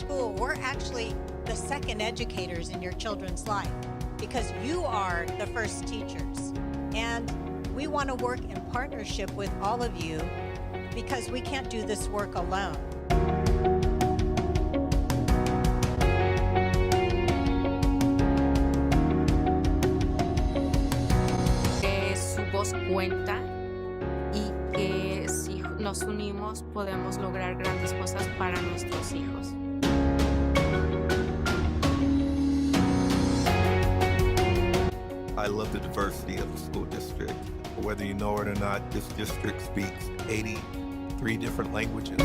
school, we're actually the second educators in your children's life because you are the first teachers. And we want to work in partnership with all of you because we can't do this work alone. Que su voz cuenta y que si nos unimos podemos lograr grandes cosas para nuestros hijos. I love the diversity of the school district. Whether you know it or not, this district speaks 83 different languages.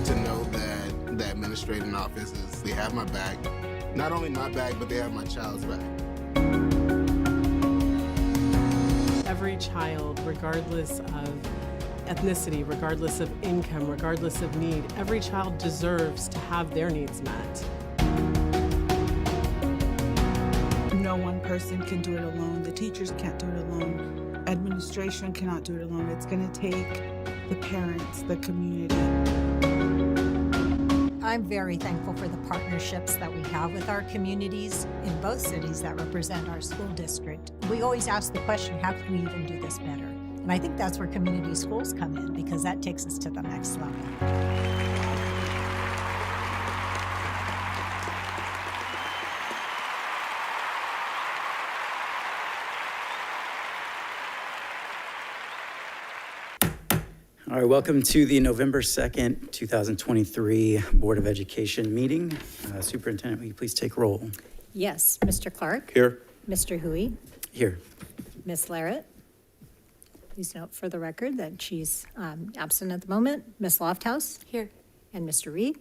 To know that the administrative offices, they have my back. Not only my back, but they have my child's back. Every child, regardless of ethnicity, regardless of income, regardless of need, every child deserves to have their needs met. No one person can do it alone. The teachers can't do it alone. Administration cannot do it alone. It's going to take the parents, the community. I'm very thankful for the partnerships that we have with our communities in both cities that represent our school district. We always ask the question, how can we even do this better? And I think that's where community schools come in because that takes us to the next level. All right, welcome to the November 2nd, 2023 Board of Education meeting. Superintendent, will you please take roll? Yes, Mr. Clark. Here. Mr. Huey. Here. Ms. Larrett. Please note for the record that she's absent at the moment. Ms. Lofthouse. Here. And Mr. Reed.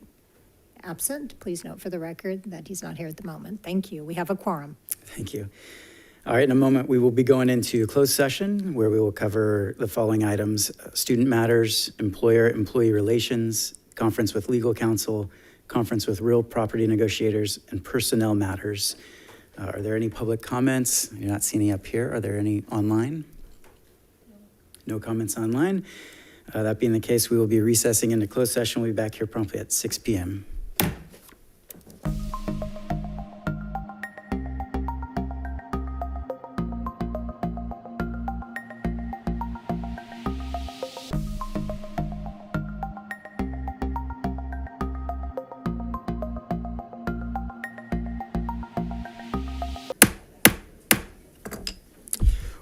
Absent. Please note for the record that he's not here at the moment. Thank you. We have a quorum. Thank you. All right, in a moment, we will be going into closed session where we will cover the following items: student matters, employer-employee relations, conference with legal counsel, conference with real property negotiators, and personnel matters. Are there any public comments? You're not seeing any up here. Are there any online? No comments online. That being the case, we will be recessing into closed session. We'll be back here promptly at 6 p.m.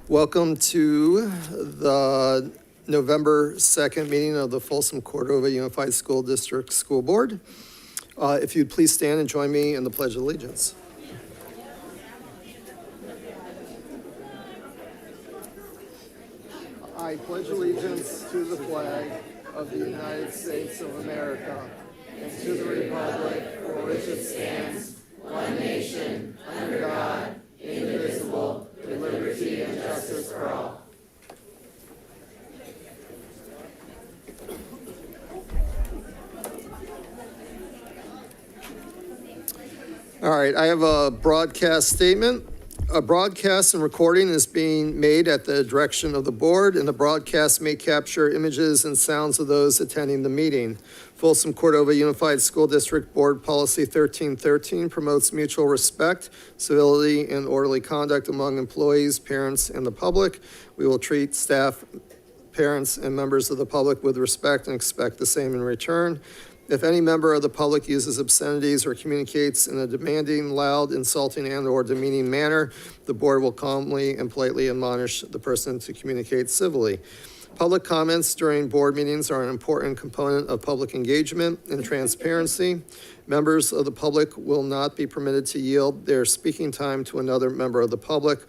Welcome to the November 2nd meeting of the Folsom Cordova Unified School District School Board. If you'd please stand and join me in the Pledge of Allegiance. I pledge allegiance to the flag of the United States of America and to the republic for which it stands, one nation, under God, indivisible, with liberty and justice for all. All right, I have a broadcast statement. A broadcast and recording is being made at the direction of the board, and the broadcast may capture images and sounds of those attending the meeting. Folsom Cordova Unified School District Board Policy 1313 promotes mutual respect, civility, and orderly conduct among employees, parents, and the public. We will treat staff, parents, and members of the public with respect and expect the same in return. If any member of the public uses obscenities or communicates in a demanding, loud, insulting, and/or demeaning manner, the board will calmly and politely admonish the person to communicate civilly. Public comments during board meetings are an important component of public engagement and transparency. Members of the public will not be permitted to yield their speaking time to another member of the public.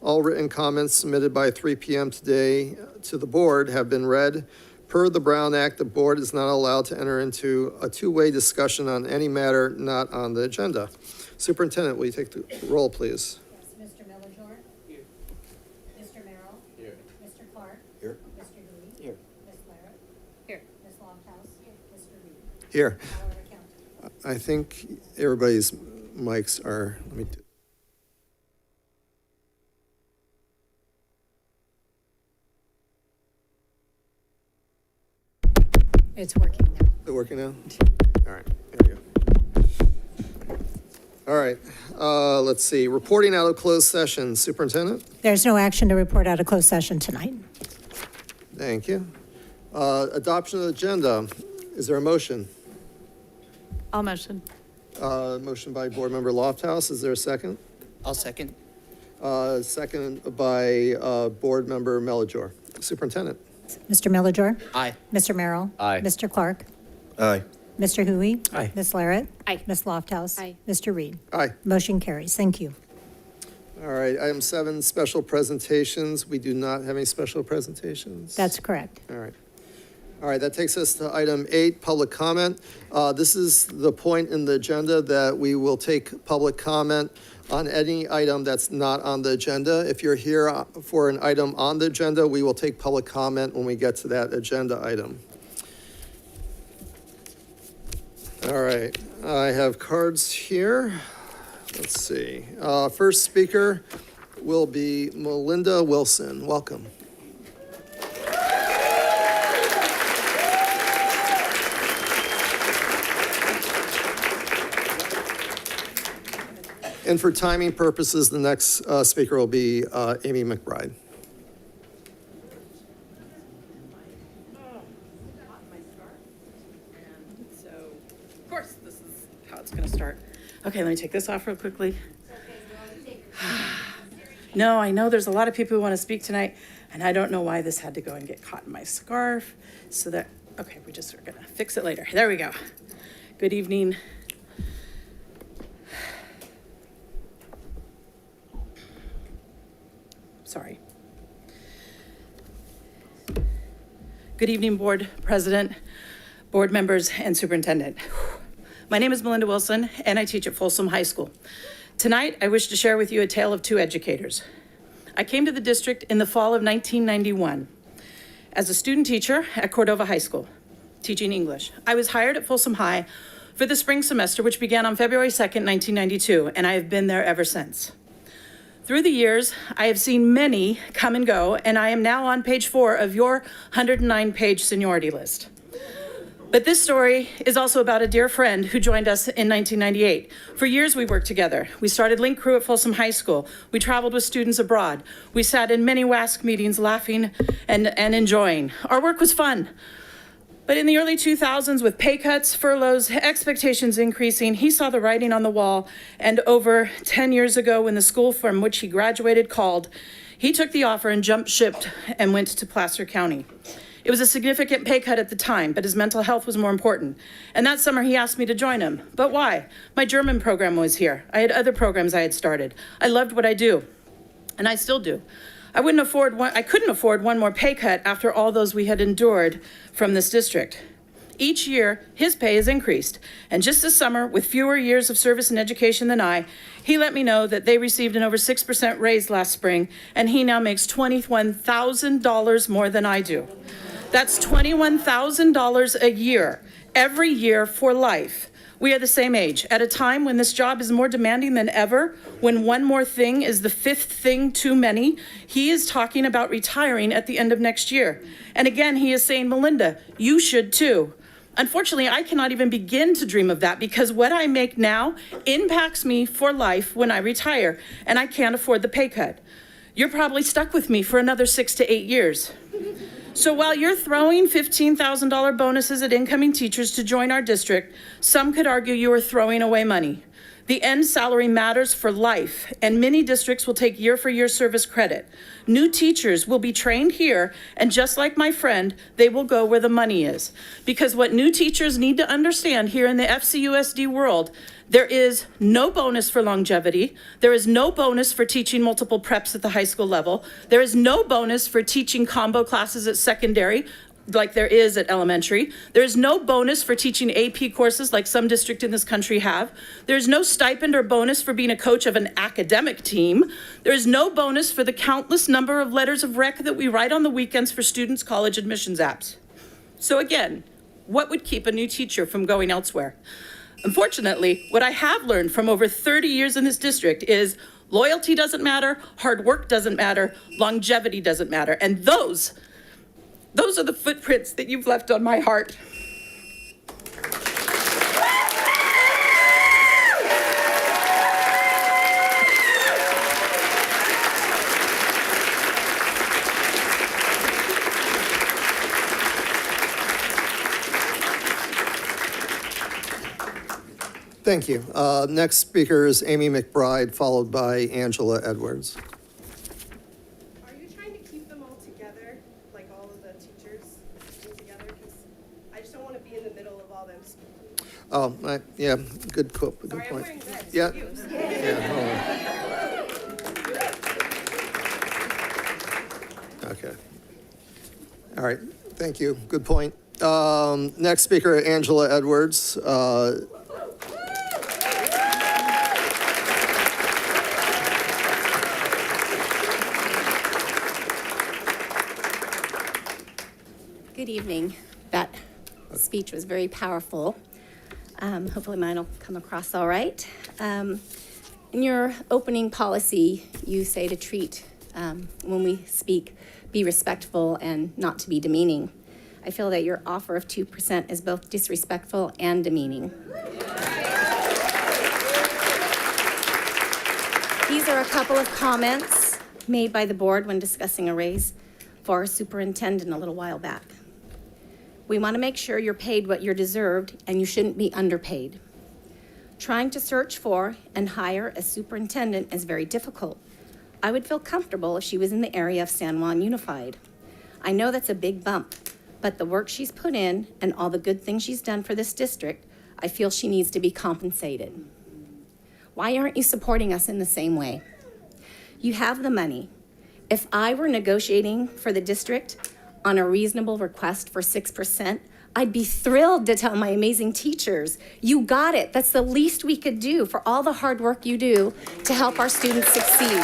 All written comments submitted by 3 p.m. today to the board have been read. Per the Brown Act, the board is not allowed to enter into a two-way discussion on any matter not on the agenda. Superintendent, will you take the roll, please? Yes, Mr. Millajor. Here. Mr. Merrill. Here. Mr. Clark. Here. Mr. Dewey. Here. Ms. Larrett. Here. Ms. Lofthouse. Here. Mr. Reed. Here. Howard County. I think everybody's mics are, let me do. It's working now. Is it working now? All right, there we go. All right, let's see, reporting out of closed session, Superintendent? There's no action to report out of closed session tonight. Thank you. Adoption of the agenda, is there a motion? I'll motion. Motion by Board Member Lofthouse, is there a second? I'll second. Second by Board Member Melajor. Superintendent? Mr. Milledor? Aye. Mr. Merrill? Aye. Mr. Clark? Aye. Mr. Hui? Aye. Ms. Larrett? Aye. Ms. Lofthouse? Aye. Mr. Reed? Aye. Motion carries. Thank you. All right, item 7, special presentations. We do not have any special presentations. That's correct. All right. All right, that takes us to item 8, public comment. This is the point in the agenda that we will take public comment on any item that's not on the agenda. If you're here for an item on the agenda, we will take public comment when we get to that agenda item. All right, I have cards here. Let's see. First speaker will be Melinda Wilson. Welcome. And for timing purposes, the next speaker will be Amy McBride. So, of course, this is how it's going to start. Okay, let me take this off real quickly. No, I know there's a lot of people who want to speak tonight, and I don't know why this had to go and get caught in my scarf. So that, okay, we're going to fix it later. There we go. Good evening. Sorry. Good evening, Board President, board members, and Superintendent. My name is Melinda Wilson, and I teach at Folsom High School. Tonight, I wish to share with you a tale of two educators. I came to the district in the fall of 1991 as a student teacher at Cordova High School, teaching English. I was hired at Folsom High for the spring semester, which began on February 2nd, 1992, and I have been there ever since. Through the years, I have seen many come and go, and I am now on page 4 of your 109-page seniority list. But this story is also about a dear friend who joined us in 1998. For years, we worked together. We started Link Crew at Folsom High School. We traveled with students abroad. We sat in many WASC meetings laughing and enjoying. Our work was fun. But in the early 2000s, with pay cuts, furloughs, expectations increasing, he saw the writing on the wall, and over 10 years ago, when the school from which he graduated called, he took the offer and jumped ship and went to Placer County. It was a significant pay cut at the time, but his mental health was more important. And that summer, he asked me to join him. But why? My German program was here. I had other programs I had started. I loved what I do, and I still do. I couldn't afford one more pay cut after all those we had endured from this district. Each year, his pay has increased. And just this summer, with fewer years of service and education than I, he let me know that they received an over 6% raise last spring, and he now makes $21,000 more than I do. That's $21,000 a year, every year for life. We are the same age, at a time when this job is more demanding than ever, when one more thing is the 5th thing too many. He is talking about retiring at the end of next year. And again, he is saying, Melinda, you should too. Unfortunately, I cannot even begin to dream of that because what I make now impacts me for life when I retire, and I can't afford the pay cut. You're probably stuck with me for another 6 to 8 years. So while you're throwing $15,000 bonuses at incoming teachers to join our district, some could argue you are throwing away money. The end salary matters for life, and many districts will take year-for-year service credit. New teachers will be trained here, and just like my friend, they will go where the money is. Because what new teachers need to understand here in the FCUSD world, there is no bonus for longevity. There is no bonus for teaching multiple preps at the high school level. There is no bonus for teaching combo classes at secondary, like there is at elementary. There is no bonus for teaching AP courses like some districts in this country have. There is no stipend or bonus for being a coach of an academic team. There is no bonus for the countless number of letters of rec that we write on the weekends for students' college admissions apps. So again, what would keep a new teacher from going elsewhere? Unfortunately, what I have learned from over 30 years in this district is loyalty doesn't matter, hard work doesn't matter, longevity doesn't matter. And those are the footprints that you've left on my heart. Thank you. Next speaker is Amy McBride, followed by Angela Edwards. Are you trying to keep them all together, like all of the teachers together? Because I just don't want to be in the middle of all them speaking. Oh, yeah, good Sorry, point. I'm wearing red. Yeah. Excuse. Yeah, okay. All right, thank you. Good point. Next speaker, Angela Edwards. Good evening. That speech was very powerful. Hopefully mine will come across all right. In your opening policy, you say to treat, when we speak, be respectful and not to be demeaning. I feel that your offer of 2% is both disrespectful and demeaning. These are a couple of comments made by the board when discussing a raise for our superintendent a little while back. We want to make sure you're paid what you're deserved, and you shouldn't be underpaid. Trying to search for and hire a superintendent is very difficult. I would feel comfortable if she was in the area of San Juan Unified. I know that's a big bump, but the work she's put in and all the good things she's done for this district, I feel she needs to be compensated. Why aren't you supporting us in the same way? You have the money. If I were negotiating for the district on a reasonable request for 6%, I'd be thrilled to tell my amazing teachers, you got it. That's the least we could do for all the hard work you do to help our students succeed.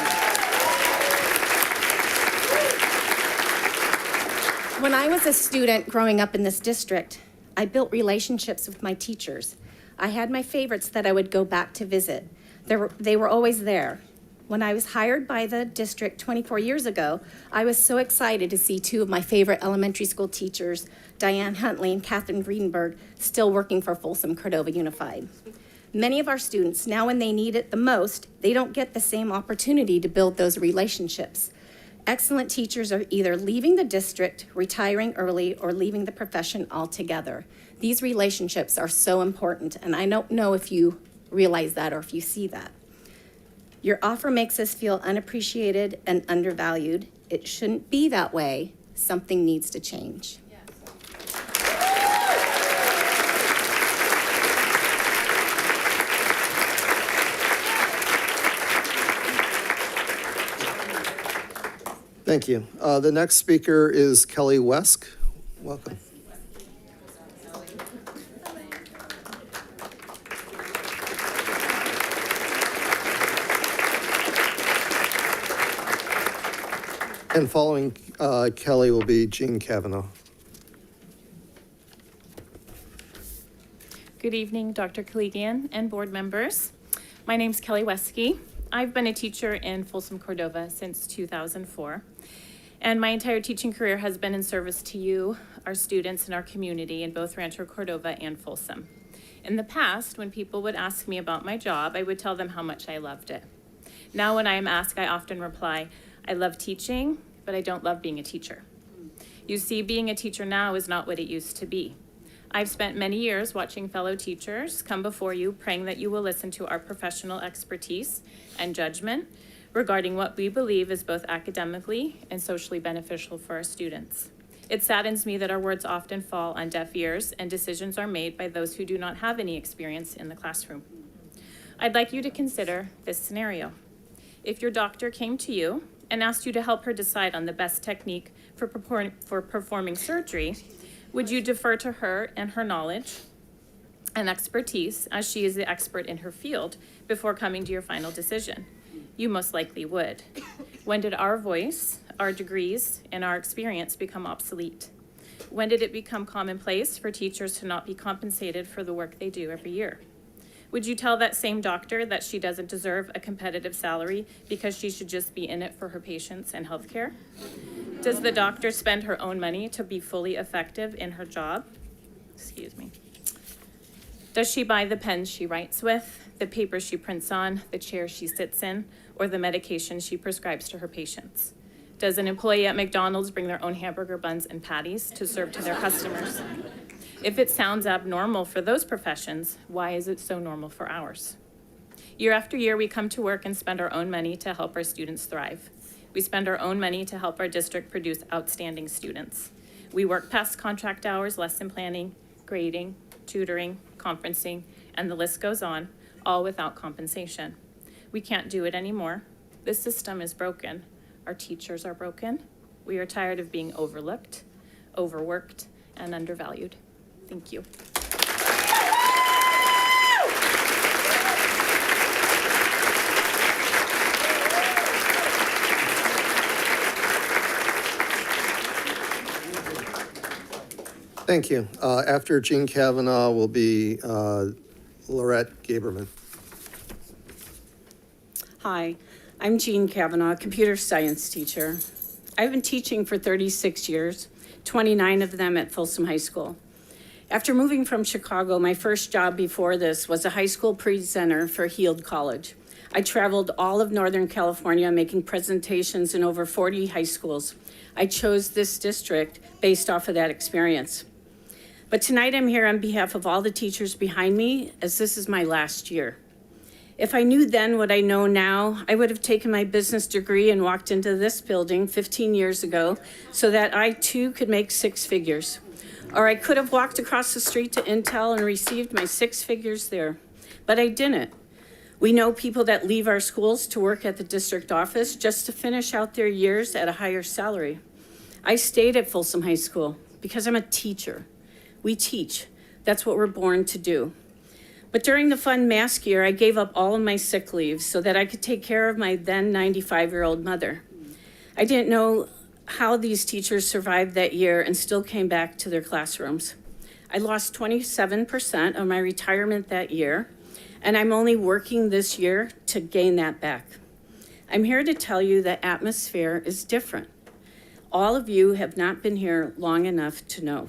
When I was a student growing up in this district, I built relationships with my teachers. I had my favorites that I would go back to visit. They were always there. When I was hired by the district 24 years ago, I was so excited to see two of my favorite elementary school teachers, Diane Huntley and Catherine Friedenberg, still working for Folsom Cordova Unified. Many of our students, now when they need it the most, they don't get the same opportunity to build those relationships. Excellent teachers are either leaving the district, retiring early, or leaving the profession altogether. These relationships are so important, and I don't know if you realize that or if you see that. Your offer makes us feel unappreciated and undervalued. It shouldn't be that way. Something needs to change. Thank you. The next speaker is Kelly Wesk. Welcome. And following Kelly will be Jean Kavanaugh. Good evening, Dr. Kaligian and board members. My name's Kelly Wesky. I've been a teacher in Folsom, Cordova since 2004. And my entire teaching career has been in service to you, our students, and our community in both Rancho Cordova and Folsom. In the past, when people would ask me about my job, I would tell them how much I loved it. Now when I am asked, I often reply, I love teaching, but I don't love being a teacher. You see, being a teacher now is not what it used to be. I've spent many years watching fellow teachers come before you, praying that you will listen to our professional expertise and judgment regarding what we believe is both academically and socially beneficial for our students. It saddens me that our words often fall on deaf ears and decisions are made by those who do not have any experience in the classroom. I'd like you to consider this scenario. If your doctor came to you and asked you to help her decide on the best technique for performing surgery, would you defer to her and her knowledge and expertise, as she is the expert in her field, before coming to your final decision? You most likely would. When did our voice, our degrees, and our experience become obsolete? When did it become commonplace for teachers to not be compensated for the work they do every year? Would you tell that same doctor that she doesn't deserve a competitive salary because she should just be in it for her patients and healthcare? Does the doctor spend her own money to be fully effective in her job? Excuse me. Does she buy the pens she writes with, the paper she prints on, the chair she sits in, or the medication she prescribes to her patients? Does an employee at McDonald's bring their own hamburger buns and patties to serve to their customers? If it sounds abnormal for those professions, why is it so normal for ours? Year after year, we come to work and spend our own money to help our students thrive. We spend our own money to help our district produce outstanding students. We work past contract hours, lesson planning, grading, tutoring, conferencing, and the list goes on, all without compensation. We can't do it anymore. This system is broken. Our teachers are broken. We are tired of being overlooked, overworked, and undervalued. Thank you. Thank you. After Jean Kavanaugh will be Lorette Gaberman. Hi, I'm Jean Kavanaugh, computer science teacher. I've been teaching for 36 years, 29 of them at Folsom High School. After moving from Chicago, my first job before this was a high school presenter for Heald College. I traveled all of Northern California making presentations in over 40 high schools. I chose this district based off of that experience. But tonight I'm here on behalf of all the teachers behind me, as this is my last year. If I knew then what I know now, I would have taken my business degree and walked into this building 15 years ago so that I too could make six figures. Or I could have walked across the street to Intel and received my six figures there, but I didn't. We know people that leave our schools to work at the district office just to finish out their years at a higher salary. I stayed at Folsom High School because I'm a teacher. We teach. That's what we're born to do. But during the fun mask year, I gave up all of my sick leave so that I could take care of my then 95-year-old mother. I didn't know how these teachers survived that year and still came back to their classrooms. I lost 27% of my retirement that year, and I'm only working this year to gain that back. I'm here to tell you that atmosphere is different. All of you have not been here long enough to know.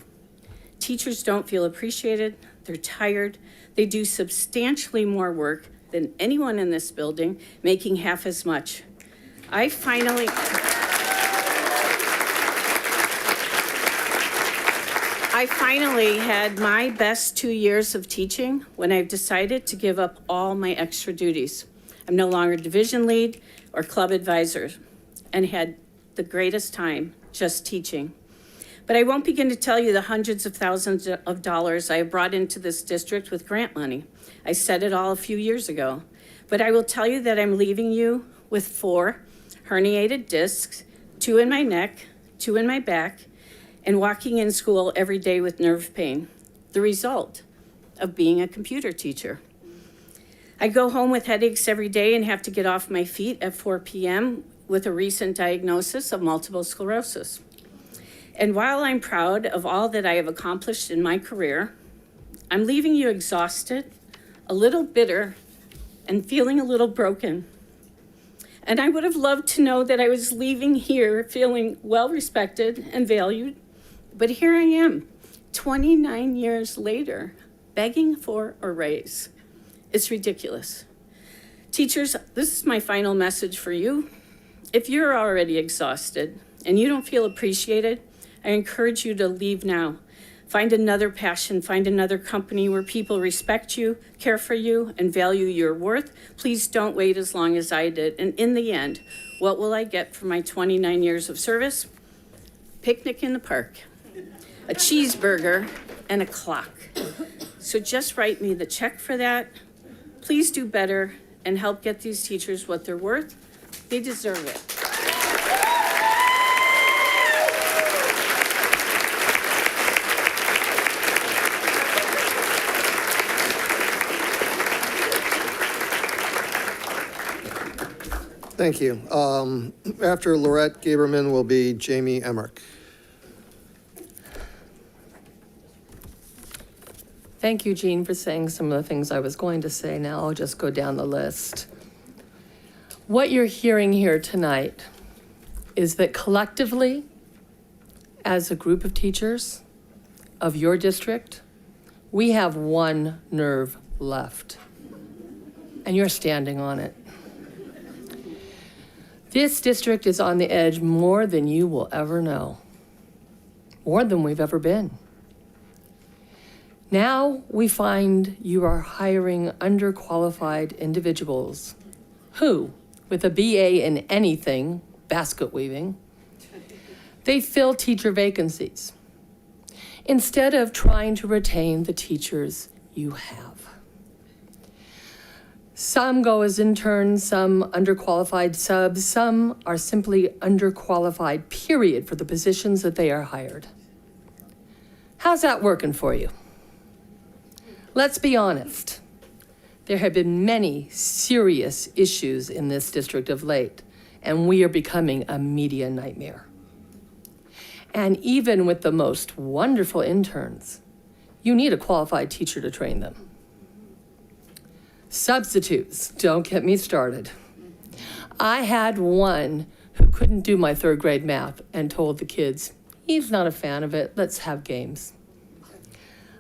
Teachers don't feel appreciated, they're tired, they do substantially more work than anyone in this building, making half as much. I finally had my best 2 years of teaching when I've decided to give up all my extra duties. I'm no longer division lead or club advisor and had the greatest time just teaching. But I won't begin to tell you the hundreds of thousands of dollars I have brought into this district with grant money. I said it all a few years ago. But I will tell you that I'm leaving you with 4 herniated discs, 2 in my neck, 2 in my back, and walking in school every day with nerve pain, the result of being a computer teacher. I go home with headaches every day and have to get off my feet at 4 p.m. with a recent diagnosis of multiple sclerosis. And while I'm proud of all that I have accomplished in my career, I'm leaving you exhausted, a little bitter, and feeling a little broken. And I would have loved to know that I was leaving here feeling well-respected and valued, but here I am, 29 years later, begging for a raise. It's ridiculous. Teachers, this is my final message for you. If you're already exhausted and you don't feel appreciated, I encourage you to leave now. Find another passion, find another company where people respect you, care for you, and value your worth. Please don't wait as long as I did. And in the end, what will I get for my 29 years of service? Picnic in the park, a cheeseburger, and a clock. So just write me the check for that. Please do better and help get these teachers what they're worth. They deserve it. Thank you. After Lorette Gaberman will be Jamie Emmerich. Thank you, Jean, for saying some of the things I was going to say. Now I'll just go down the list. What you're hearing here tonight is that collectively, as a group of teachers of your district, we have one nerve left, and you're standing on it. This district is on the edge more than you will ever know, more than we've ever been. Now we find you are hiring underqualified individuals who, with a BA in anything, basket weaving, they fill teacher vacancies instead of trying to retain the teachers you have. Some go as interns, some underqualified subs, some are simply underqualified, period, for the positions that they are hired. How's that working for you? Let's be honest. There have been many serious issues in this district of late, and we are becoming a media nightmare. And even with the most wonderful interns, you need a qualified teacher to train them. Substitutes, don't get me started. I had one who couldn't do my third grade math and told the kids, he's not a fan of it, let's have games.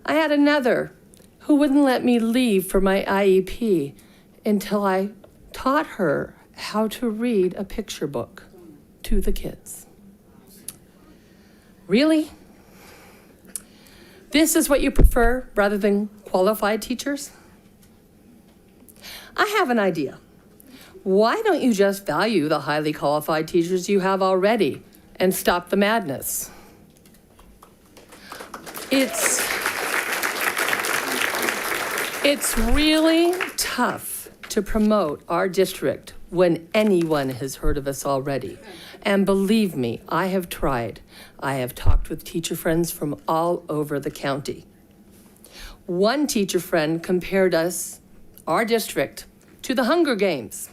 I had another who wouldn't let me leave for my IEP until I taught her how to read a picture book to the kids. Really? This is what you prefer rather than qualified teachers? I have an idea. Why don't you just value the highly qualified teachers you have already and stop the madness? It's really tough to promote our district when anyone has heard of us already. And believe me, I have tried. I have talked with teacher friends from all over the county. One teacher friend compared us, our district, to the Hunger Games,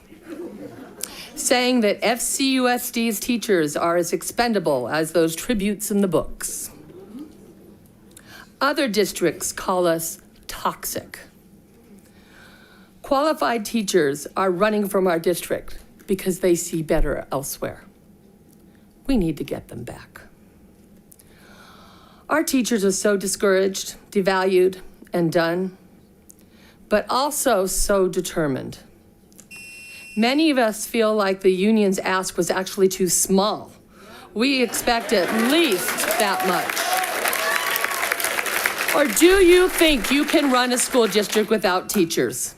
saying that FCUSD's teachers are as expendable as those tributes in the books. Other districts call us toxic. Qualified teachers are running from our district because they see better elsewhere. We need to get them back. Our teachers are so discouraged, devalued, and done, but also so determined. Many of us feel like the union's ask was actually too small. We expect at least that much. Or do you think you can run a school district without teachers?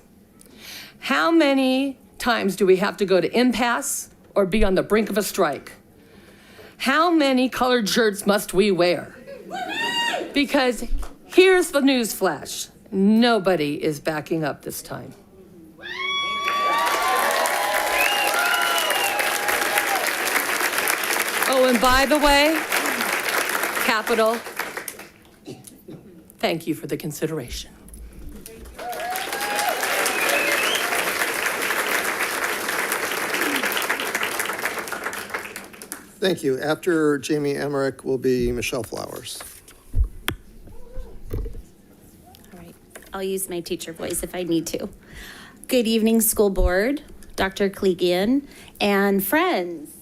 How many times do we have to go to impasse or be on the brink of a strike? How many colored shirts must we wear? Because here's the news flash. Nobody is backing up this time. Oh, and by the way, Capitol, thank you for the consideration. Thank you. After Jamie Emmerich will be Michelle Flowers. All right, I'll use my teacher voice if I need to. Good evening, school board, Dr. Klegian, and friends.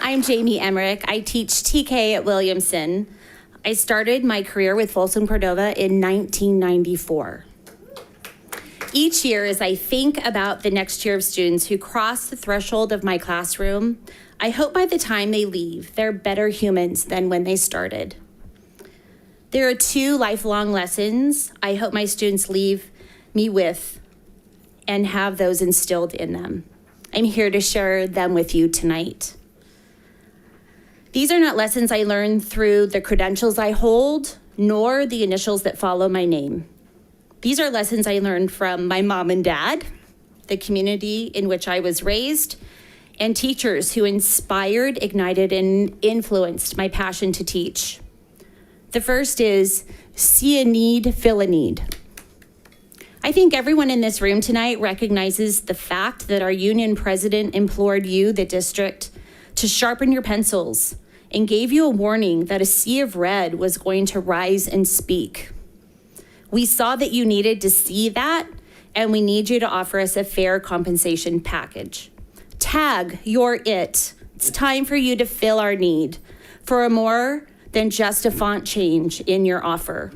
I'm Jamie Emmerich. I teach TK at Williamson. I started my career with Folsom, Cordova in 1994. Each year, as I think about the next year of students who cross the threshold of my classroom, I hope by the time they leave, they're better humans than when they started. There are 2 lifelong lessons I hope my students leave me with and have those instilled in them. I'm here to share them with you tonight. These are not lessons I learned through the credentials I hold, nor the initials that follow my name. These are lessons I learned from my mom and dad, the community in which I was raised, and teachers who inspired, ignited, and influenced my passion to teach. The first is see a need, fill a need. I think everyone in this room tonight recognizes the fact that our union president implored you, the district, to sharpen your pencils and gave you a warning that a sea of red was going to rise and speak. We saw that you needed to see that, and we need you to offer us a fair compensation package. Tag, you're it. It's time for you to fill our need for a more than just a font change in your offer.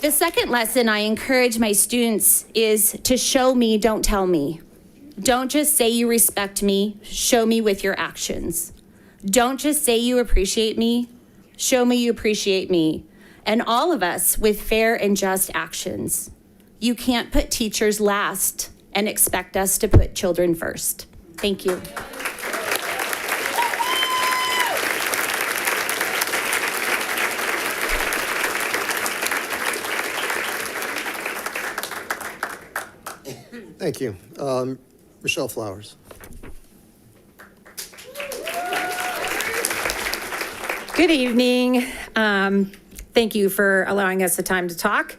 The second lesson I encourage my students is to show me, don't tell me. Don't just say you respect me, show me with your actions. Don't just say you appreciate me, show me you appreciate me. And all of us with fair and just actions. You can't put teachers last and expect us to put children first. Thank you. Thank you. Michelle Flowers. Good evening. Thank you for allowing us the time to talk.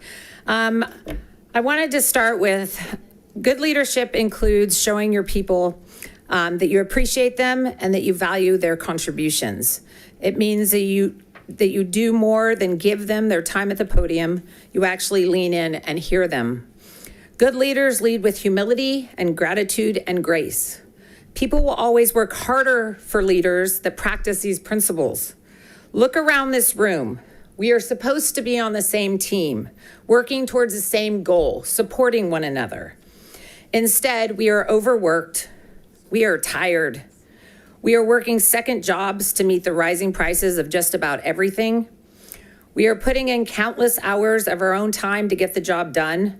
I wanted to start with good leadership includes showing your people that you appreciate them and that you value their contributions. It means that you do more than give them their time at the podium. You actually lean in and hear them. Good leaders lead with humility and gratitude and grace. People will always work harder for leaders that practice these principles. Look around this room. We are supposed to be on the same team, working towards the same goal, supporting one another. Instead, we are overworked. We are tired. We are working second jobs to meet the rising prices of just about everything. We are putting in countless hours of our own time to get the job done,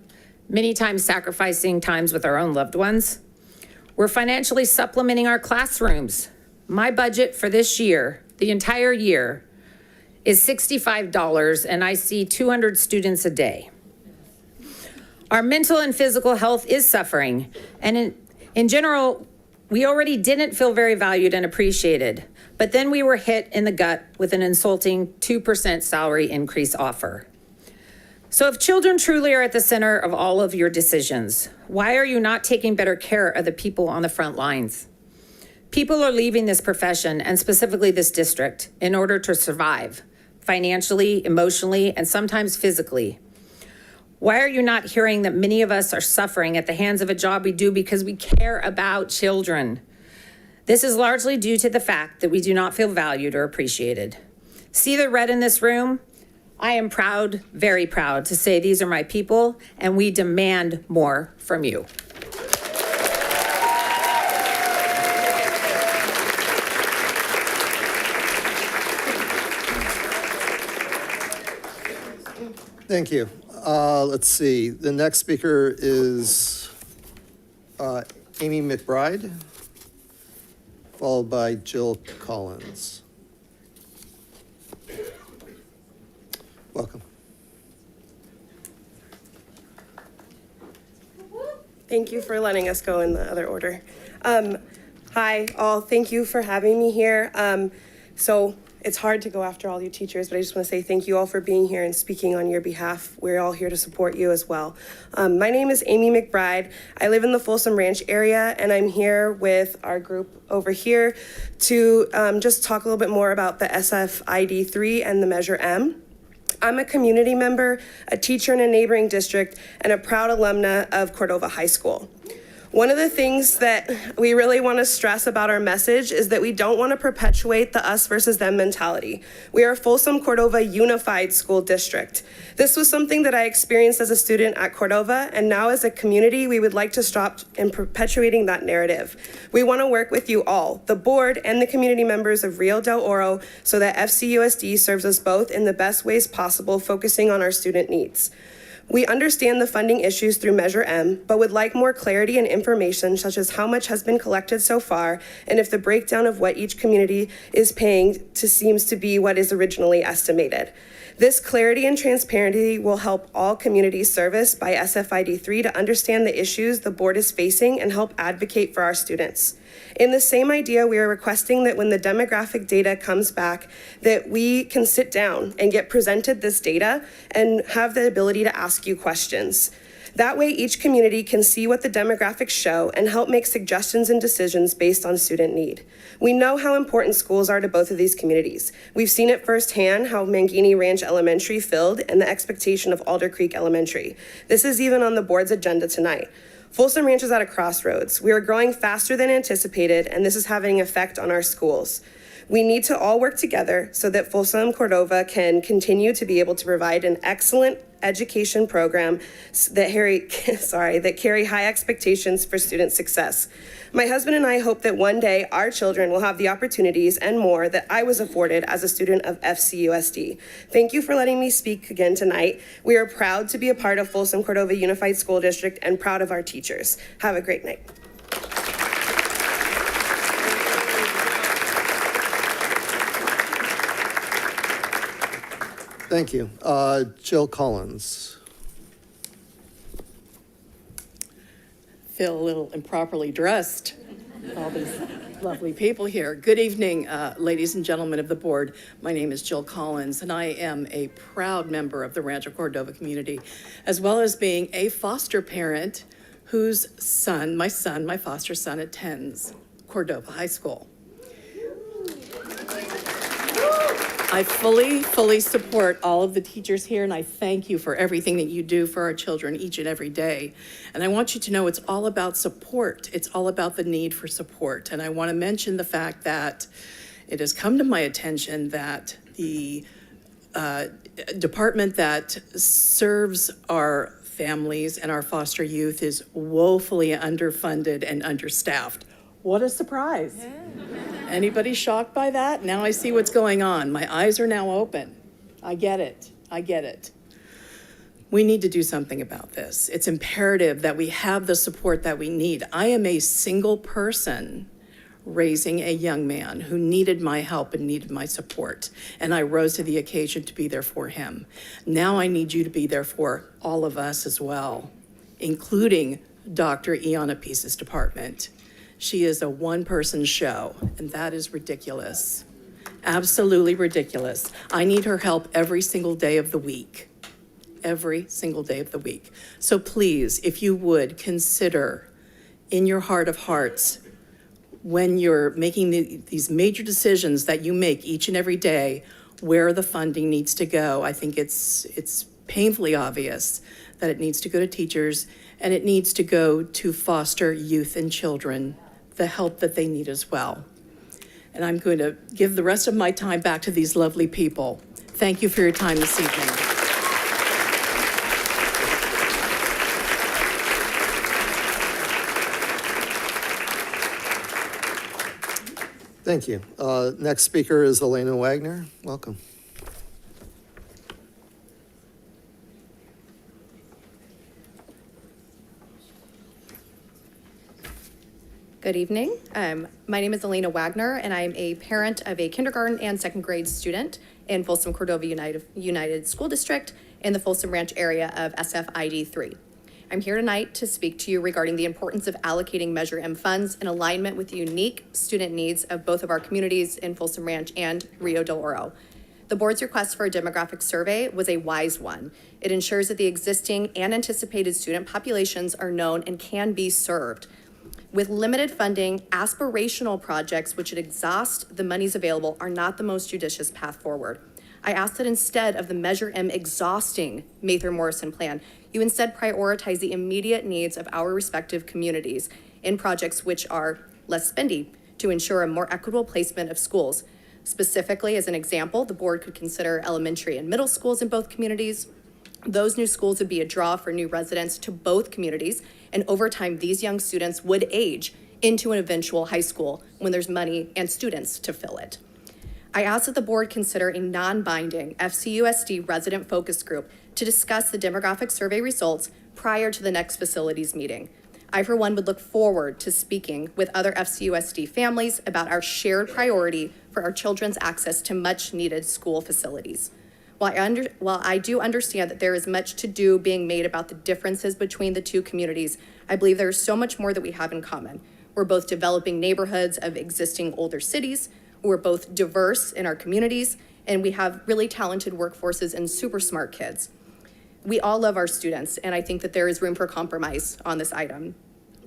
many times sacrificing times with our own loved ones. We're financially supplementing our classrooms. My budget for this year, the entire year, is $65, and I see 200 students a day. Our mental and physical health is suffering, and in general, we already didn't feel very valued and appreciated, but then we were hit in the gut with an insulting 2% salary increase offer. So if children truly are at the center of all of your decisions, why are you not taking better care of the people on the front lines? People are leaving this profession, and specifically this district, in order to survive, financially, emotionally, and sometimes physically. Why are you not hearing that many of us are suffering at the hands of a job we do because we care about children? This is largely due to the fact that we do not feel valued or appreciated. See the red in this room? I am proud, very proud, to say these are my people, and we demand more from you. Thank you. Let's see. The next speaker is Amy McBride, followed by Jill Collins. Welcome. Thank you for letting us go in the other order. Hi, all. Thank you for having me here. So it's hard to go after all you teachers, but I just want to say thank you all for being here and speaking on your behalf. We're all here to support you as well. My name is Amy McBride. I live in the Folsom Ranch area, and I'm here with our group over here to just talk a little bit more about the SFID3 and the Measure M. I'm a community member, a teacher in a neighboring district, and a proud alumna of Cordova High School. One of the things that we really want to stress about our message is that we don't want to perpetuate the us versus them mentality. We are Folsom Cordova Unified School District. This was something that I experienced as a student at Cordova, and now as a community, we would like to stop in perpetuating that narrative. We want to work with you all, the board and the community members of Rio del Oro, so that FCUSD serves us both in the best ways possible, focusing on our student needs. We understand the funding issues through Measure M, but would like more clarity and information such as how much has been collected so far and if the breakdown of what each community is paying seems to be what is originally estimated. This clarity and transparency will help all communities serviced by SFID3 to understand the issues the board is facing and help advocate for our students. In the same idea, we are requesting that when the demographic data comes back, that we can sit down and get presented this data and have the ability to ask you questions. That way, each community can see what the demographics show and help make suggestions and decisions based on student need. We know how important schools are to both of these communities. We've seen it firsthand how Mangini Ranch Elementary filled and the expectation of Alder Creek Elementary. This is even on the board's agenda tonight. Folsom Ranch is at a crossroads. We are growing faster than anticipated, and this is having an effect on our schools. We need to all work together so that Folsom Cordova can continue to be able to provide an excellent education program that carry high expectations for student success. My husband and I hope that one day our children will have the opportunities and more that I was afforded as a student of FCUSD. Thank you for letting me speak again tonight. We are proud to be a part of Folsom Cordova Unified School District and proud of our teachers. Have a great night. Thank you. Jill Collins. Feel a little improperly dressed with all these lovely people here. Good evening, ladies and gentlemen of the board. My name is Jill Collins, and I am a proud member of the Rancho Cordova community, as well as being a foster parent whose son, my foster son, attends Cordova High School. I fully support all of the teachers here, and I thank you for everything that you do for our children each and every day. And I want you to know it's all about support. It's all about the need for support. And I want to mention the fact that it has come to my attention that the department that serves our families and our foster youth is woefully underfunded and understaffed. What a surprise. Yeah. Anybody shocked by that? Now I see what's going on. My eyes are now open. I get it. We need to do something about this. It's imperative that we have the support that we need. I am a single person raising a young man who needed my help and needed my support, and I rose to the occasion to be there for him. Now I need you to be there for all of us as well, including Dr. Iana Peace's department. She is a one-person show, and that is ridiculous. Absolutely ridiculous. I need her help every single day of the week. Every single day of the week. So please, if you would, consider in your heart of hearts, when you're making these major decisions that you make each and every day, where the funding needs to go. I think it's painfully obvious that it needs to go to teachers, and it needs to go to foster youth and children the help that they need as well. And I'm going to give the rest of my time back to these lovely people. Thank you for your time this evening. Thank you. Next speaker is Elena Wagner. Welcome. Good evening. My name is Elena Wagner, and I'm a parent of a kindergarten and second grade student in Folsom Cordova United School District in the Folsom Ranch area of SFID 3. I'm here tonight to speak to you regarding the importance of allocating Measure M funds in alignment with the unique student needs of both of our communities in Folsom Ranch and Rio del Oro. The board's request for a demographic survey was a wise one. It ensures that the existing and anticipated student populations are known and can be served. With limited funding, aspirational projects which would exhaust the monies available are not the most judicious path forward. I ask that instead of the Measure M exhausting Mather-Morrison plan, you instead prioritize the immediate needs of our respective communities in projects which are less spendy to ensure a more equitable placement of schools. Specifically, as an example, the board could consider elementary and middle schools in both communities. Those new schools would be a draw for new residents to both communities, and over time, these young students would age into an eventual high school when there's money and students to fill it. I ask that the board consider a non-binding FCUSD resident focus group to discuss the demographic survey results prior to the next facilities meeting. I, for one, would look forward to speaking with other FCUSD families about our shared priority for our children's access to much-needed school facilities. While I do understand that there is much to do being made about the differences between the two communities, I believe there is so much more that we have in common. We're both developing neighborhoods of existing older cities, we're both diverse in our communities, and we have really talented workforces and super smart kids. We all love our students, and I think that there is room for compromise on this item.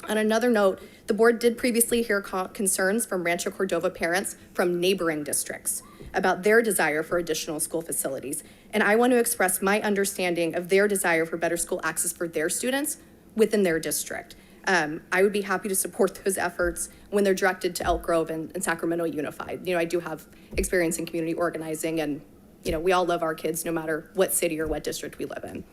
On another note, the board did previously hear concerns from Rancho Cordova parents from neighboring districts about their desire for additional school facilities. And I want to express my understanding of their desire for better school access for their students within their district. I would be happy to support those efforts when they're directed to Elk Grove and Sacramento Unified. I do have experience in community organizing, and we all love our kids no matter what city or what district we live in.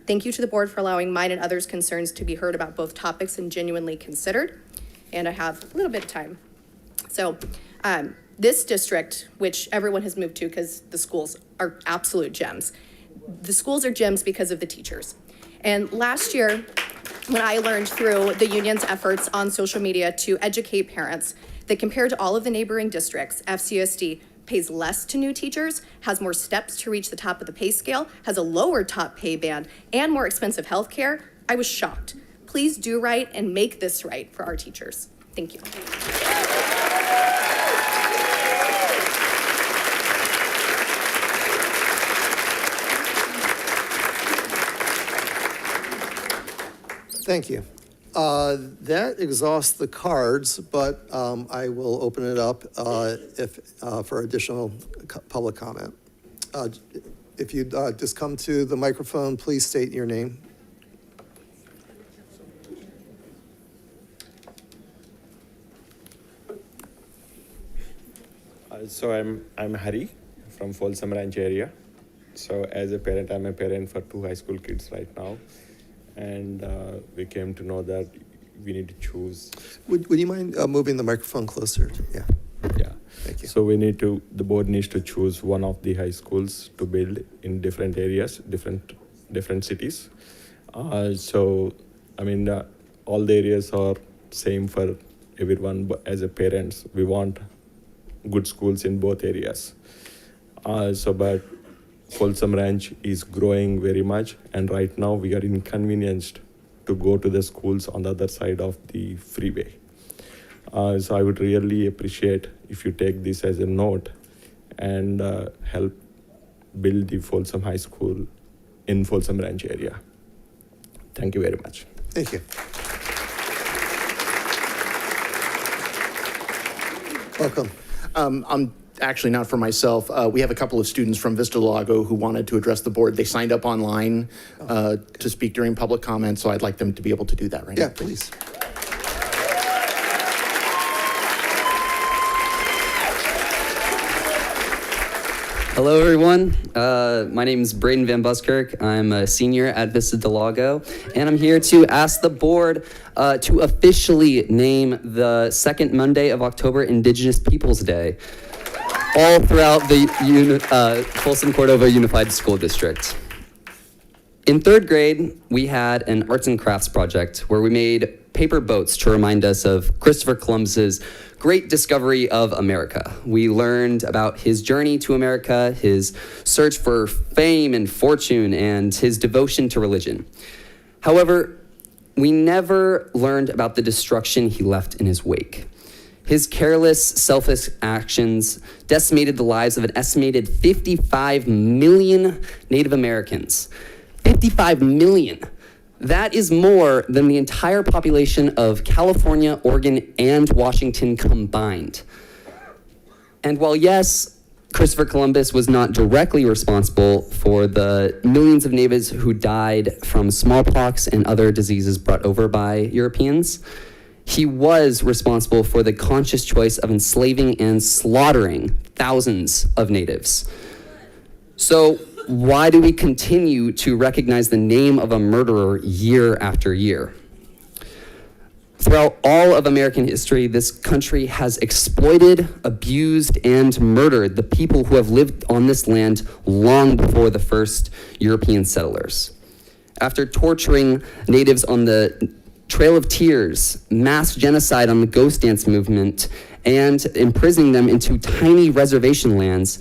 Thank you to the board for allowing mine and others' concerns to be heard about both topics and genuinely considered. And I have a little bit of time. So this district, which everyone has moved to because the schools are absolute gems. The schools are gems because of the teachers. And last year, when I learned through the union's efforts on social media to educate parents that compared to all of the neighboring districts, FCUSD pays less to new teachers, has more steps to reach the top of the pay scale, has a lower top pay band, and more expensive health care, I was shocked. Please do right and make this right for our teachers. Thank you. Thank you. That exhausts the cards, but I will open it up for additional public comment. If you just come to the microphone, please state your name. So I'm Hari from Folsom Ranch area. So as a parent, I'm a parent for 2 high school kids right now. And we came to know that we need to choose. Would you mind moving the microphone closer? Yeah. Yeah. Thank you. So the board needs to choose one of the high schools to build in different areas, different cities. All the areas are same for everyone, but as a parents, we want good schools in both areas. But Folsom Ranch is growing very much, and right now we are inconvenienced to go to the schools on the other side of the freeway. So I would really appreciate if you take this as a note and help build the Folsom High School in Folsom Ranch area. Thank you very much. Thank you. Welcome. I'm actually not for myself. We have a couple of students from Vista del Lago who wanted to address the board. They signed up online to speak during public comment, so I'd like them to be able to do that right now. Yeah, please. Hello, everyone. My name is Braden Van Buskirk. I'm a senior at Vista del Lago, and I'm here to ask the board to officially name the second Monday of October Indigenous Peoples Day, all throughout the Folsom Cordova Unified School District. In 3rd grade, we had an arts and crafts project where we made paper boats to remind us of Christopher Columbus's great discovery of America. We learned about his journey to America, his search for fame and fortune, and his devotion to religion. However, we never learned about the destruction he left in his wake. His careless, selfish actions decimated the lives of an estimated 55 million Native Americans. 55 million. That is more than the entire population of California, Oregon, and Washington combined. And while yes, Christopher Columbus was not directly responsible for the millions of natives who died from smallpox and other diseases brought over by Europeans, he was responsible for the conscious choice of enslaving and slaughtering thousands of natives. So why do we continue to recognize the name of a murderer year after year? Throughout all of American history, this country has exploited, abused, and murdered the people who have lived on this land long before the first European settlers. After torturing natives on the Trail of Tears, mass genocide on the Ghost Dance movement, and imprisoning them into tiny reservation lands,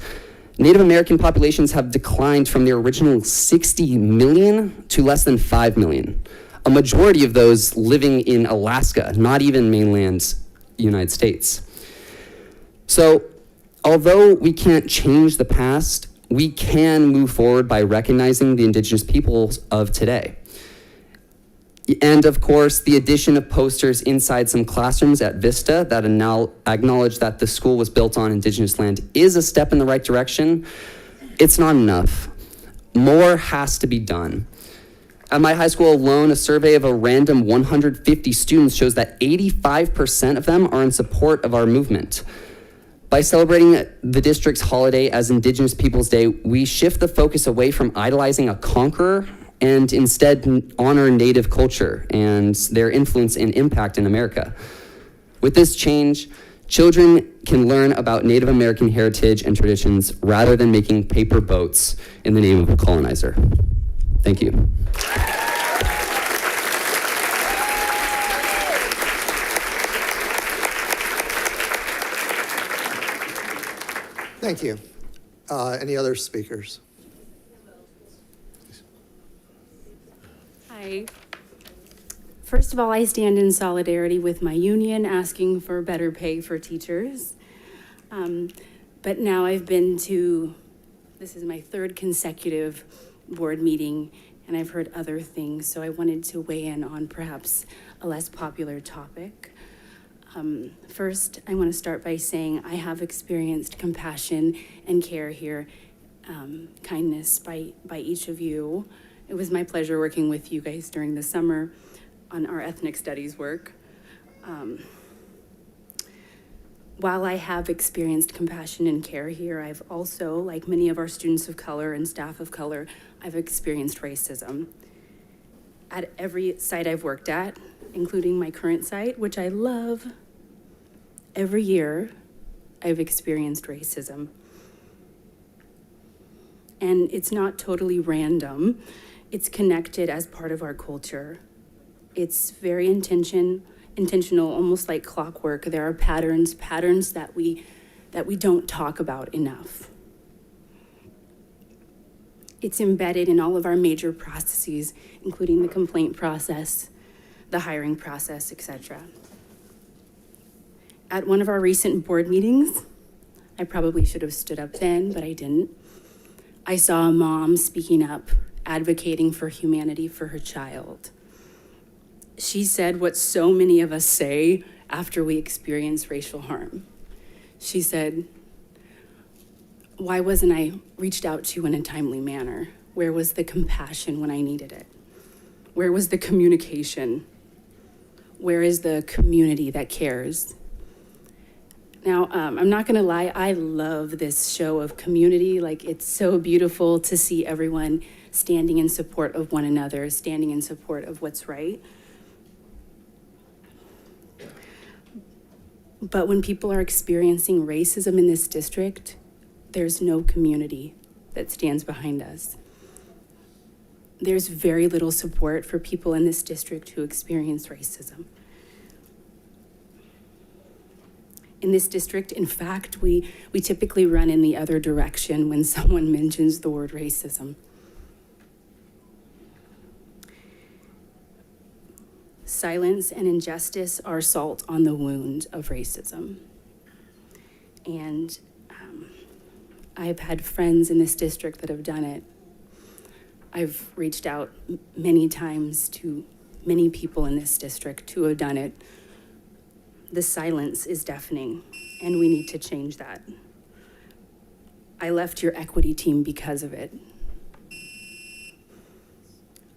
Native American populations have declined from their original 60 million to less than 5 million. A majority of those living in Alaska, not even mainland United States. So, although we can't change the past, we can move forward by recognizing the Indigenous peoples of today. And of course, the addition of posters inside some classrooms at Vista that acknowledge that the school was built on Indigenous land is a step in the right direction. It's not enough. More has to be done. At my high school alone, a survey of a random 150 students shows that 85% of them are in support of our movement. By celebrating the district's holiday as Indigenous Peoples Day, we shift the focus away from idolizing a conqueror and instead honor Native culture and their influence and impact in America. With this change, children can learn about Native American heritage and traditions rather than making paper boats in the name of a colonizer. Thank you. Thank you. Any other speakers? Hi. First of all, I stand in solidarity with my union asking for better pay for teachers. But now I've been to, this is my third consecutive board meeting, and I've heard other things, so I wanted to weigh in on perhaps a less popular topic. First, I want to start by saying I have experienced compassion and care here, kindness by each of you. It was my pleasure working with you guys during the summer on our ethnic studies work. While I have experienced compassion and care here, I've also, like many of our students of color and staff of color, I've experienced racism. At every site I've worked at, including my current site, which I love, every year I've experienced racism. And it's not totally random. It's connected as part of our culture. It's very intentional, almost like clockwork. There are patterns that we don't talk about enough. It's embedded in all of our major processes, including the complaint process, the hiring process, etc. At one of our recent board meetings, I probably should have stood up then, but I didn't. I saw a mom speaking up, advocating for humanity for her child. She said what so many of us say after we experience racial harm. She said, "Why wasn't I reached out to in a timely manner? Where was the compassion when I needed it? Where was the communication? Where is the community that cares?" Now, I'm not gonna lie, I love this show of community. Like, it's so beautiful to see everyone standing in support of one another, standing in support of what's right. But when people are experiencing racism in this district, there's no community that stands behind us. There's very little support for people in this district who experience racism. In this district, in fact, we typically run in the other direction when someone mentions the word racism. Silence and injustice are salt on the wound of racism. And I've had friends in this district that have done it. I've reached out many times to many people in this district who have done it. The silence is deafening, and we need to change that. I left your equity team because of it.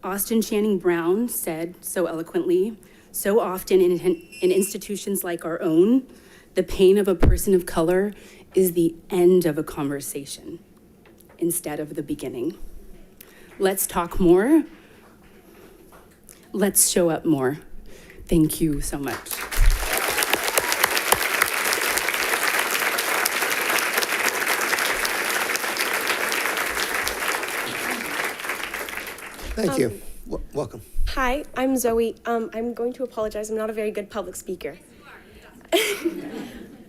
Austin Channing Brown said so eloquently, so often in institutions like our own, the pain of a person of color is the end of a conversation instead of the beginning. Let's talk more. Let's show up more. Thank you so much. Thank you. Welcome. Hi, I'm Zoe. I'm going to apologize. I'm not a very good public speaker.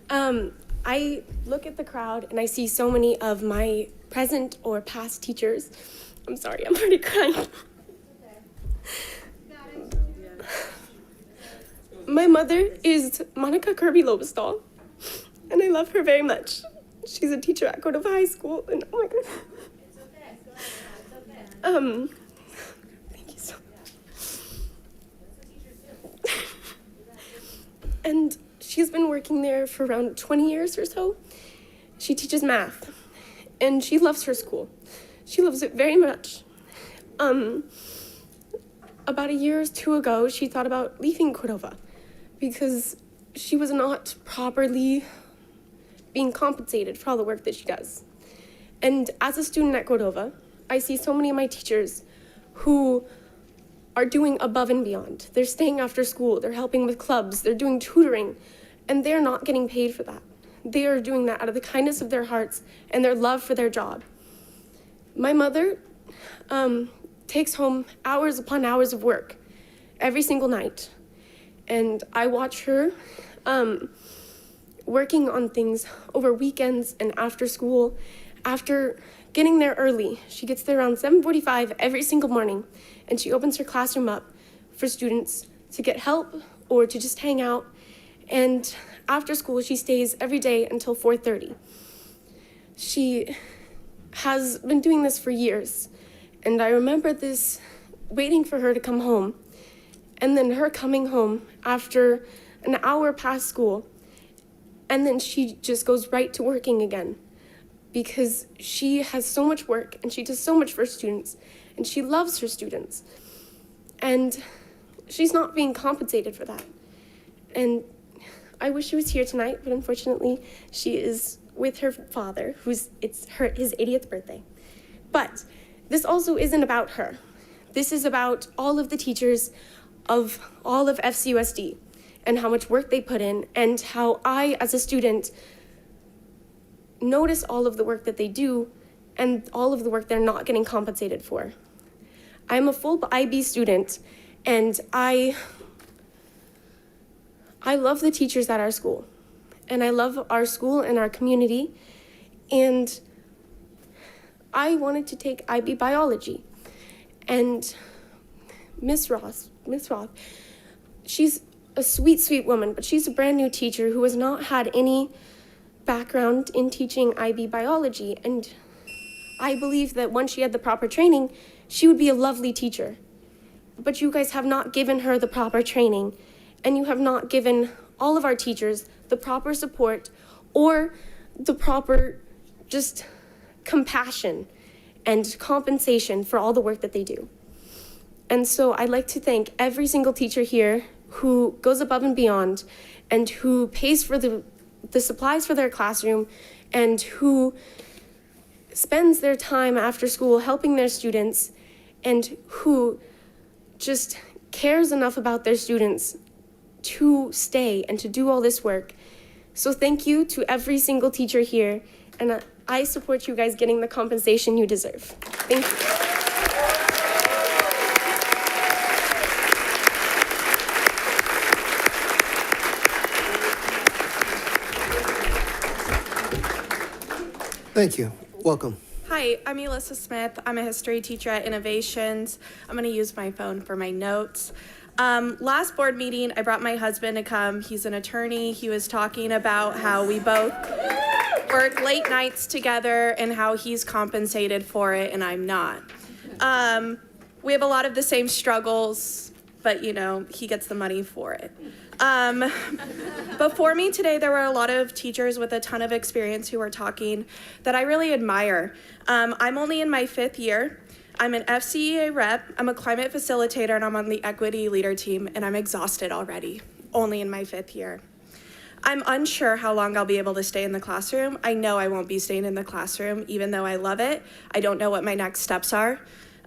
I look at the crowd and I see so many of my present or past teachers. I'm sorry, I'm already crying. My mother is Monica Kirby Lobestall, and I love her very much. She's a teacher at Cordova High School, and oh my God. Thank you so much. And she's been working there for around 20 years or so. She teaches math, and she loves her school. She loves it very much. About a year or two ago, she thought about leaving Cordova because she was not properly being compensated for all the work that she does. And as a student at Cordova, I see so many of my teachers who are doing above and beyond. They're staying after school, they're helping with clubs, they're doing tutoring, and they're not getting paid for that. They are doing that out of the kindness of their hearts and their love for their job. My mother takes home hours upon hours of work every single night. And I watch her working on things over weekends and after school. After getting there early, she gets there around 7:45 every single morning, and she opens her classroom up for students to get help or to just hang out. And after school, she stays every day until 4:30. She has been doing this for years, and I remember this, waiting for her to come home, and then her coming home after an hour past school, and then she just goes right to working again because she has so much work and she does so much for students and she loves her students, and she's not being compensated for that. And I wish she was here tonight, but unfortunately she is with her father, his 80th birthday. But this also isn't about her. This is about all of the teachers of all of FCUSD and how much work they put in, and how I, as a student, notice all of the work that they do and all of the work they're not getting compensated for. I'm a full IB student, and I love the teachers at our school, and I love our school and our community, and I wanted to take IB biology. And Miss Roth, she's a sweet, sweet woman, but she's a brand new teacher who has not had any background in teaching IB biology. And I believe that once she had the proper training, she would be a lovely teacher. But you guys have not given her the proper training, and you have not given all of our teachers the proper support or the proper just compassion and compensation for all the work that they do. And so I'd like to thank every single teacher here who goes above and beyond and who pays for the supplies for their classroom and who spends their time after school helping their students and who just cares enough about their students to stay and to do all this work. So thank you to every single teacher here, and I support you guys getting the compensation you deserve. Thank you. Thank you. Welcome. Hi, I'm Elissa Smith. I'm a history teacher at Innovations. I'm going to use my phone for my notes. Last board meeting, I brought my husband to come. He's an attorney. He was talking about how we both work late nights together and how he's compensated for it and I'm not. We have a lot of the same struggles, but you know, he gets the money for it. Before me today, there were a lot of teachers with a ton of experience who were talking that I really admire. I'm only in my 5th year. I'm an FCEA rep, I'm a climate facilitator, and I'm on the equity leader team, and I'm exhausted already, only in my 5th year. I'm unsure how long I'll be able to stay in the classroom. I know I won't be staying in the classroom, even though I love it. I don't know what my next steps are.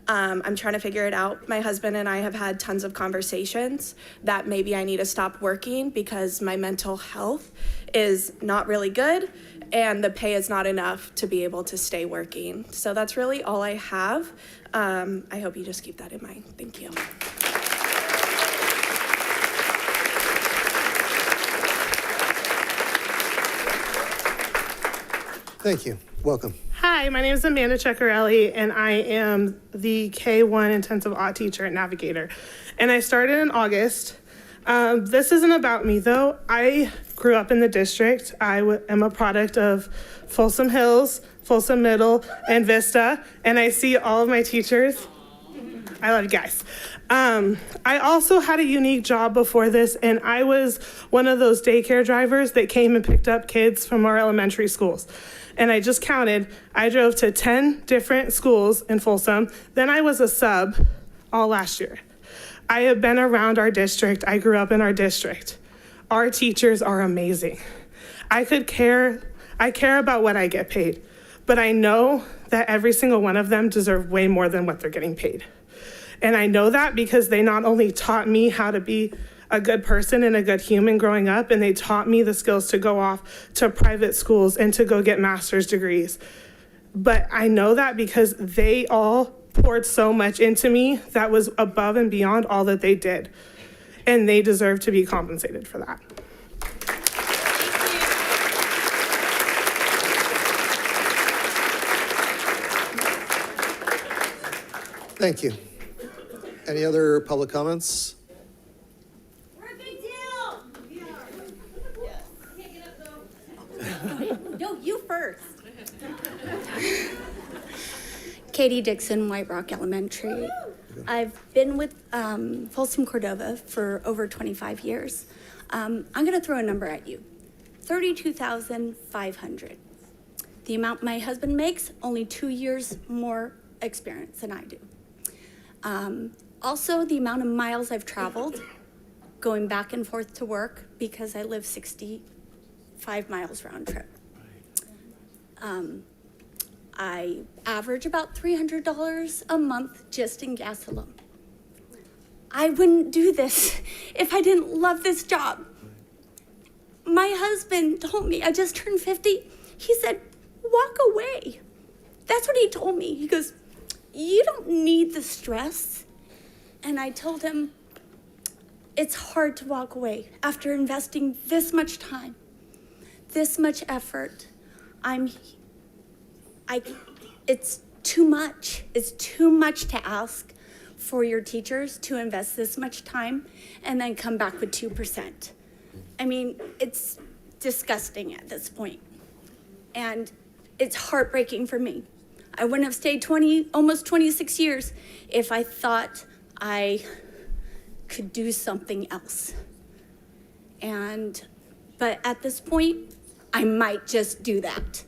I'm trying to figure it out. My husband and I have had tons of conversations that maybe I need to stop working because my mental health is not really good and the pay is not enough to be able to stay working. So that's really all I have. I hope you just keep that in mind. Thank you. Thank you. Welcome. Hi, my name is Amanda Ceccarelli, and I am the K-1 intensive art teacher at Navigator. And I started in August. This isn't about me, though. I grew up in the district. I am a product of Folsom Hills, Folsom Middle, and Vista, and I see all of my teachers. I love you guys. I also had a unique job before this, and I was one of those daycare drivers that came and picked up kids from our elementary schools. And I just counted, I drove to 10 different schools in Folsom. Then I was a sub all last year. I have been around our district. I grew up in our district. Our teachers are amazing. I care about what I get paid, but I know that every single one of them deserve way more than what they're getting paid. And I know that because they not only taught me how to be a good person and a good human growing up, and they taught me the skills to go off to private schools and to go get master's degrees. But I know that because they all poured so much into me that was above and beyond all that they did. And they deserve to be compensated for that. Thank you. Any other public comments? We're a big deal. We are. Yes. Can't get up though. No, you first. Katie Dixon, White Rock Elementary. I've been with Folsom Cordova for over 25 years. I'm going to throw a number at you. $32,500. The amount my husband makes, only 2 years more experience than I do. Also, the amount of miles I've traveled going back and forth to work because I live 65 miles round trip. I average about $300 a month just in gas alone. I wouldn't do this if I didn't love this job. My husband told me, I just turned 50. He said, walk away. That's what he told me. He goes, you don't need the stress. And I told him, it's hard to walk away after investing this much time, this much effort. It's too much. It's too much to ask for your teachers to invest this much time and then come back with 2%. I mean, it's disgusting at this point. And it's heartbreaking for me. I wouldn't have stayed almost 26 years if I thought I could do something else. But at this point, I might just do that.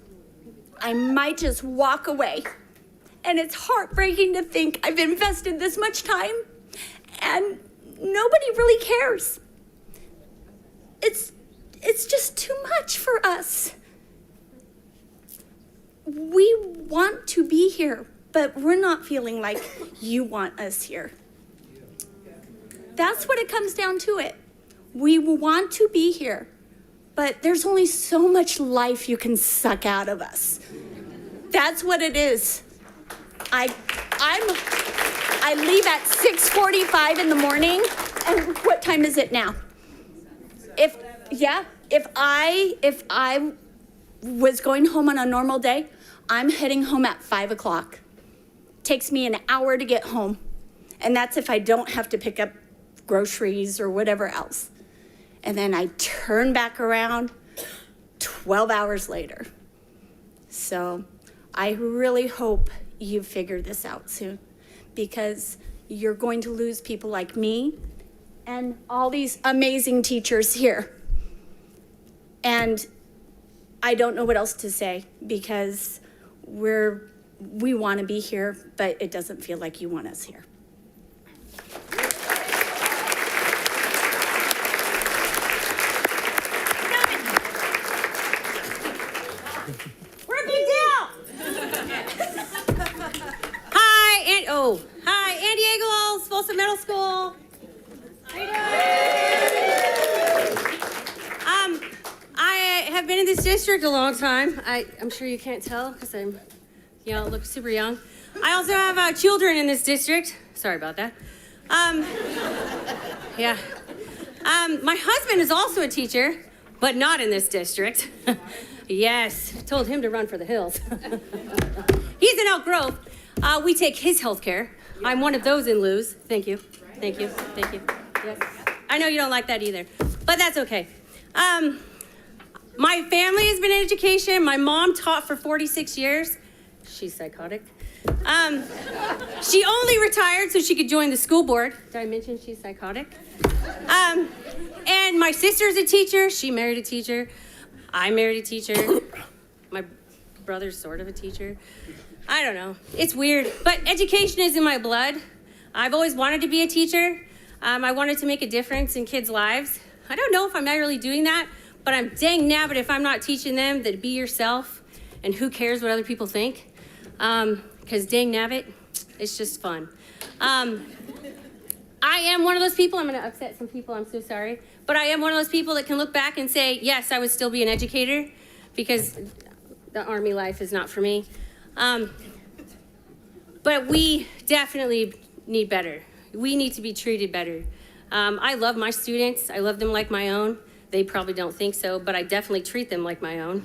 I might just walk away. And it's heartbreaking to think I've invested this much time and nobody really cares. It's just too much for us. We want to be here, but we're not feeling like you want us here. That's what it comes down to it. We want to be here, but there's only so much life you can suck out of us. That's what it is. I leave at 6:45 in the morning, and what time is it now? If I was going home on a normal day, I'm heading home at 5 o'clock. Takes me an hour to get home, and that's if I don't have to pick up groceries or whatever else. And then I turn back around 12 hours later. So I really hope you figure this out soon, because you're going to lose people like me and all these amazing teachers here. And I don't know what else to say, because we want to be here, but it doesn't feel like you want us here. We're a big deal. Hi, Andy Eagles, Folsom Middle School. How you doing? I have been in this district a long time. I'm sure you can't tell because look super young. I also have children in this district. Sorry about that. Yeah. My husband is also a teacher, but not in this district. Yes, told him to run for the hills. He's in Elk Grove. We take his health care. I'm one of those in Lou's. Thank you. Thank you. Thank you. Yes. I know you don't like that either, but that's okay. My family has been in education. My mom taught for 46 years. She's psychotic. She only retired so she could join the school board. Did I mention she's psychotic? And my sister's a teacher. She married a teacher. I married a teacher. My brother's sort of a teacher. I don't know. It's weird. But education is in my blood. I've always wanted to be a teacher. I wanted to make a difference in kids' lives. I don't know if I'm really doing that, but I'm dang nabbit if I'm not teaching them that be yourself and who cares what other people think. Because dang nabbit, it's just fun. I am one of those people, I'm going to upset some people, I'm so sorry, but I am one of those people that can look back and say, yes, I would still be an educator because the Army life is not for me. But we definitely need better. We need to be treated better. I love my students. I love them like my own. They probably don't think so, but I definitely treat them like my own.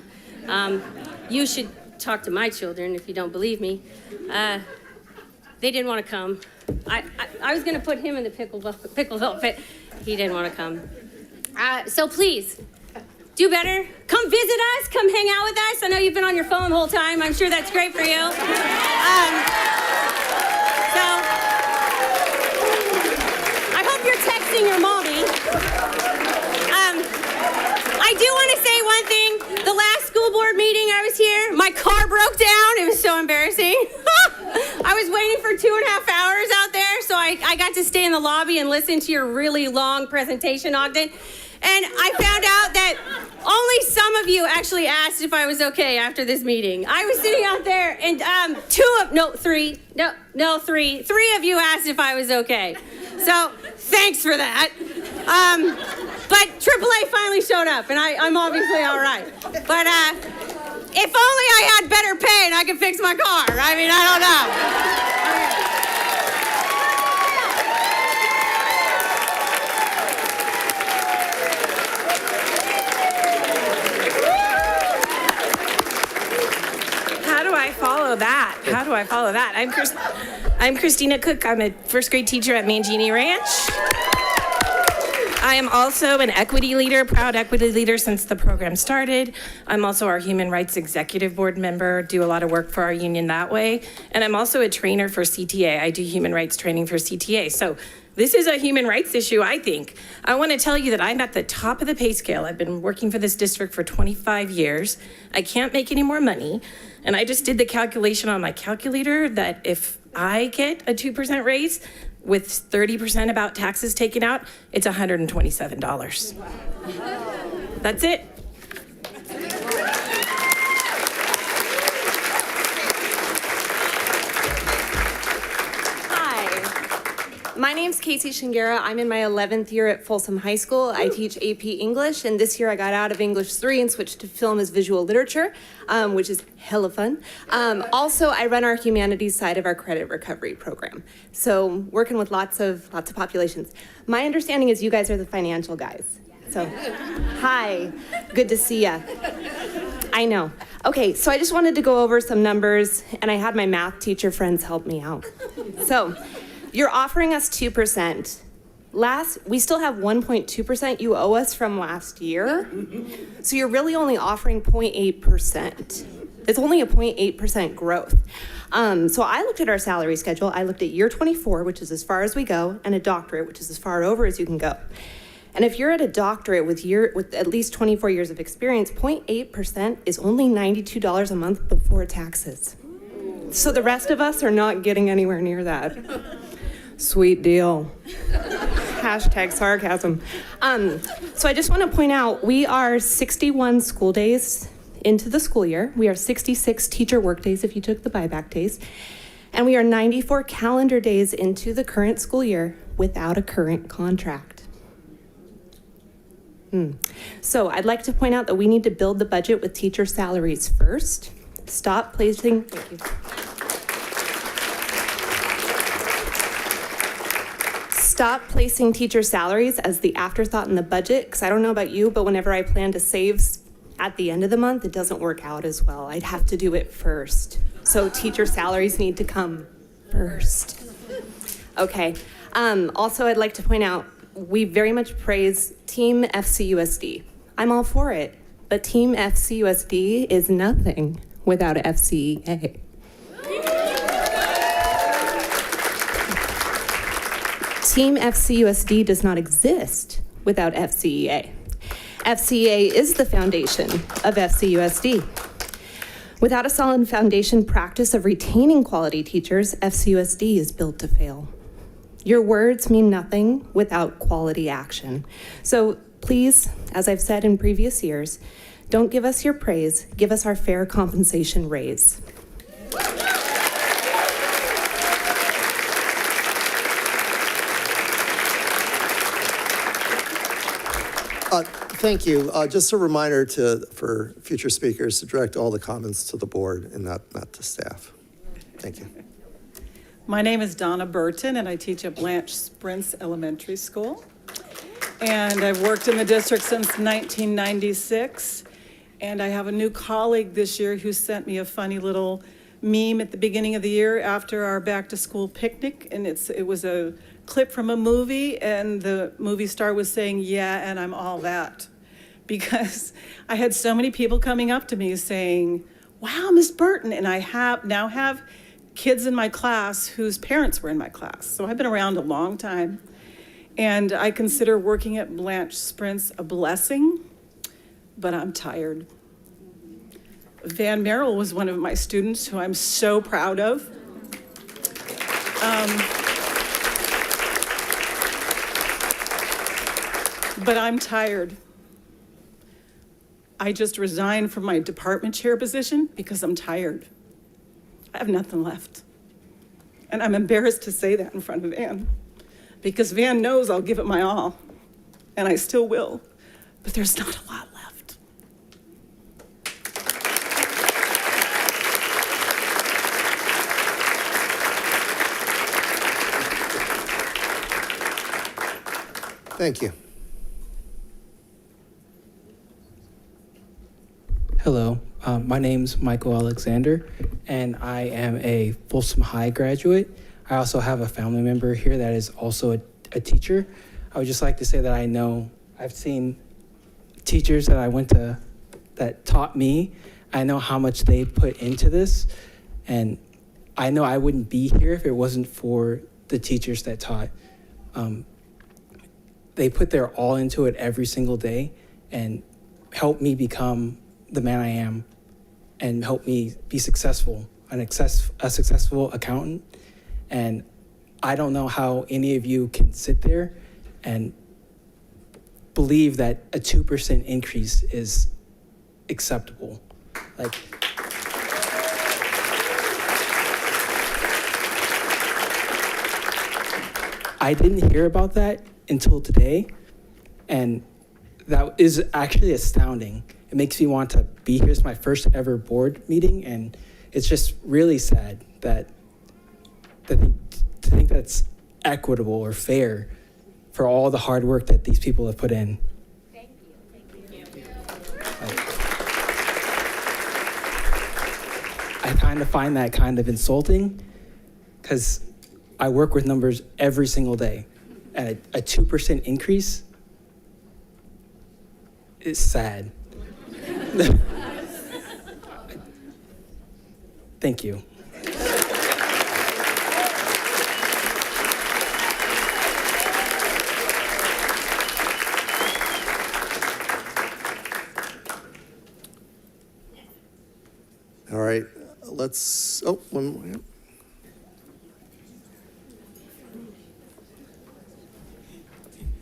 You should talk to my children if you don't believe me. They didn't want to come. I was going to put him in the Pickleville pit. He didn't want to come. So please, do better. Come visit us. Come hang out with us. I know you've been on your phone the whole time. I'm sure that's great for you. I hope you're texting your mommy. I do want to say one thing. The last school board meeting I was here, my car broke down. It was so embarrassing. I was waiting for 2.5 hours out there, so I got to stay in the lobby and listen to your really long presentation, Ogden. And I found out that only some of you actually asked if I was okay after this meeting. I was sitting out there, and three of you asked if I was okay. So thanks for that. But AAA finally showed up, and I'm obviously all right. But if only I had better pay and I could fix my car. I mean, I don't know. How do I follow that? I'm Christina Cook. I'm a first grade teacher at Mangini Ranch. I am also an equity leader, proud equity leader since the program started. I'm also our Human Rights Executive Board member, do a lot of work for our union that way. And I'm also a trainer for CTA. I do human rights training for CTA. So this is a human rights issue, I think. I want to tell you that I'm at the top of the pay scale. I've been working for this district for 25 years. I can't make any more money. And I just did the calculation on my calculator that if I get a 2% raise with 30% about taxes taken out, it's $127. That's it. My name's Casey Shingera. I'm in my 11th year at Folsom High School. I teach AP English, and this year I got out of English 3 and switched to film as visual literature, which is hella fun. Also, I run our humanities side of our credit recovery program. So working with lots of populations. My understanding is you guys are the financial guys. So, hi, good to see ya. I know. Okay, so I just wanted to go over some numbers, and I had my math teacher friends help me out. So, you're offering us 2%. We still have 1.2% you owe us from last year. So you're really only offering 0.8%. It's only a 0.8% growth. So I looked at our salary schedule. I looked at year 24, which is as far as we go, and a doctorate, which is as far over as you can go. And if you're at a doctorate with at least 24 years of experience, 0.8% is only $92 a month before taxes. So the rest of us are not getting anywhere near that. Sweet deal. Hashtag sarcasm. So I just want to point out, we are 61 school days into the school year. We are 66 teacher work days if you took the buyback days. And we are 94 calendar days into the current school year without a current contract. So I'd like to point out that we need to build the budget with teacher salaries first. Stop placing, thank you. Stop placing teacher salaries as the afterthought in the budget, because I don't know about you, but whenever I plan to save at the end of the month, it doesn't work out as well. I'd have to do it first. So teacher salaries need to come first. Okay. Also, I'd like to point out, we very much praise Team FCUSD. I'm all for it, but Team FCUSD is nothing without FCEA. Team FCUSD does not exist without FCEA. FCEA is the foundation of FCUSD. Without a solid foundation practice of retaining quality teachers, FCUSD is built to fail. Your words mean nothing without quality action. So please, as I've said in previous years, don't give us your praise, give us our fair compensation raise. Thank you. Just a reminder for future speakers to direct all the comments to the board and not to staff. Thank you. My name is Donna Burton, and I teach at Blanche Sprints Elementary School. And I've worked in the district since 1996. And I have a new colleague this year who sent me a funny little meme at the beginning of the year after our back-to-school picnic. And it was a clip from a movie, and the movie star was saying, "Yeah, and I'm all that." Because I had so many people coming up to me saying, "Wow, Miss Burton," and I now have kids in my class whose parents were in my class. So I've been around a long time. And I consider working at Blanche Sprints a blessing, but I'm tired. Van Merrill was one of my students who I'm so proud of. But I'm tired. I just resigned from my department chair position because I'm tired. I have nothing left. And I'm embarrassed to say that in front of Van, because Van knows I'll give it my all, and I still will, but there's not a lot left. Thank you. Hello, my name's Michael Alexander, and I am a Folsom High graduate. I also have a family member here that is also a teacher. I would just like to say that I've seen teachers that I went to that taught me. I know how much they put into this, and I know I wouldn't be here if it wasn't for the teachers that taught. They put their all into it every single day and helped me become the man I am and helped me be successful, a successful accountant. And I don't know how any of you can sit there and believe that a 2% increase is acceptable. Like, I didn't hear about that until today, and that is actually astounding. It makes me want to be here. It's my first ever board meeting, and it's just really sad to think that's equitable or fair for all the hard work that these people have put in. Thank you. I kind of find that kind of insulting because I work with numbers every single day, and a 2% increase is sad. Thank you. All right, let's, one more.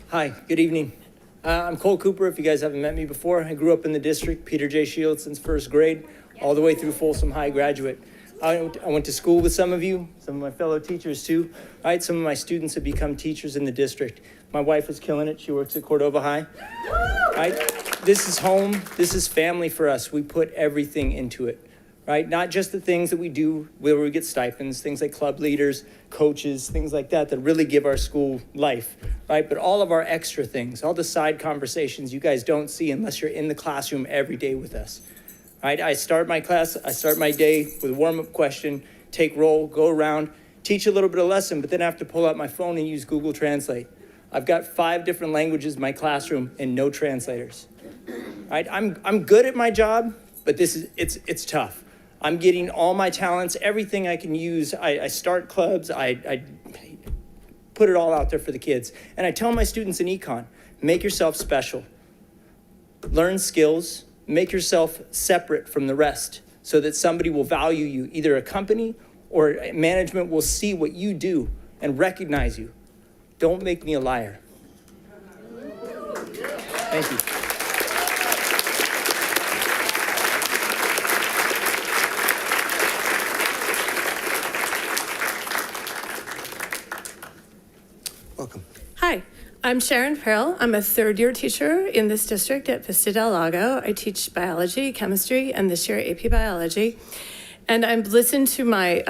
Hi, good evening. I'm Cole Cooper, if you guys haven't met me before. I grew up in the district, Peter J. Shields since first grade, all the way through Folsom High graduate. I went to school with some of you, some of my fellow teachers too. Right, some of my students have become teachers in the district. My wife is killing it, she works at Cordova High. Right, this is home, this is family for us. We put everything into it. Right, not just the things that we do where we get stipends, things like club leaders, coaches, things like that really give our school life, right? But all of our extra things, all the side conversations you guys don't see unless you're in the classroom every day with us, right? I start my day with a warm-up question, take roll, go around, teach a little bit of lesson, but then I have to pull out my phone and use Google Translate. I've got 5 different languages in my classroom and no translators, right? I'm good at my job, but it's tough. I'm getting all my talents, everything I can use. I start clubs, I put it all out there for the kids. And I tell my students in econ, make yourself special. Learn skills, make yourself separate from the rest so that somebody will value you, either a company or management will see what you do and recognize you. Don't make me a liar. Thank you. Welcome. Hi, I'm Sharon Farrell. I'm a third-year teacher in this district at Vista Del Lago. I teach biology, chemistry, and this year AP biology. And I've listened to my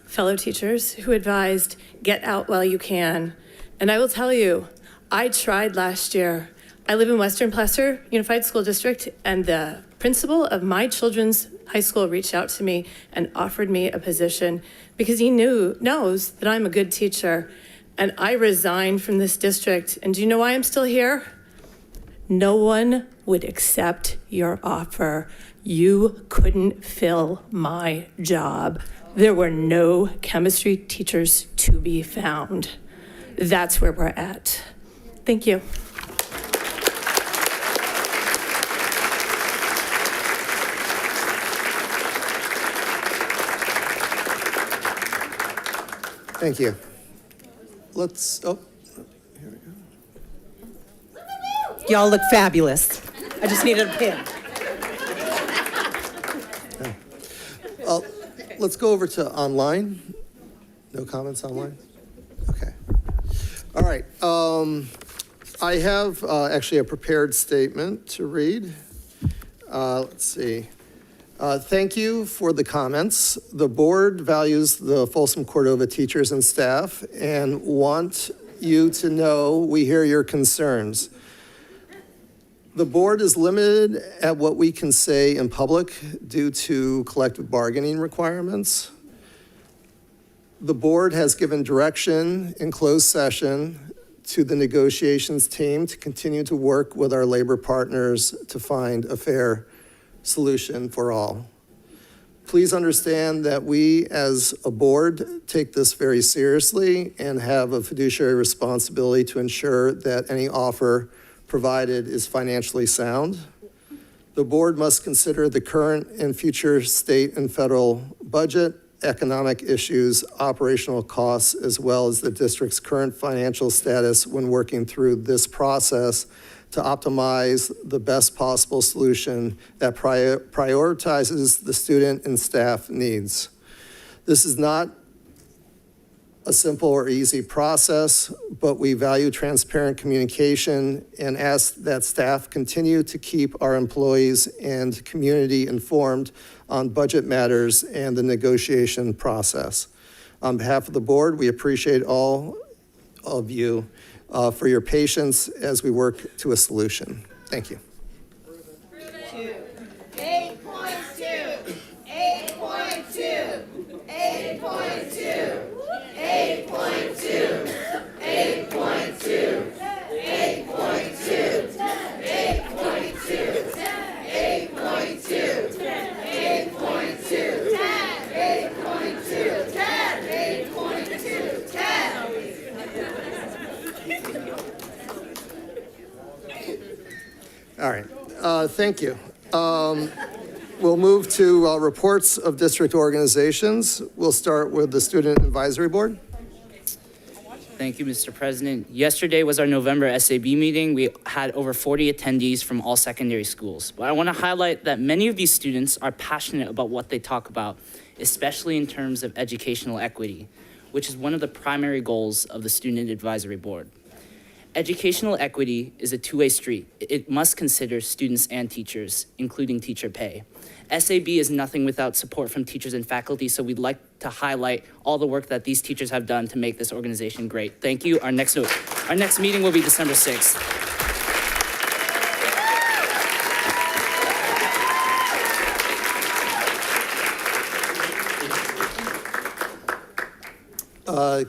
fellow teachers who advised, get out while you can. And I will tell you, I tried last year. I live in Western Placer Unified School District, and the principal of my children's high school reached out to me and offered me a position because he knows that I'm a good teacher. And I resigned from this district. And do you know why I'm still here? No one would accept your offer. You couldn't fill my job. There were no chemistry teachers to be found. That's where we're at. Thank you. Thank you. Here we go. Y'all look fabulous. I just needed a pin. Let's go over to online. No comments online? Okay. All right. I have actually a prepared statement to read. Let's see. Thank you for the comments. The board values the Folsom Cordova teachers and staff and want you to know we hear your concerns. The board is limited at what we can say in public due to collective bargaining requirements. The board has given direction in closed session to the negotiations team to continue to work with our labor partners to find a fair solution for all. Please understand that we as a board take this very seriously and have a fiduciary responsibility to ensure that any offer provided is financially sound. The board must consider the current and future state and federal budget, economic issues, operational costs, as well as the district's current financial status when working through this process to optimize the best possible solution that prioritizes the student and staff needs. This is not a simple or easy process, but we value transparent communication and ask that staff continue to keep our employees and community informed on budget matters and the negotiation process. On behalf of the board, we appreciate all of you for your patience as we work to a solution. Thank you. 8.2, 8.2, 8.2, 8.2, 8.2, 8.2, 8.2, 8.2, 8.2, 8.2, All right, thank you. We'll move to reports of district organizations. We'll start with the Student Advisory Board. Thank you, Mr. President. Yesterday was our November SAB meeting. We had over 40 attendees from all secondary schools. But I want to highlight that many of these students are passionate about what they talk about, especially in terms of educational equity, which is one of the primary goals of the Student Advisory Board. Educational equity is a two-way street. It must consider students and teachers, including teacher pay. SAB is nothing without support from teachers and faculty, so we'd like to highlight all the work that these teachers have done to make this organization great. Thank you. Our next meeting will be December 6th.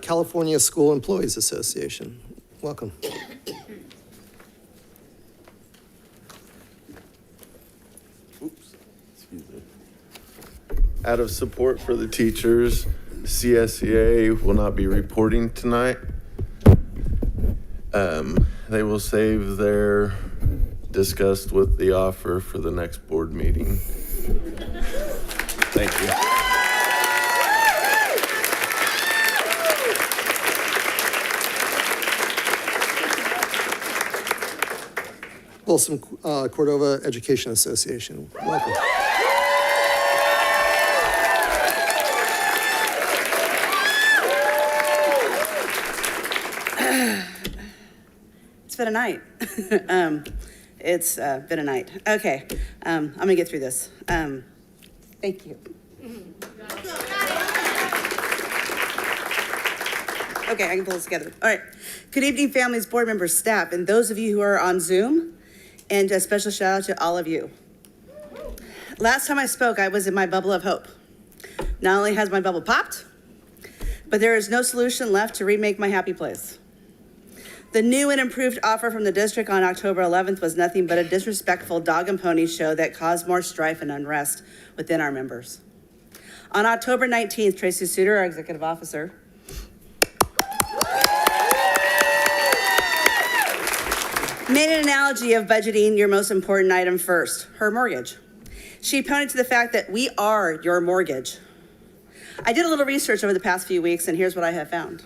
California School Employees Association. Welcome. Out of support for the teachers, CSEA will not be reporting tonight. They will save their disgust with the offer for the next board meeting. Thank you. Folsom Cordova Education Association. Welcome. It's been a night. It's been a night. Okay, I'm gonna get through this. Thank you. Okay, I can pull this together. All right. Good evening, families, board members, staff, and those of you who are on Zoom, and a special shout out to all of you. Last time I spoke, I was in my bubble of hope. Not only has my bubble popped, but there is no solution left to remake my happy place. The new and improved offer from the district on October 11th was nothing but a disrespectful dog and pony show that caused more strife and unrest within our members. On October 19th, Tracy Suter, our executive officer, made an analogy of budgeting your most important item first, her mortgage. She pointed to the fact that we are your mortgage. I did a little research over the past few weeks, and here's what I have found.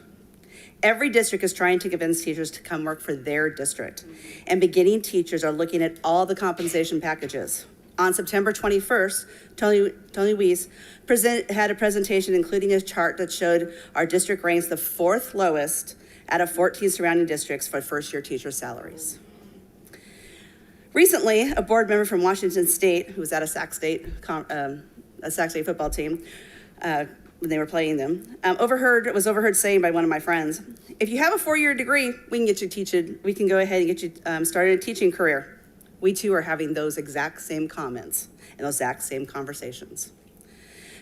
Every district is trying to convince teachers to come work for their district, and beginning teachers are looking at all the compensation packages. On September 21st, Tony Weiss had a presentation including a chart that showed our district ranks the 4th lowest out of 14 surrounding districts for first-year teacher salaries. Recently, a board member from Washington State, who was at a Sac State football team, when they were playing them, was overheard saying by one of my friends, if you have a 4-year degree, we can get you teaching, we can go ahead and get you started a teaching career. We too are having those exact same comments and those exact same conversations.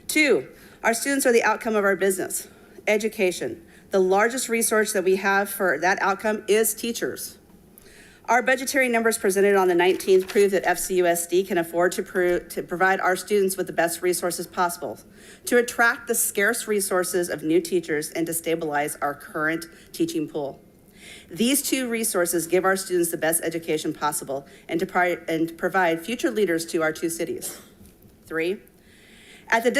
2, our students are the outcome of our business. Education. The largest resource that we have for that outcome is teachers. Our budgetary numbers presented on the 19th prove that FCUSD can afford to provide our students with the best resources possible, to attract the scarce resources of new teachers and to stabilize our current teaching pool. These 2 resources give our students the best education possible and to provide future leaders to our 2 cities. 3, at the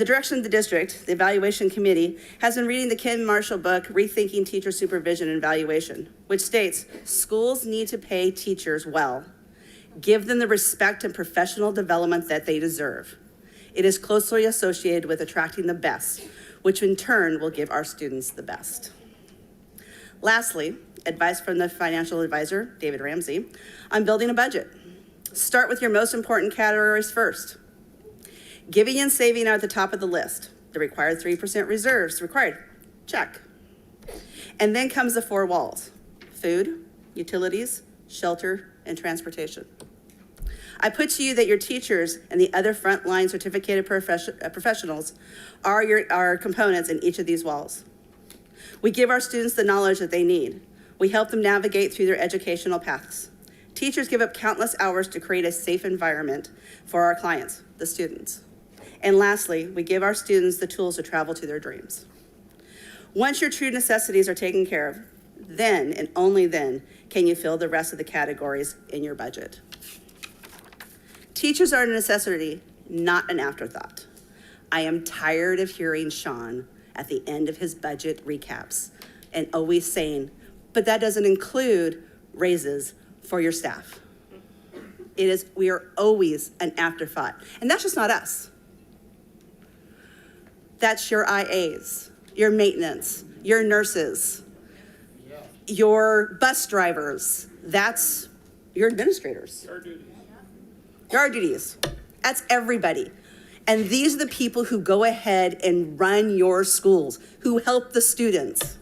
direction of the district, the evaluation committee has been reading the Ken Marshall book, Rethinking Teacher Supervision and Evaluation, which states schools need to pay teachers well, give them the respect and professional development that they deserve. It is closely associated with attracting the best, which in turn will give our students the best. Lastly, advice from the financial advisor, David Ramsey, on building a budget. Start with your most important categories first. Giving and saving are at the top of the list. The required 3% reserves required, check. And then comes the 4 walls: food, utilities, shelter, and transportation. I put to you that your teachers and the other frontline certificated professionals are components in each of these walls. We give our students the knowledge that they need. We help them navigate through their educational paths. Teachers give up countless hours to create a safe environment for our clients, the students. And lastly, we give our students the tools to travel to their dreams. Once your true necessities are taken care of, then and only then can you fill the rest of the categories in your budget. Teachers are a necessity, not an afterthought. I am tired of hearing Sean at the end of his budget recaps and always saying, but that doesn't include raises for your staff. We are always an afterthought. And that's just not us. That's your IAs, your maintenance, your nurses, your bus drivers. That's your administrators. Yard duties. That's everybody. And these are the people who go ahead and run your schools, who help the students.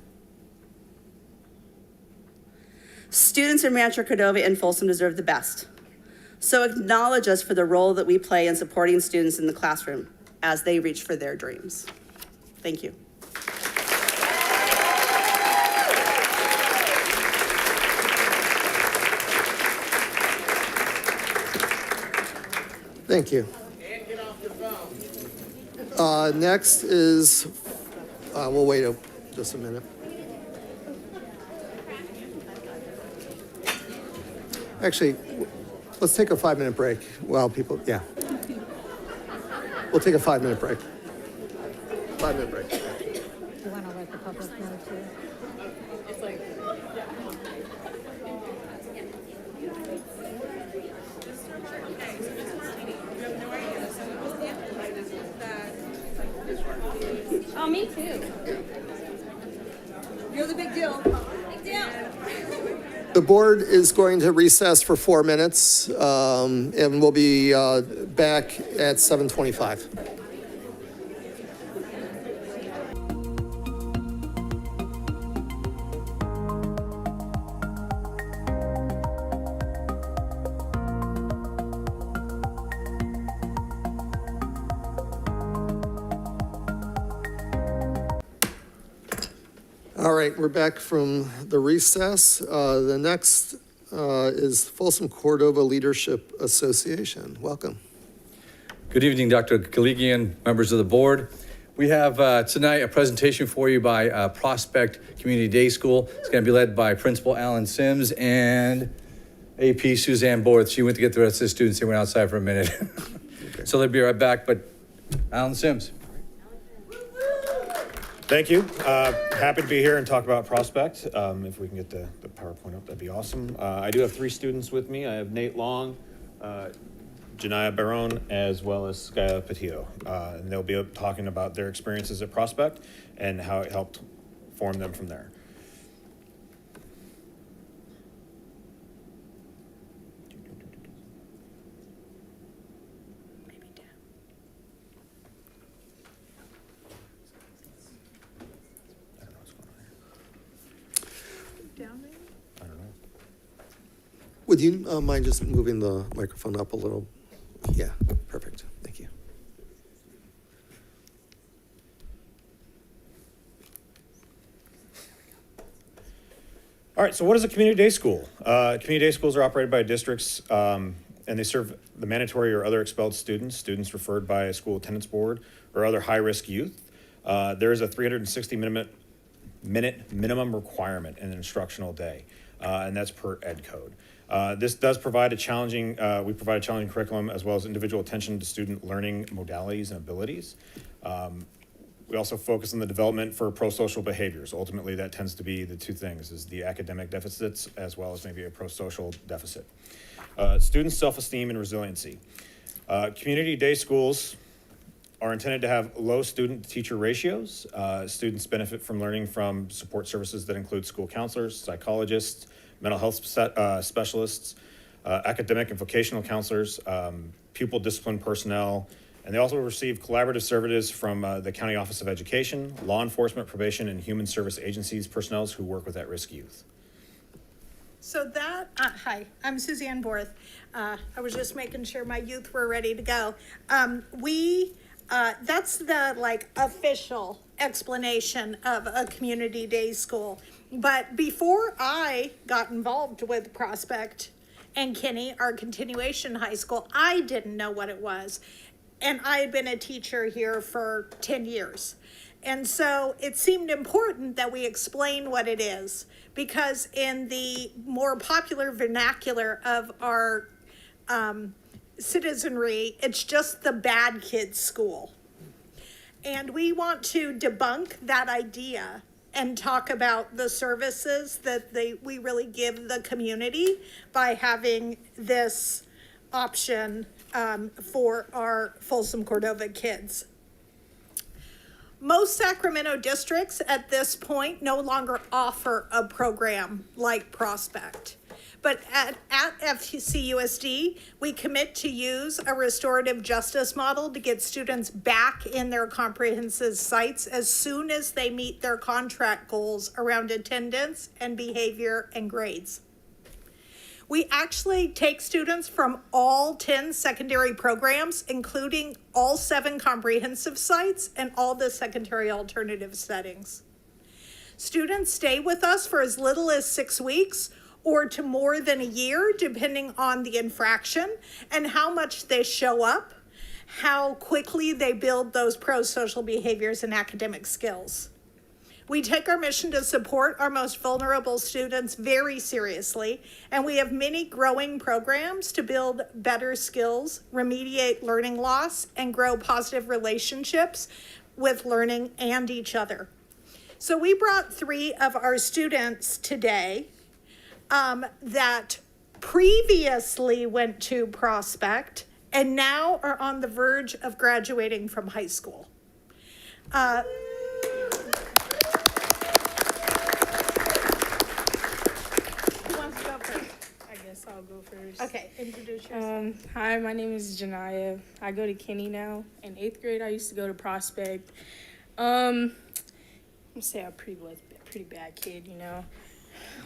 Students in Rancho Cordova and Folsom deserve the best. So acknowledge us for the role that we play in supporting students in the classroom as they reach for their dreams. Thank you. Thank you. Next is, we'll wait just a minute. Actually, let's take a 5-minute break while people, yeah. We'll take a 5-minute break. 5-minute break. Do you want to let the public know too? Oh, me too. You're the big deal. Big deal. The board is going to recess for 4 minutes, and we'll be back at 7:25. All right, we're back from the recess. The next is Folsom Cordova Leadership Association. Welcome. Good evening, Dr. Galigian, members of the board. We have tonight a presentation for you by Prospect Community Day School. It's going to be led by Principal Alan Sims and AP Suzanne Borth. She went to get the rest of the students. They went outside for a minute. So they'll be right back, but Alan Sims. Thank you. Happy to be here and talk about Prospect. If we can get the PowerPoint up, that'd be awesome. I do have 3 students with me. I have Nate Long, Janaya Barone, as well as Skya Patillo. And they'll be talking about their experiences at Prospect and how it helped form them from there. Would you mind just moving the microphone up a little? Yeah, perfect. Thank you. All right, so what is a community day school? Community day schools are operated by districts and they serve the mandatory or other expelled students, students referred by a school attendance board, or other high-risk youth. There is a 360-minute minimum requirement in an instructional day, and that's per ed code. This does provide a challenging, we provide a challenging curriculum as well as individual attention to student learning modalities and abilities. We also focus on the development for pro-social behaviors. Ultimately, that tends to be the 2 things, is the academic deficits as well as maybe a pro-social deficit. Student self-esteem and resiliency. Community day schools are intended to have low student-to-teacher ratios. Students benefit from learning from support services that include school counselors, psychologists, mental health specialists, academic and vocational counselors, pupil discipline personnel, and they also receive collaborative services from the County Office of Education, law enforcement, probation, and human service agencies personnel who work with at-risk youth. So that, hi, I'm Suzanne Borth. I was just making sure my youth were ready to go. That's the official explanation of a community day school. But before I got involved with Prospect and Kinney, our continuation high school, I didn't know what it was. And I had been a teacher here for 10 years. And so it seemed important that we explain what it is, because in the more popular vernacular of our citizenry, it's just the bad kids' school. And we want to debunk that idea and talk about the services that we really give the community by having this option for our Folsom Cordova kids. Most Sacramento districts at this point no longer offer a program like Prospect. But at FCUSD, we commit to use a restorative justice model to get students back in their comprehensive sites as soon as they meet their contract goals around attendance and behavior and grades. We actually take students from all 10 secondary programs, including all 7 comprehensive sites and all the secondary alternative settings. Students stay with us for as little as 6 weeks or to more than a year, depending on the infraction and how much they show up how quickly they build those pro-social behaviors and academic skills. We take our mission to support our most vulnerable students very seriously, and we have many growing programs to build better skills, remediate learning loss, and grow positive relationships with learning and each other. So we brought 3 of our students today that previously went to Prospect and now are on the verge of graduating from high school. I'll go first. Okay, introduce yourself. Hi, my name is Janaya. I go to Kinney now. In 8th grade, I used to go to Prospect. I'm gonna say I'm a pretty bad kid, you know.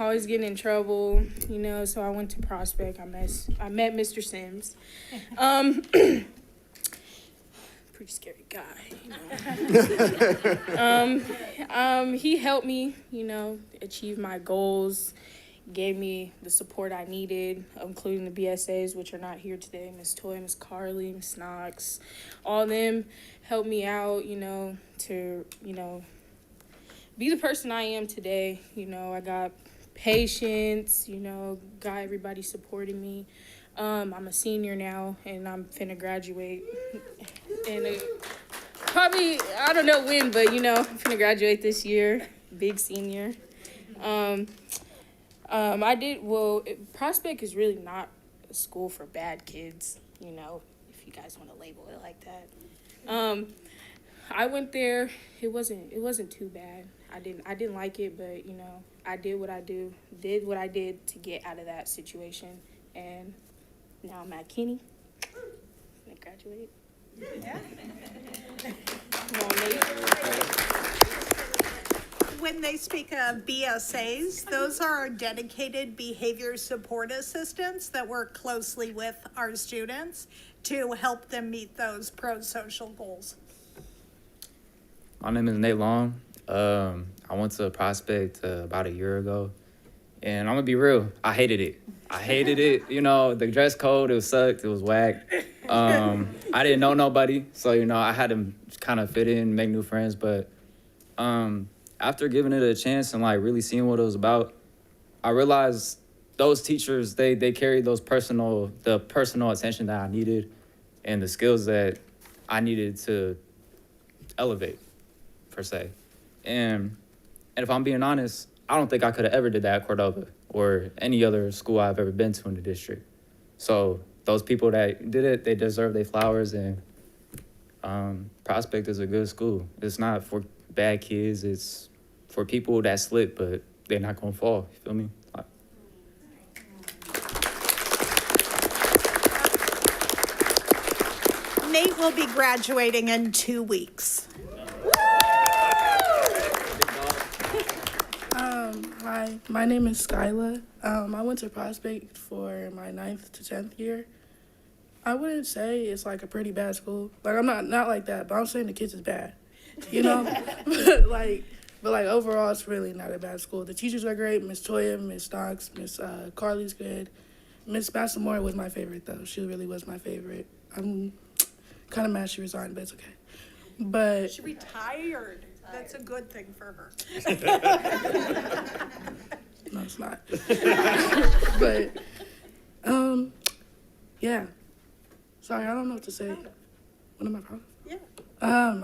Always getting in trouble, you know, so I went to Prospect. I met Mr. Sims. Pretty scary guy, you know. He helped me, you know, achieve my goals. Gave me the support I needed, including the BSAs, which are not here today. Miss Toy, Miss Carly, Miss Knox, all of them helped me out, you know, to, you know, be the person I am today. You know, I got patience, you know, got everybody supporting me. I'm a senior now, and I'm finna graduate. And probably, I don't know when, but, you know, I'm finna graduate this year, big senior. Prospect is really not a school for bad kids, you know, if you guys want to label it like that. I went there, it wasn't too bad. I didn't like it, but, you know, I did what I did to get out of that situation, and now I'm at Kinney. I'm gonna graduate. Yeah. Come on, Nate. When they speak of BSAs, those are our dedicated behavior support assistants that work closely with our students to help them meet those pro-social goals. My name is Nate Long. I went to Prospect about a year ago, and I'm gonna be real, I hated it. You know, the dress code, it sucked, it was whack. I didn't know nobody, so, you know, I had to kind of fit in, make new friends, but after giving it a chance and like really seeing what it was about, I realized those teachers, they carried the personal attention that I needed and the skills that I needed to elevate, per se. And if I'm being honest, I don't think I could have ever did that at Cordova or any other school I've ever been to in the district. So those people that did it, they deserve their flowers, and Prospect is a good school. It's not for bad kids, it's for people that slip, but they're not gonna fall, you feel me? Nate will be graduating in 2 weeks. Hi, my name is Skyla. I went to Prospect for my 9th to 10th year. I wouldn't say it's like a pretty bad school. Like, I'm not like that, but I'm saying the kids is bad, you know? But overall, it's really not a bad school. The teachers are great. Miss Toya, Miss Knox, Miss Carly's good. Miss Bassamore was my favorite, though. She really was my favorite. I'm kind of mad she resigned, but it's okay. But She retired. That's a good thing for her. no, it's not. But yeah. Sorry, I don't know what to say. What am I proud of? Yeah.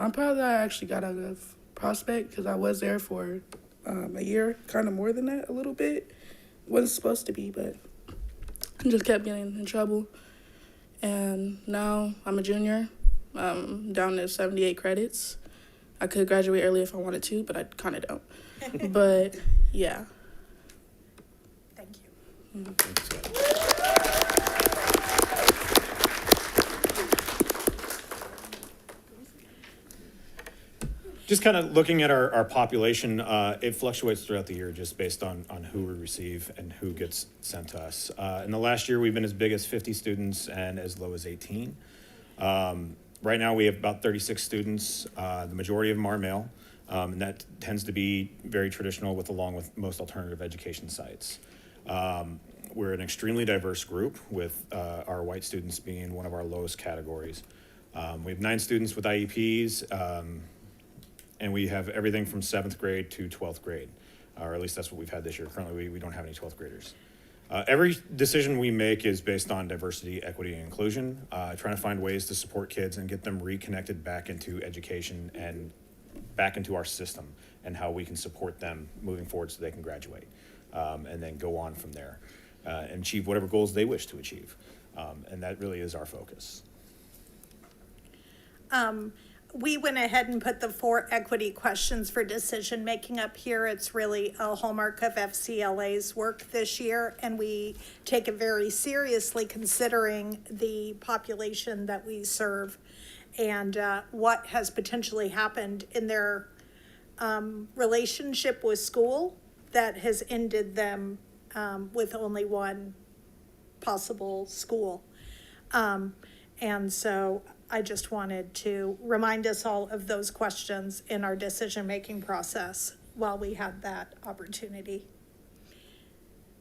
I'm proud that I actually got out of Prospect because I was there for a year, kind of more than that, a little bit. Wasn't supposed to be, but I just kept getting in trouble. And now I'm a junior, down to 78 credits. I could graduate early if I wanted to, but I kind of don't. But yeah. Thank you. Just kind of looking at our population, it fluctuates throughout the year just based on who we receive and who gets sent to us. In the last year, we've been as big as 50 students and as low as 18. Right now, we have about 36 students. The majority of them are male, and that tends to be very traditional along with most alternative education sites. We're an extremely diverse group with our white students being one of our lowest categories. We have 9 students with IEPs, and we have everything from 7th grade to 12th grade, or at least that's what we've had this year. Currently, we don't have any 12th graders. Every decision we make is based on diversity, equity, and inclusion, trying to find ways to support kids and get them reconnected back into education and back into our system and how we can support them moving forward so they can graduate and then go on from there and achieve whatever goals they wish to achieve. And that really is our focus. We went ahead and put the 4 equity questions for decision making up here. It's really a hallmark of FCLA's work this year, and we take it very seriously considering the population that we serve and what has potentially happened in their relationship with school that has ended them with only one possible school. And so I just wanted to remind us all of those questions in our decision-making process while we had that opportunity.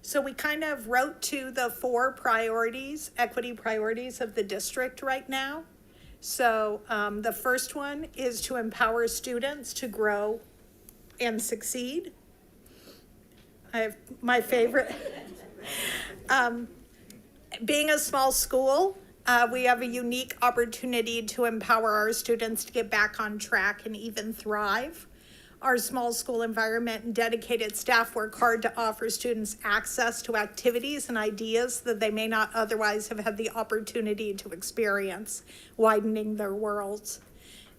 So we kind of wrote to the 4 priorities, equity priorities of the district right now. So the first one is to empower students to grow and succeed. I have my favorite. Being a small school, we have a unique opportunity to empower our students to get back on track and even thrive. Our small school environment and dedicated staff work hard to offer students access to activities and ideas that they may not otherwise have had the opportunity to experience, widening their worlds.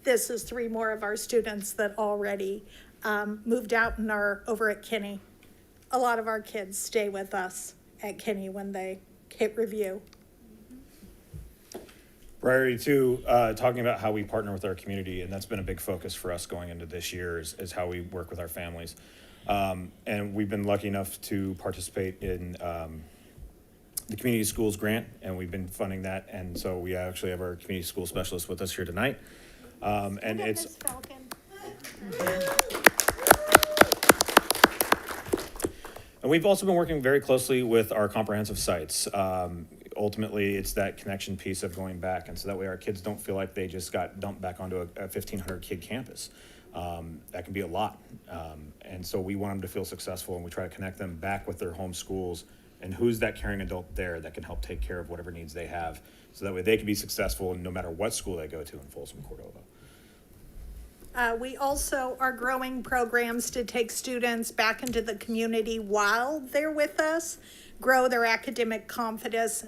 This is 3 more of our students that already moved out and are over at Kinney. A lot of our kids stay with us at Kinney when they hit review. Priority 2, talking about how we partner with our community, and that's been a big focus for us going into this year is how we work with our families. And we've been lucky enough to participate in the Community Schools Grant, and we've been funding that. And so we actually have our community school specialist with us here tonight. And it's... And we've also been working very closely with our comprehensive sites. Ultimately, it's that connection piece of going back, and so that way our kids don't feel like they just got dumped back onto a 1,500 kid campus. That can be a lot, and so we want them to feel successful, and we try to connect them back with their home schools and who's that caring adult there that can help take care of whatever needs they have, so that way they can be successful no matter what school they go to in Folsom, Cordova. We also are growing programs to take students back into the community while they're with us, grow their academic confidence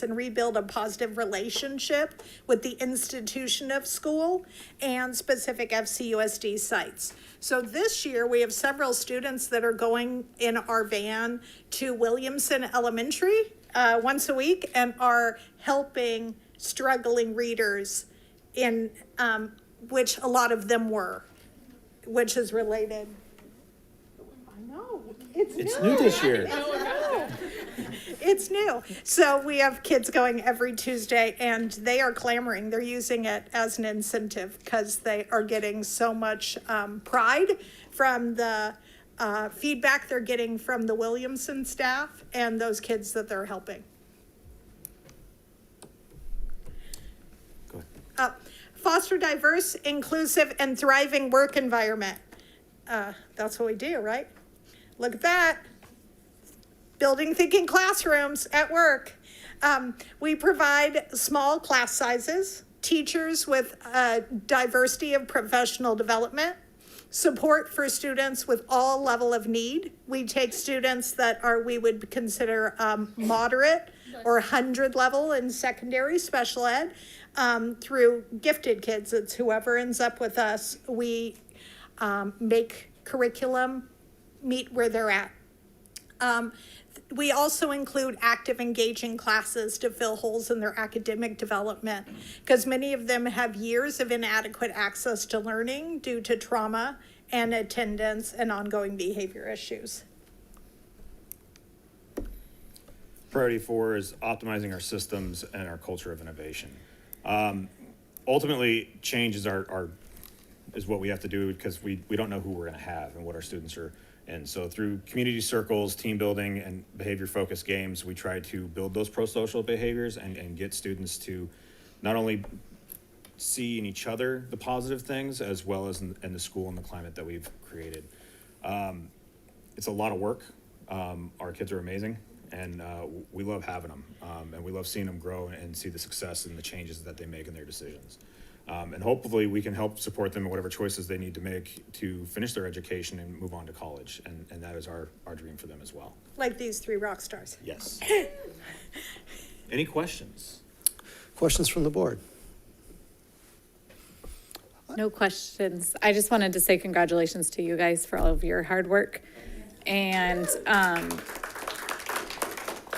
and rebuild a positive relationship with the institution of school and specific FCUSD sites. So this year we have several students that are going in our van to Williamson Elementary once a week and are helping struggling readers in which a lot of them were, which is related. I know, it's new this year. It's new. So we have kids going every Tuesday, and they are clamoring. They're using it as an incentive because they are getting so much pride from the feedback they're getting from the Williamson staff and those kids that they're helping. Go ahead. Foster diverse, inclusive, and thriving work environment. That's what we do, right? Look at that. Building thinking classrooms at work. We provide small class sizes, teachers with a diversity of professional development, support for students with all level of need. We take students that we would consider moderate or 100 level in secondary special ed through gifted kids. It's whoever ends up with us. We make curriculum meet where they're at. We also include active, engaging classes to fill holes in their academic development because many of them have years of inadequate access to learning due to trauma and attendance and ongoing behavior issues. Priority 4 is optimizing our systems and our culture of innovation. Ultimately, change is is what we have to do because we don't know who we're going to have and what our students are. And so through community circles, team building, and behavior-focused games, we try to build those pro-social behaviors and get students to not only see in each other the positive things as well as in the school and the climate that we've created. It's a lot of work. Our kids are amazing, and we love having them, and we love seeing them grow and see the success and the changes that they make in their decisions. And hopefully we can help support them in whatever choices they need to make to finish their education and move on to college. And that is our dream for them as well. Like these three rock stars. Yes. Any questions? Questions from the board? No questions. I just wanted to say congratulations to you guys for all of your hard work. And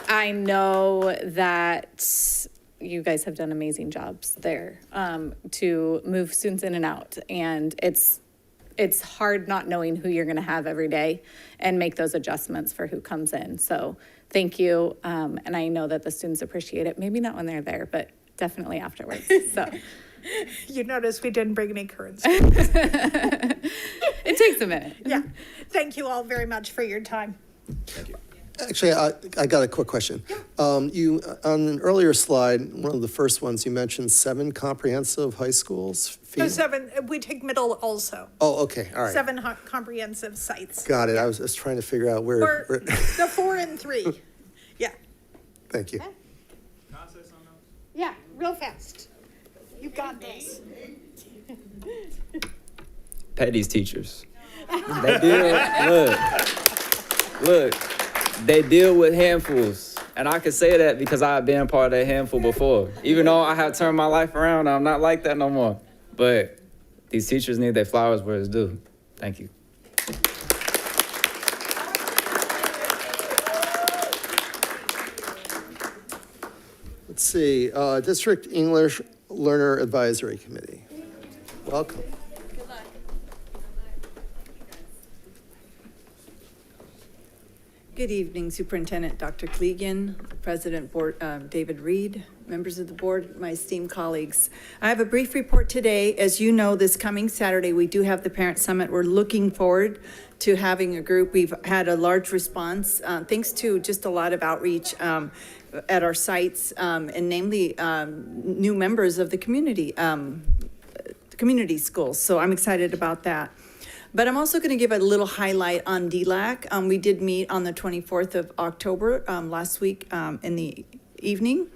I know that you guys have done amazing jobs there to move students in and out. And it's hard not knowing who you're going to have every day and make those adjustments for who comes in. So thank you. And I know that the students appreciate it. Maybe not when they're there, but definitely afterwards. So. You notice we didn't bring any currents. It takes a minute. Yeah. Thank you all very much for your time. Thank you. Actually, I got a quick question. You, on an earlier slide, one of the first ones, you mentioned 7 comprehensive high schools. No, 7, we take middle also. Oh, okay, all right. 7 comprehensive sites. Got it. I was trying to figure out where. Or the 4 and 3. Yeah. Thank you. Yeah, real fast. You got this. Pay these teachers. They deal, look, they deal with handfuls. And I can say that because I've been part of that handful before. Even though I have turned my life around, I'm not like that no more. But these teachers need their flowers where it's due. Thank you. Let's see, District English Learner Advisory Committee. Welcome. Good evening, Superintendent Dr. Klegian, President Board, David Reed, members of the board, my esteemed colleagues. I have a brief report today. As you know, this coming Saturday, we do have the Parent Summit. We're looking forward to having a group. We've had a large response, thanks to just a lot of outreach at our sites, and namely new members of the community schools. So I'm excited about that. But I'm also going to give a little highlight on DLAC. We did meet on the 24th of October last week in the evening.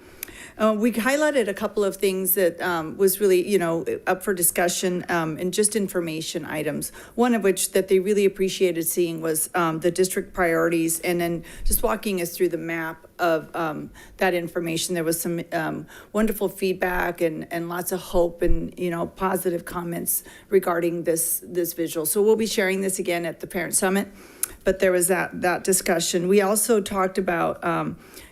We highlighted a couple of things that was really, up for discussion and just information items. One of which that they really appreciated seeing was the district priorities, and then just walking us through the map of that information. There was some wonderful feedback and lots of hope and, positive comments regarding this visual. So we'll be sharing this again at the Parent Summit, but there was that discussion. We also talked about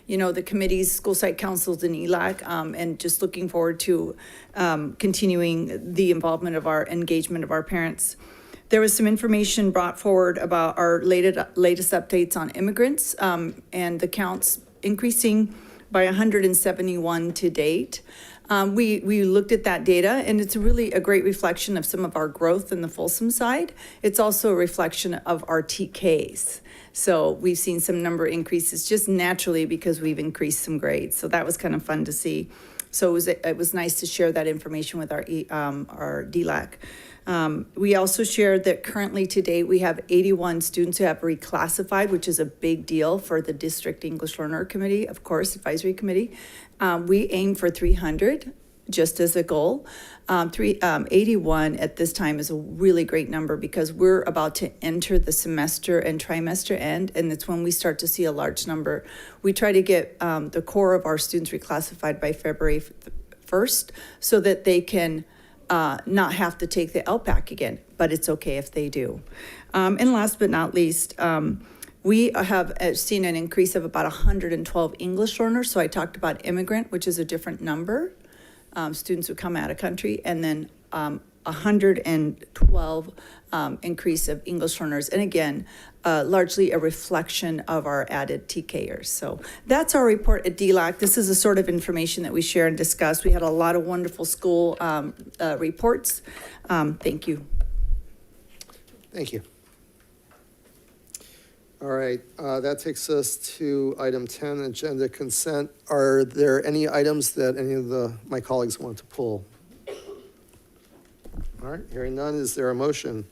the committees, school site councils, and ELAC, and just looking forward to continuing the involvement of our engagement of our parents. There was some information brought forward about our latest updates on immigrants and the counts increasing by 171 to date. We looked at that data, and it's really a great reflection of some of our growth in the Folsom side. It's also a reflection of our TKs. So we've seen some number increases just naturally because we've increased some grades. So that was kind of fun to see. So it was nice to share that information with our DLAC. We also shared that currently today we have 81 students who have reclassified, which is a big deal for the District English Learner Committee, of course, Advisory Committee. We aim for 300 just as a goal. 81 at this time is a really great number because we're about to enter the semester and trimester end, and it's when we start to see a large number. We try to get the core of our students reclassified by February 1st so that they can not have to take the LPAC again, but it's okay if they do. And last but not least, we have seen an increase of about 112 English learners. So I talked about immigrant, which is a different number, students who come out of country, and then 112 increase of English learners. And again, largely a reflection of our added TKers. So that's our report at DLAC. This is the sort of information that we share and discuss. We had a lot of wonderful school reports. Thank you. Thank you. All right, that takes us to item 10, agenda consent. Are there any items that any of my colleagues want to pull? All right, hearing none, is there a motion?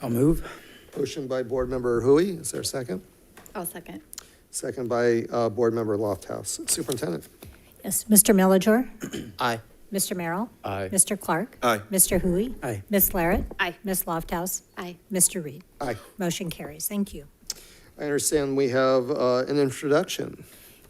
I'll move. Motion by Board Member Hui, is there a second? I'll second. Second by Board Member Lofthouse. Superintendent? Yes, Mr. Millijor, Aye. Mr. Merrill, Aye. Mr. Clark, Aye. Mr. Hui, Aye. Ms. Larrett, Aye. Ms. Lofthouse, Aye. Mr. Reed. Aye. Motion carries. Thank you. I understand we have an introduction.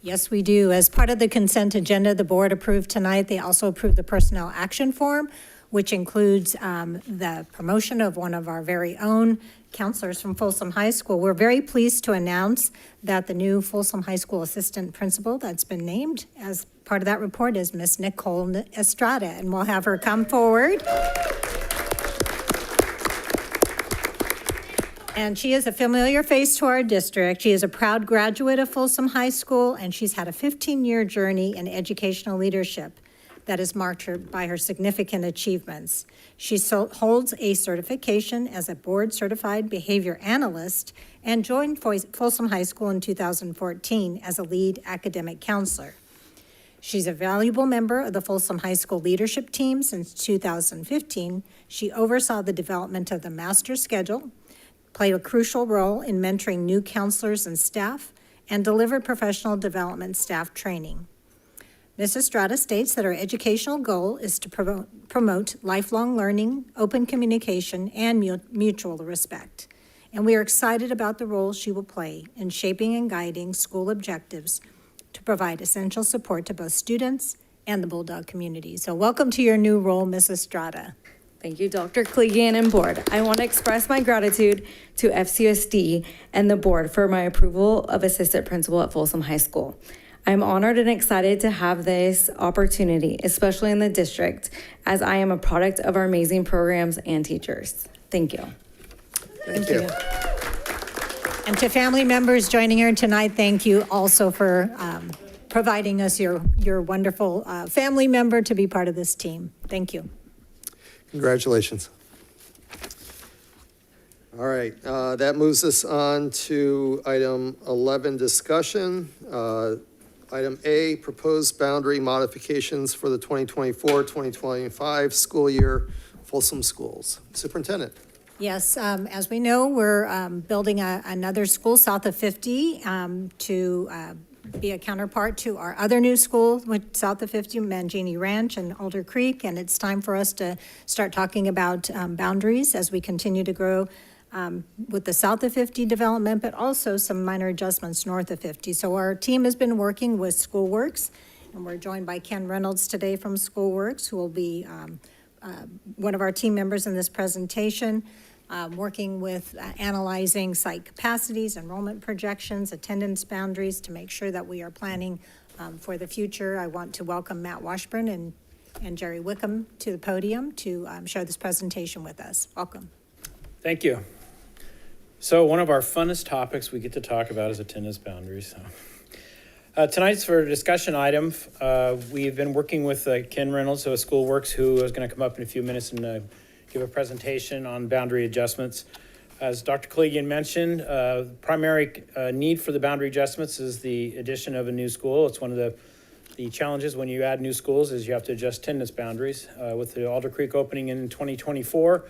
Yes, we do. As part of the consent agenda the board approved tonight, they also approved the personnel action form, which includes the promotion of one of our very own counselors from Folsom High School. We're very pleased to announce that the new Folsom High School assistant principal that's been named as part of that report is Miss Nicole Estrada, and we'll have her come forward. And she is a familiar face to our district. She is a proud graduate of Folsom High School, and she's had a 15-year journey in educational leadership that is marked by her significant achievements. She holds a certification as a board-certified behavior analyst and joined Folsom High School in 2014 as a lead academic counselor. She's a valuable member of the Folsom High School leadership team since 2015. She oversaw the development of the master schedule, played a crucial role in mentoring new counselors and staff, and delivered professional development staff training. Ms. Estrada states that her educational goal is to promote lifelong learning, open communication, and mutual respect. And we are excited about the role she will play in shaping and guiding school objectives to provide essential support to both students and the Bulldog community. So welcome to your new role, Ms. Estrada. Thank you, Dr. Clegan and board. I want to express my gratitude to FCUSD and the board for my approval of assistant principal at Folsom High School. I'm honored and excited to have this opportunity, especially in the district, as I am a product of our amazing programs and teachers. Thank you. Thank you. And to family members joining here tonight, thank you also for providing us your wonderful family member to be part of this team. Thank you. Congratulations. All right, that moves us on to item 11, discussion. Item A, proposed boundary modifications for the 2024-2025 school year, Folsom Schools. Superintendent. Yes, as we know, we're building another school south of 50 to be a counterpart to our other new school, which south of 50, Mangini Ranch and Alder Creek, and it's time for us to start talking about boundaries as we continue to grow with the south of 50 development, but also some minor adjustments north of 50. So our team has been working with SchoolWorks, and we're joined by Ken Reynolds today from SchoolWorks, who will be one of our team members in this presentation, working with analyzing site capacities, enrollment projections, attendance boundaries to make sure that we are planning for the future. I want to welcome Matt Washburn and Jerry Wickham to the podium to share this presentation with us. Welcome. Thank you. So one of our funnest topics we get to talk about is attendance boundaries. Tonight's for a discussion item. We've been working with Ken Reynolds of SchoolWorks, who is going to come up in a few minutes and give a presentation on boundary adjustments. As Dr. Clegan mentioned, primary need for the boundary adjustments is the addition of a new school. It's one of the challenges when you add new schools is you have to adjust attendance boundaries. With the Alder Creek opening in 2024,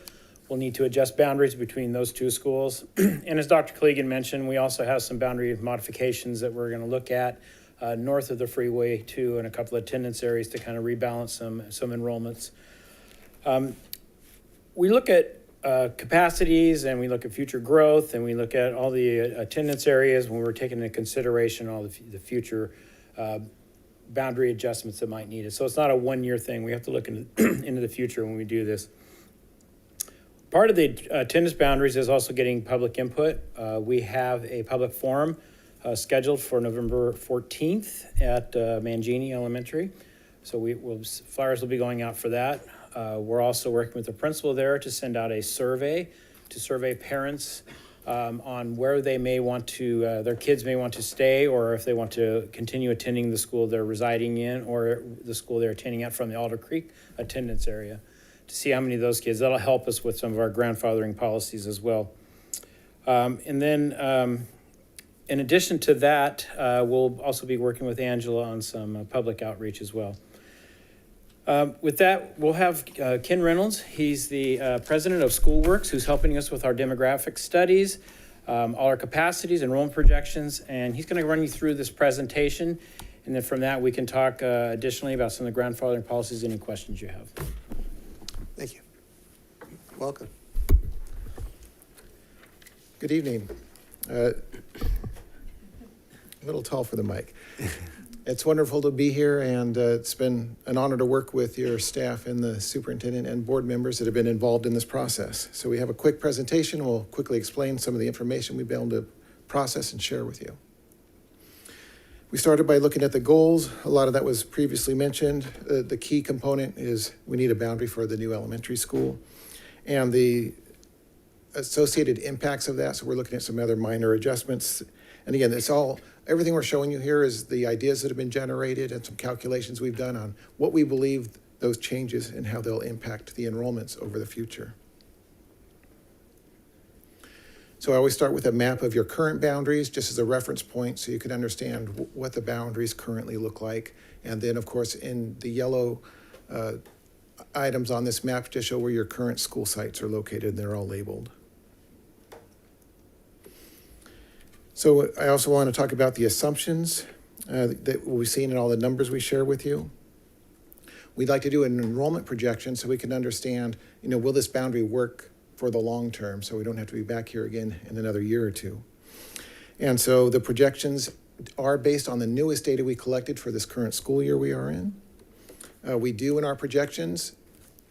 we'll need to adjust boundaries between those two schools. And as Dr. Clegan mentioned, we also have some boundary modifications that we're going to look at north of the freeway too, and a couple of attendance areas to kind of rebalance some enrollments. We look at capacities, and we look at future growth, and we look at all the attendance areas when we're taking into consideration all the future boundary adjustments that might need it. So it's not a one-year thing. We have to look into the future when we do this. Part of the attendance boundaries is also getting public input. We have a public forum scheduled for November 14th at Mangini Elementary. So flyers will be going out for that. We're also working with the principal there to send out a survey to survey parents on where they may want to, their kids may want to stay, or if they want to continue attending the school they're residing in or the school they're attending at from the Alder Creek attendance area, to see how many of those kids. That'll help us with some of our grandfathering policies as well. And then in addition to that, we'll also be working with Angela on some public outreach as well. With that, we'll have Ken Reynolds. He's the president of Schoolworks, who's helping us with our demographic studies, all our capacities, enrollment projections, and he's going to run you through this presentation. And then from that, we can talk additionally about some of the grandfathering policies, any questions you have. Thank you. Welcome. Good evening. A little tall for the mic. It's wonderful to be here, and it's been an honor to work with your staff and the superintendent and board members that have been involved in this process. So we have a quick presentation. We'll quickly explain some of the information we've been able to process and share with you. We started by looking at the goals. A lot of that was previously mentioned. The key component is we need a boundary for the new elementary school and the associated impacts of that. So we're looking at some other minor adjustments. And again, everything we're showing you here is the ideas that have been generated and some calculations we've done on what we believe those changes and how they'll impact the enrollments over the future. So I always start with a map of your current boundaries, just as a reference point, so you can understand what the boundaries currently look like. And then, of course, in the yellow items on this map to show where your current school sites are located, and they're all labeled. So I also want to talk about the assumptions that we've seen in all the numbers we share with you. We'd like to do an enrollment projection so we can understand, will this boundary work for the long term, so we don't have to be back here again in another year or two. And so the projections are based on the newest data we collected for this current school year we are in. We do in our projections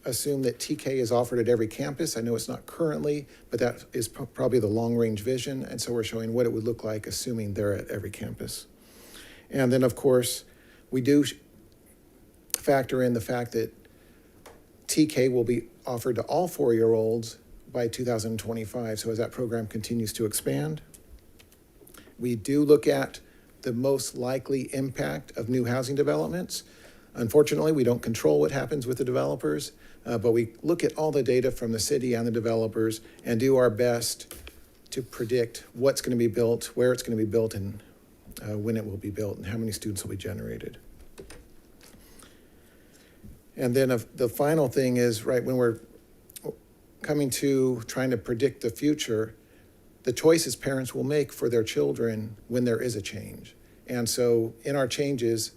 assume that TK is offered at every campus. I know it's not currently, but that is probably the long-range vision, and so we're showing what it would look like assuming they're at every campus. And then, of course, we do factor in the fact that TK will be offered to all 4-year-olds by 2025, so as that program continues to expand. We do look at the most likely impact of new housing developments. Unfortunately, we don't control what happens with the developers, but we look at all the data from the city and the developers and do our best to predict what's going to be built, where it's going to be built, and when it will be built, and how many students will be generated. And then the final thing is, right, when we're coming to trying to predict the future, the choices parents will make for their children when there is a change. And so in our changes,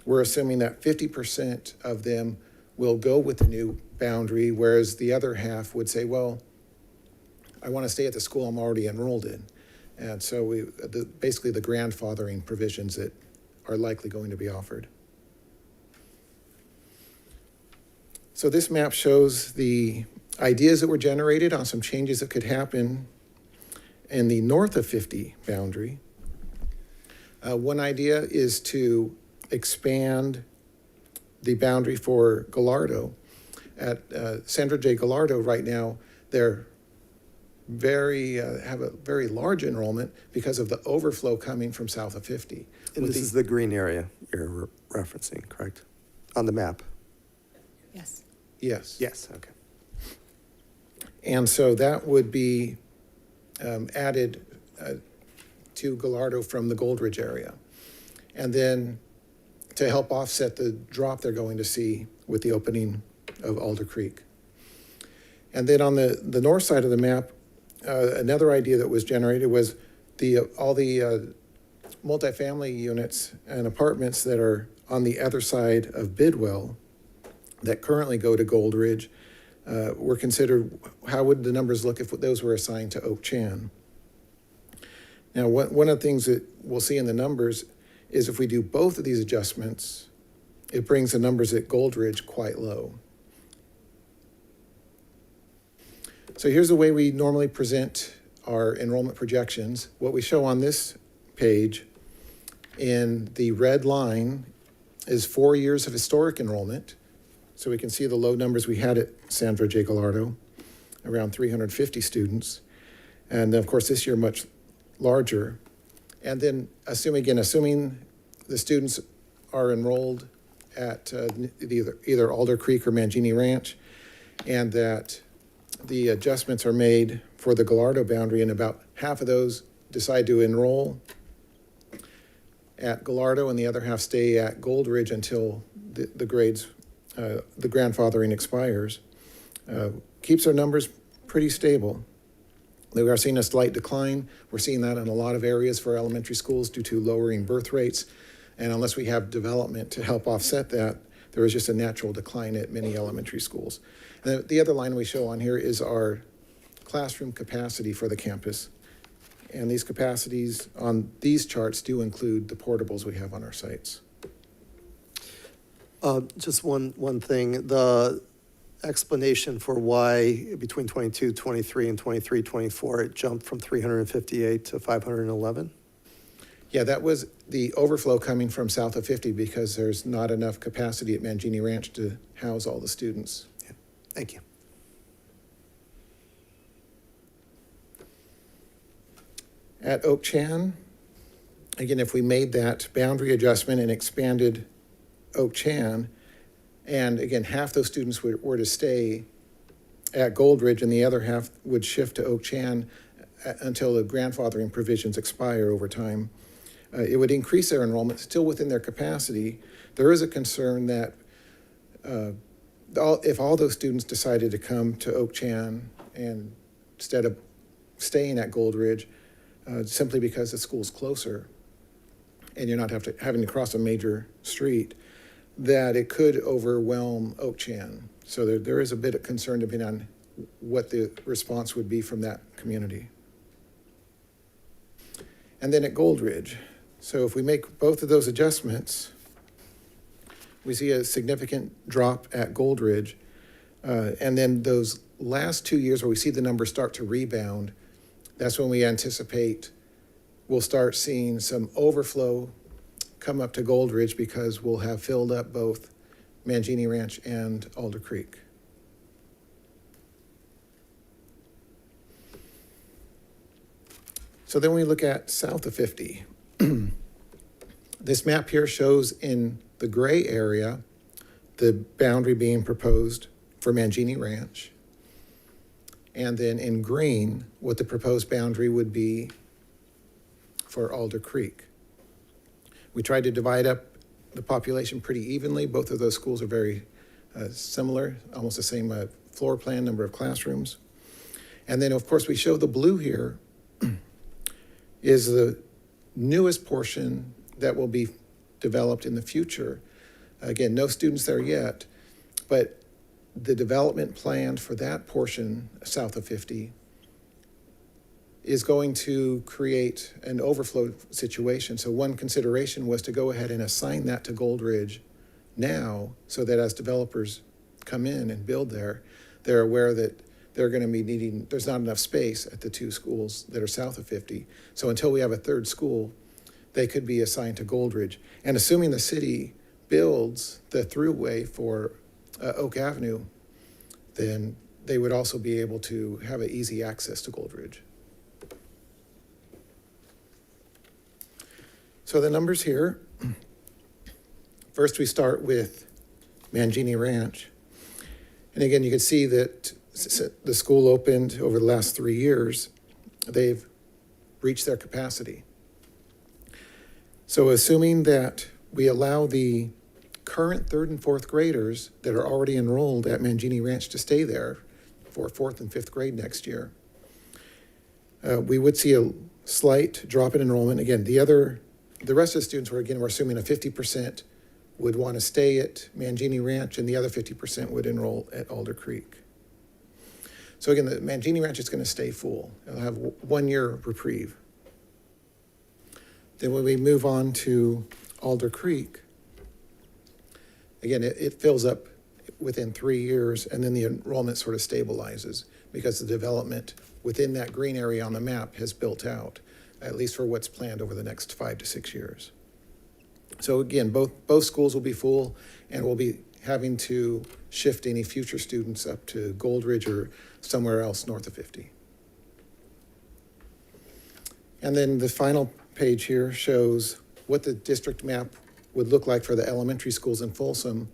we're assuming that 50% of them will go with the new boundary, whereas the other half would say, well, I want to stay at the school I'm already enrolled in. And so basically the grandfathering provisions that are likely going to be offered. So this map shows the ideas that were generated on some changes that could happen in the north of 50 boundary. One idea is to expand the boundary for Gallardo. At Sandra J. Gallardo right now, they're have a very large enrollment because of the overflow coming from south of 50. And this is the green area you're referencing, correct? On the map? Yes. Yes. Yes, okay. And so that would be added to Gallardo from the Goldridge area. And then to help offset the drop they're going to see with the opening of Alder Creek. And then on the north side of the map, another idea that was generated was all the multifamily units and apartments that are on the other side of Bidwell that currently go to Goldridge were considered, how would the numbers look if those were assigned to Oak Chan? Now, one of the things that we'll see in the numbers is if we do both of these adjustments, it brings the numbers at Goldridge quite low. So here's the way we normally present our enrollment projections. What we show on this page in the red line is 4 years of historic enrollment. So we can see the low numbers we had at Sandra J. Gallardo, around 350 students. And of course, this year much larger. And then assuming the students are enrolled at either Alder Creek or Mangini Ranch, and that the adjustments are made for the Gallardo boundary, and about half of those decide to enroll at Gallardo and the other half stay at Goldridge until the grades the grandfathering expires, keeps our numbers pretty stable. We are seeing a slight decline. We're seeing that in a lot of areas for elementary schools due to lowering birth rates. And unless we have development to help offset that, there is just a natural decline at many elementary schools. And the other line we show on here is our classroom capacity for the campus. And these capacities on these charts do include the portables we have on our sites. Just one thing, the explanation for why between 22, 23, and 23, 24, it jumped from 358 to 511? Yeah, that was the overflow coming from south of 50 because there's not enough capacity at Mangini Ranch to house all the students. Yeah. Thank you. At Oak Chan, again, if we made that boundary adjustment and expanded Oak Chan, and again, half those students were to stay at Goldridge and the other half would shift to Oak Chan until the grandfathering provisions expire over time. It would increase their enrollment still within their capacity. There is a concern that if all those students decided to come to Oak Chan and instead of staying at Goldridge, simply because the school's closer and you're not having to cross a major street, that it could overwhelm Oak Chan. So there is a bit of concern depending on what the response would be from that community. And then at Goldridge, so if we make both of those adjustments, we see a significant drop at Goldridge. And then those last 2 years where we see the numbers start to rebound, that's when we anticipate we'll start seeing some overflow come up to Goldridge because we'll have filled up both Mangini Ranch and Alder Creek. So then we look at south of 50. This map here shows in the gray area the boundary being proposed for Mangini Ranch. And then in green, what the proposed boundary would be for Alder Creek. We tried to divide up the population pretty evenly. Both of those schools are very similar, almost the same floor plan, number of classrooms. And then, of course, we show the blue here is the newest portion that will be developed in the future. Again, no students there yet, but the development plan for that portion south of 50 is going to create an overflow situation. So one consideration was to go ahead and assign that to Goldridge now so that as developers come in and build there, they're aware that they're going to be needing, there's not enough space at the two schools that are south of 50. So until we have a third school, they could be assigned to Goldridge. And assuming the city builds the throughway for Oak Avenue, then they would also be able to have an easy access to Goldridge. So the numbers here, first we start with Mangini Ranch. And again, you can see that the school opened over the last 3 years. They've reached their capacity. So assuming that we allow the current third and fourth graders that are already enrolled at Mangini Ranch to stay there for fourth and fifth grade next year, we would see a slight drop in enrollment. Again, the rest of the students we're assuming a 50% would want to stay at Mangini Ranch and the other 50% would enroll at Alder Creek. So again, the Mangini Ranch is going to stay full. It'll have 1 year reprieve. Then when we move on to Alder Creek, again, it fills up within 3 years and then the enrollment sort of stabilizes because the development within that green area on the map has built out, at least for what's planned over the next 5 to 6 years. So again, both schools will be full and we'll be having to shift any future students up to Goldridge or somewhere else north of 50. And then the final page here shows what the district map would look like for the elementary schools in Folsom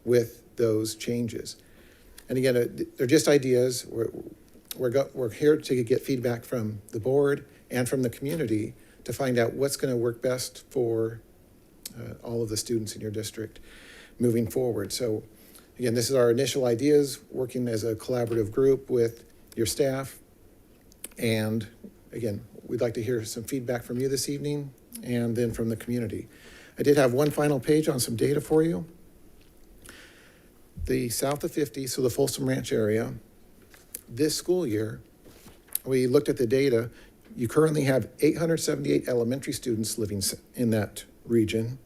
with those changes. And again, they're just ideas. We're here to get feedback from the board and from the community to find out what's going to work best for all of the students in your district moving forward. So Again, this is our initial ideas, working as a collaborative group with your staff. And again, we'd like to hear some feedback from you this evening and then from the community. I did have one final page on some data for you. The south of 50, so the Folsom Ranch area, this school year, we looked at the data. You currently have 878 elementary students living in that region,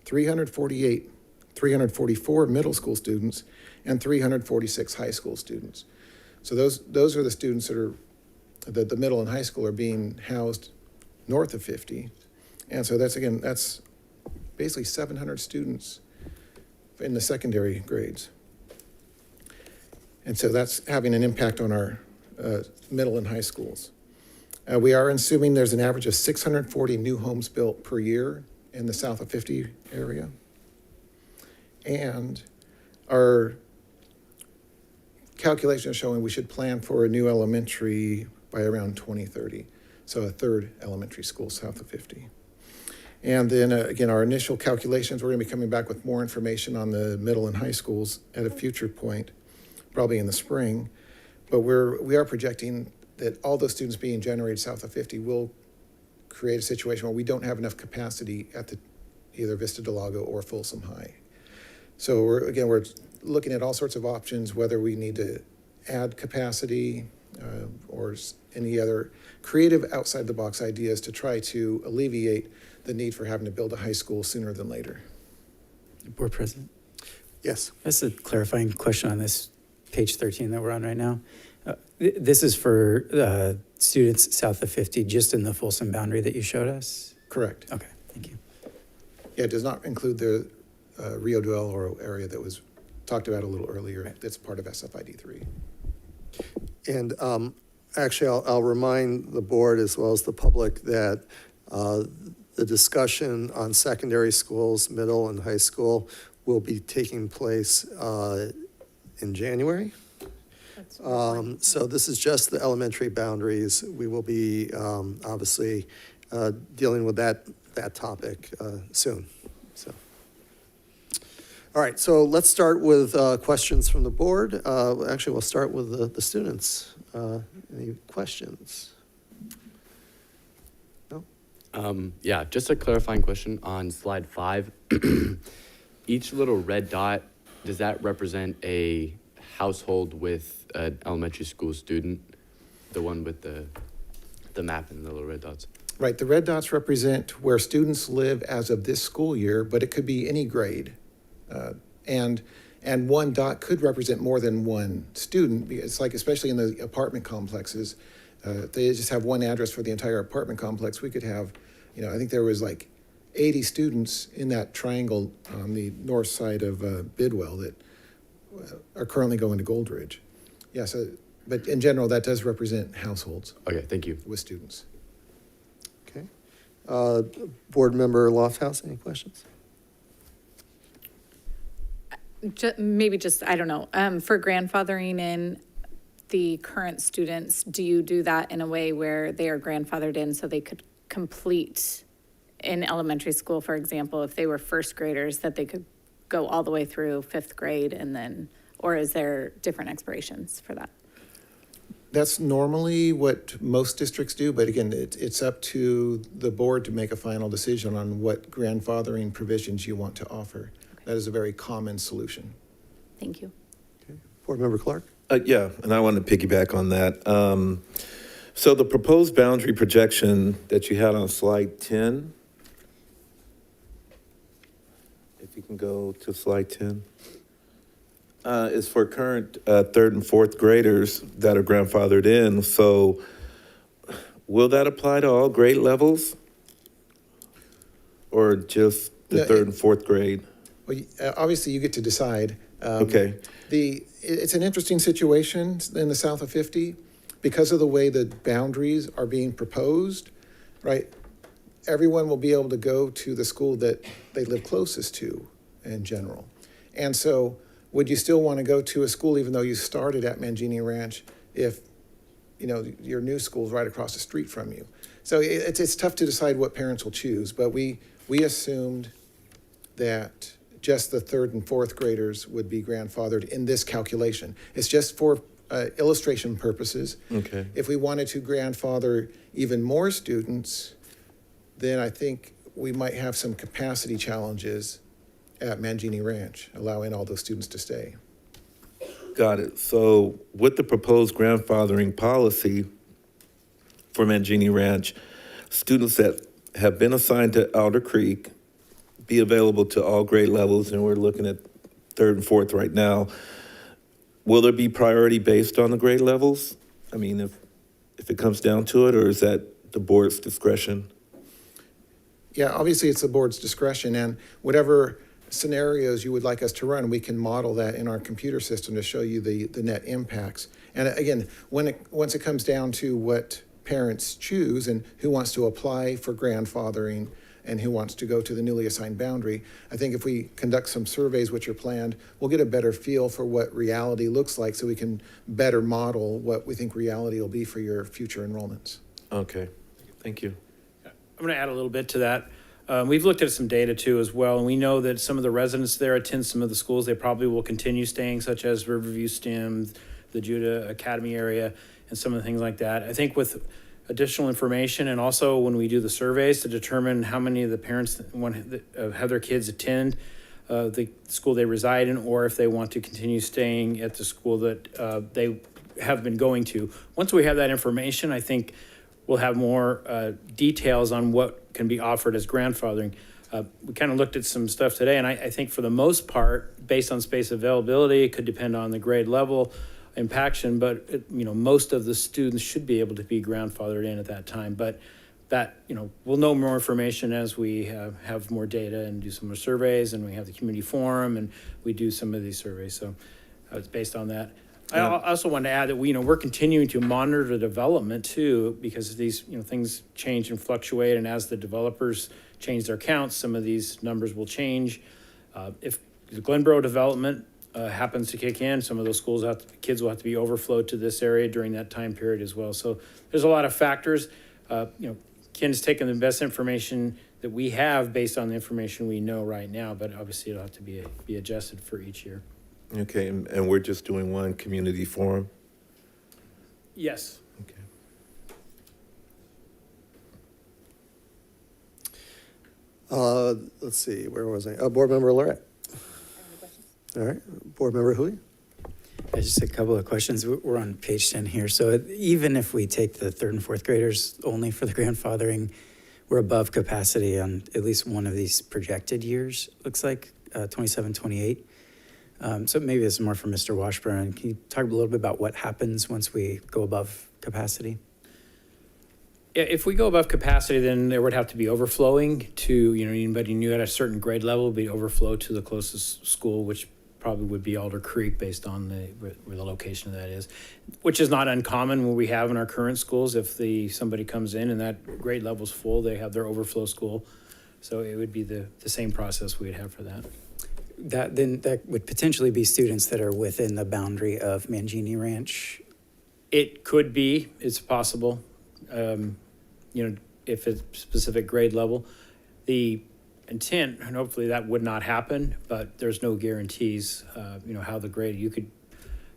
344 middle school students, and 346 high school students. So those are the students that are, the middle and high school are being housed north of 50. And so that's basically 700 students in the secondary grades. And so that's having an impact on our middle and high schools. We are assuming there's an average of 640 new homes built per year in the south of 50 area. And our calculations are showing we should plan for a new elementary by around 2030. So a third elementary school south of 50. And then again, our initial calculations, we're gonna be coming back with more information on the middle and high schools at a future point, probably in the spring. But we are projecting that all those students being generated south of 50 will create a situation where we don't have enough capacity at either Vista Del Lago or Folsom High. So we're looking at all sorts of options, whether we need to add capacity or any other creative outside the box ideas to try to alleviate the need for having to build a high school sooner than later. Board President? Yes. That's a clarifying question on this page 13 that we're on right now. This is for students south of 50, just in the Folsom boundary that you showed us? Correct. Okay, thank you. Yeah, it does not include the Rio del Oro area that was talked about a little earlier. Right. That's part of SFID 3. And actually, I'll remind the board as well as the public that the discussion on secondary schools, middle and high school, will be taking place in January. So this is just the elementary boundaries. We will be obviously dealing with that topic soon. So, all right. So let's start with questions from the board. Actually, we'll start with the students. Any questions? No. Yeah, just a clarifying question on slide 5. Each little red dot, does that represent a household with an elementary school student? The one with the map and the little red dots? Right, the red dots represent where students live as of this school year, but it could be any grade. And one dot could represent more than one student. It's like, especially in the apartment complexes, they just have one address for the entire apartment complex. We could have, I think there was like 80 students in that triangle on the north side of Bidwell that are currently going to Goldridge. Yeah, so, but in general, that does represent households. Okay, thank you. With students. Okay. Board Member Lofthouse, any questions? Maybe just, I don't know, for grandfathering in the current students, do you do that in a way where they are grandfathered in so they could complete in elementary school, for example, if they were first graders, that they could go all the way through 5th grade and then, or is there different expirations for that? That's normally what most districts do, but again, it's up to the board to make a final decision on what grandfathering provisions you want to offer. Okay. That is a very common solution. Thank you. Okay. Board Member Clark? Yeah, and I want to piggyback on that. So the proposed boundary projection that you had on slide 10, if you can go to slide 10, is for current 3rd and 4th graders that are grandfathered in. So will that apply to all grade levels or just the 3rd and 4th grade? Well, obviously you get to decide. Okay. It's an interesting situation in the south of 50 because of the way the boundaries are being proposed, right? Everyone will be able to go to the school that they live closest to in general. And so would you still want to go to a school even though you started at Mangini Ranch if, your new school's right across the street from you? So it's tough to decide what parents will choose, but we assumed that just the third and fourth graders would be grandfathered in this calculation. It's just for illustration purposes. Okay. If we wanted to grandfather even more students, then I think we might have some capacity challenges at Mangini Ranch, allowing all those students to stay. Got it. So with the proposed grandfathering policy for Mangini Ranch, students that have been assigned to Alder Creek be available to all grade levels, and we're looking at third and fourth right now. Will there be priority based on the grade levels? I mean, if it comes down to it, or is that the board's discretion? Yeah, obviously it's the board's discretion, and whatever scenarios you would like us to run, we can model that in our computer system to show you the net impacts. And again, once it comes down to what parents choose and who wants to apply for grandfathering and who wants to go to the newly assigned boundary, I think if we conduct some surveys which are planned, we'll get a better feel for what reality looks like so we can better model what we think reality will be for your future enrollments. Okay, thank you. I'm going to add a little bit to that. We've looked at some data too as well, and we know that some of the residents there attend some of the schools they probably will continue staying, such as Riverview STEM, the Judah Academy area, and some of the things like that. I think with additional information, and also when we do the surveys to determine how many of the parents want to have their kids attend the school they reside in, or if they want to continue staying at the school that they have been going to. Once we have that information, I think we'll have more details on what can be offered as grandfathering. We kind of looked at some stuff today, and I think for the most part, based on space availability, it could depend on the grade level, impaction, but most of the students should be able to be grandfathered in at that time. But that, we'll know more information as we have more data and do some more surveys, and we have the community forum, and we do some of these surveys. So it's based on that. I also want to add that we're continuing to monitor the development too, because these things change and fluctuate, and as the developers change their counts, some of these numbers will change. If the Glenboro development happens to kick in, some of those kids will have to be overflowed to this area during that time period as well. So there's a lot of factors. Ken's taken the best information that we have based on the information we know right now, but obviously it'll have to be adjusted for each year. Okay, and we're just doing one community forum? Yes. Okay. Let's see, where was I? Board Member Lorette. All right, Board Member Hui. Just a couple of questions. We're on page 10 here. So even if we take the third and fourth graders only for the grandfathering, we're above capacity on at least one of these projected years, looks like 27, 28. So maybe this is more for Mr. Washburn. Can you talk a little bit about what happens once we go above capacity? Yeah, if we go above capacity, then there would have to be overflowing to, anybody new at a certain grade level would be overflow to the closest school, which probably would be Alder Creek based on where the location of that is, which is not uncommon when we have in our current schools. If somebody comes in and that grade level's full, they have their overflow school. So it would be the same process we'd have for that. That would potentially be students that are within the boundary of Mangini Ranch. It could be, it's possible, if it's specific grade level. The intent, and hopefully that would not happen, but there's no guarantees, how the grade, you could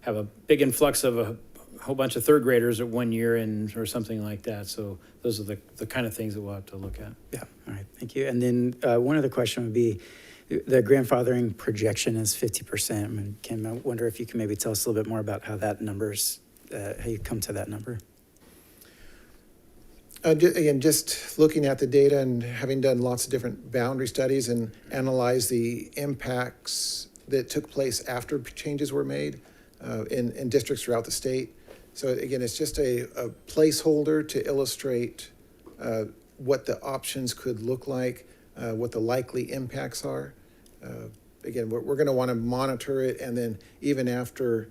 have a big influx of a whole bunch of third graders at 1 year or something like that. So those are the kind of things that we'll have to look at. Yeah, all right, thank you. And then one other question would be, the grandfathering projection is 50%. I mean, Kim, I wonder if you can maybe tell us a little bit more about how that how you come to that number. Again, just looking at the data and having done lots of different boundary studies and analyze the impacts that took place after changes were made in districts throughout the state. So again, it's just a placeholder to illustrate what the options could look like, what the likely impacts are. Again, we're going to want to monitor it, and then even after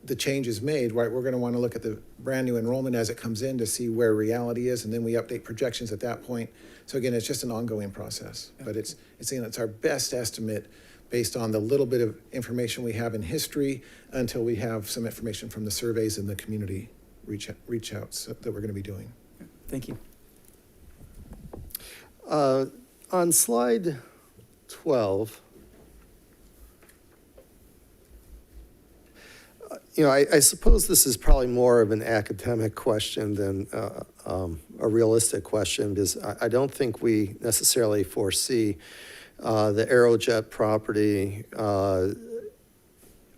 the change is made, right, we're going to want to look at the brand new enrollment as it comes in to see where reality is, and then we update projections at that point. So again, it's just an ongoing process, but it's our best estimate based on the little bit of information we have in history until we have some information from the surveys and the community reach outs that we're going to be doing. Thank you. On slide 12. You know, I suppose this is probably more of an academic question than a realistic question, because I don't think we necessarily foresee the Aerojet property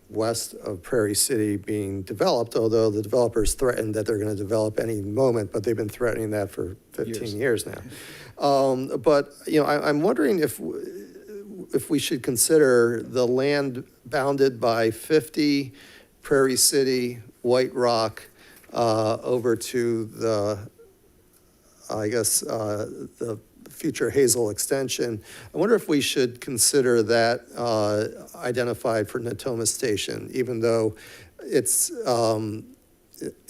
west of Prairie City being developed, although the developers threatened that they're going to develop any moment, but they've been threatening that for 15 years now. But, you know, I'm wondering if we should consider the land bounded by 50 Prairie City, White Rock, over to the, I guess, the future Hazel extension. I wonder if we should consider that identified for Natoma Station, even though it's, you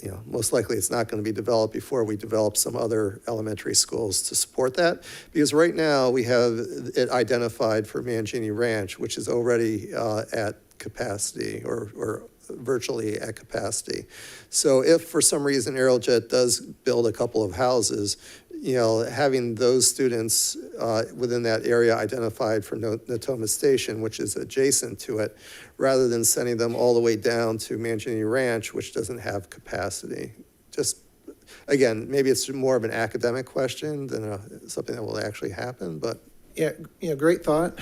know, most likely it's not going to be developed before we develop some other elementary schools to support that. Because right now we have it identified for Mangini Ranch, which is already at capacity or virtually at capacity. So if for some reason Aerojet does build a couple of houses, you know, having those students within that area identified for Natoma Station, which is adjacent to it, rather than sending them all the way down to Mangini Ranch, which doesn't have capacity. Just, again, maybe it's more of an academic question than something that will actually happen, but. Yeah, you know, great thought.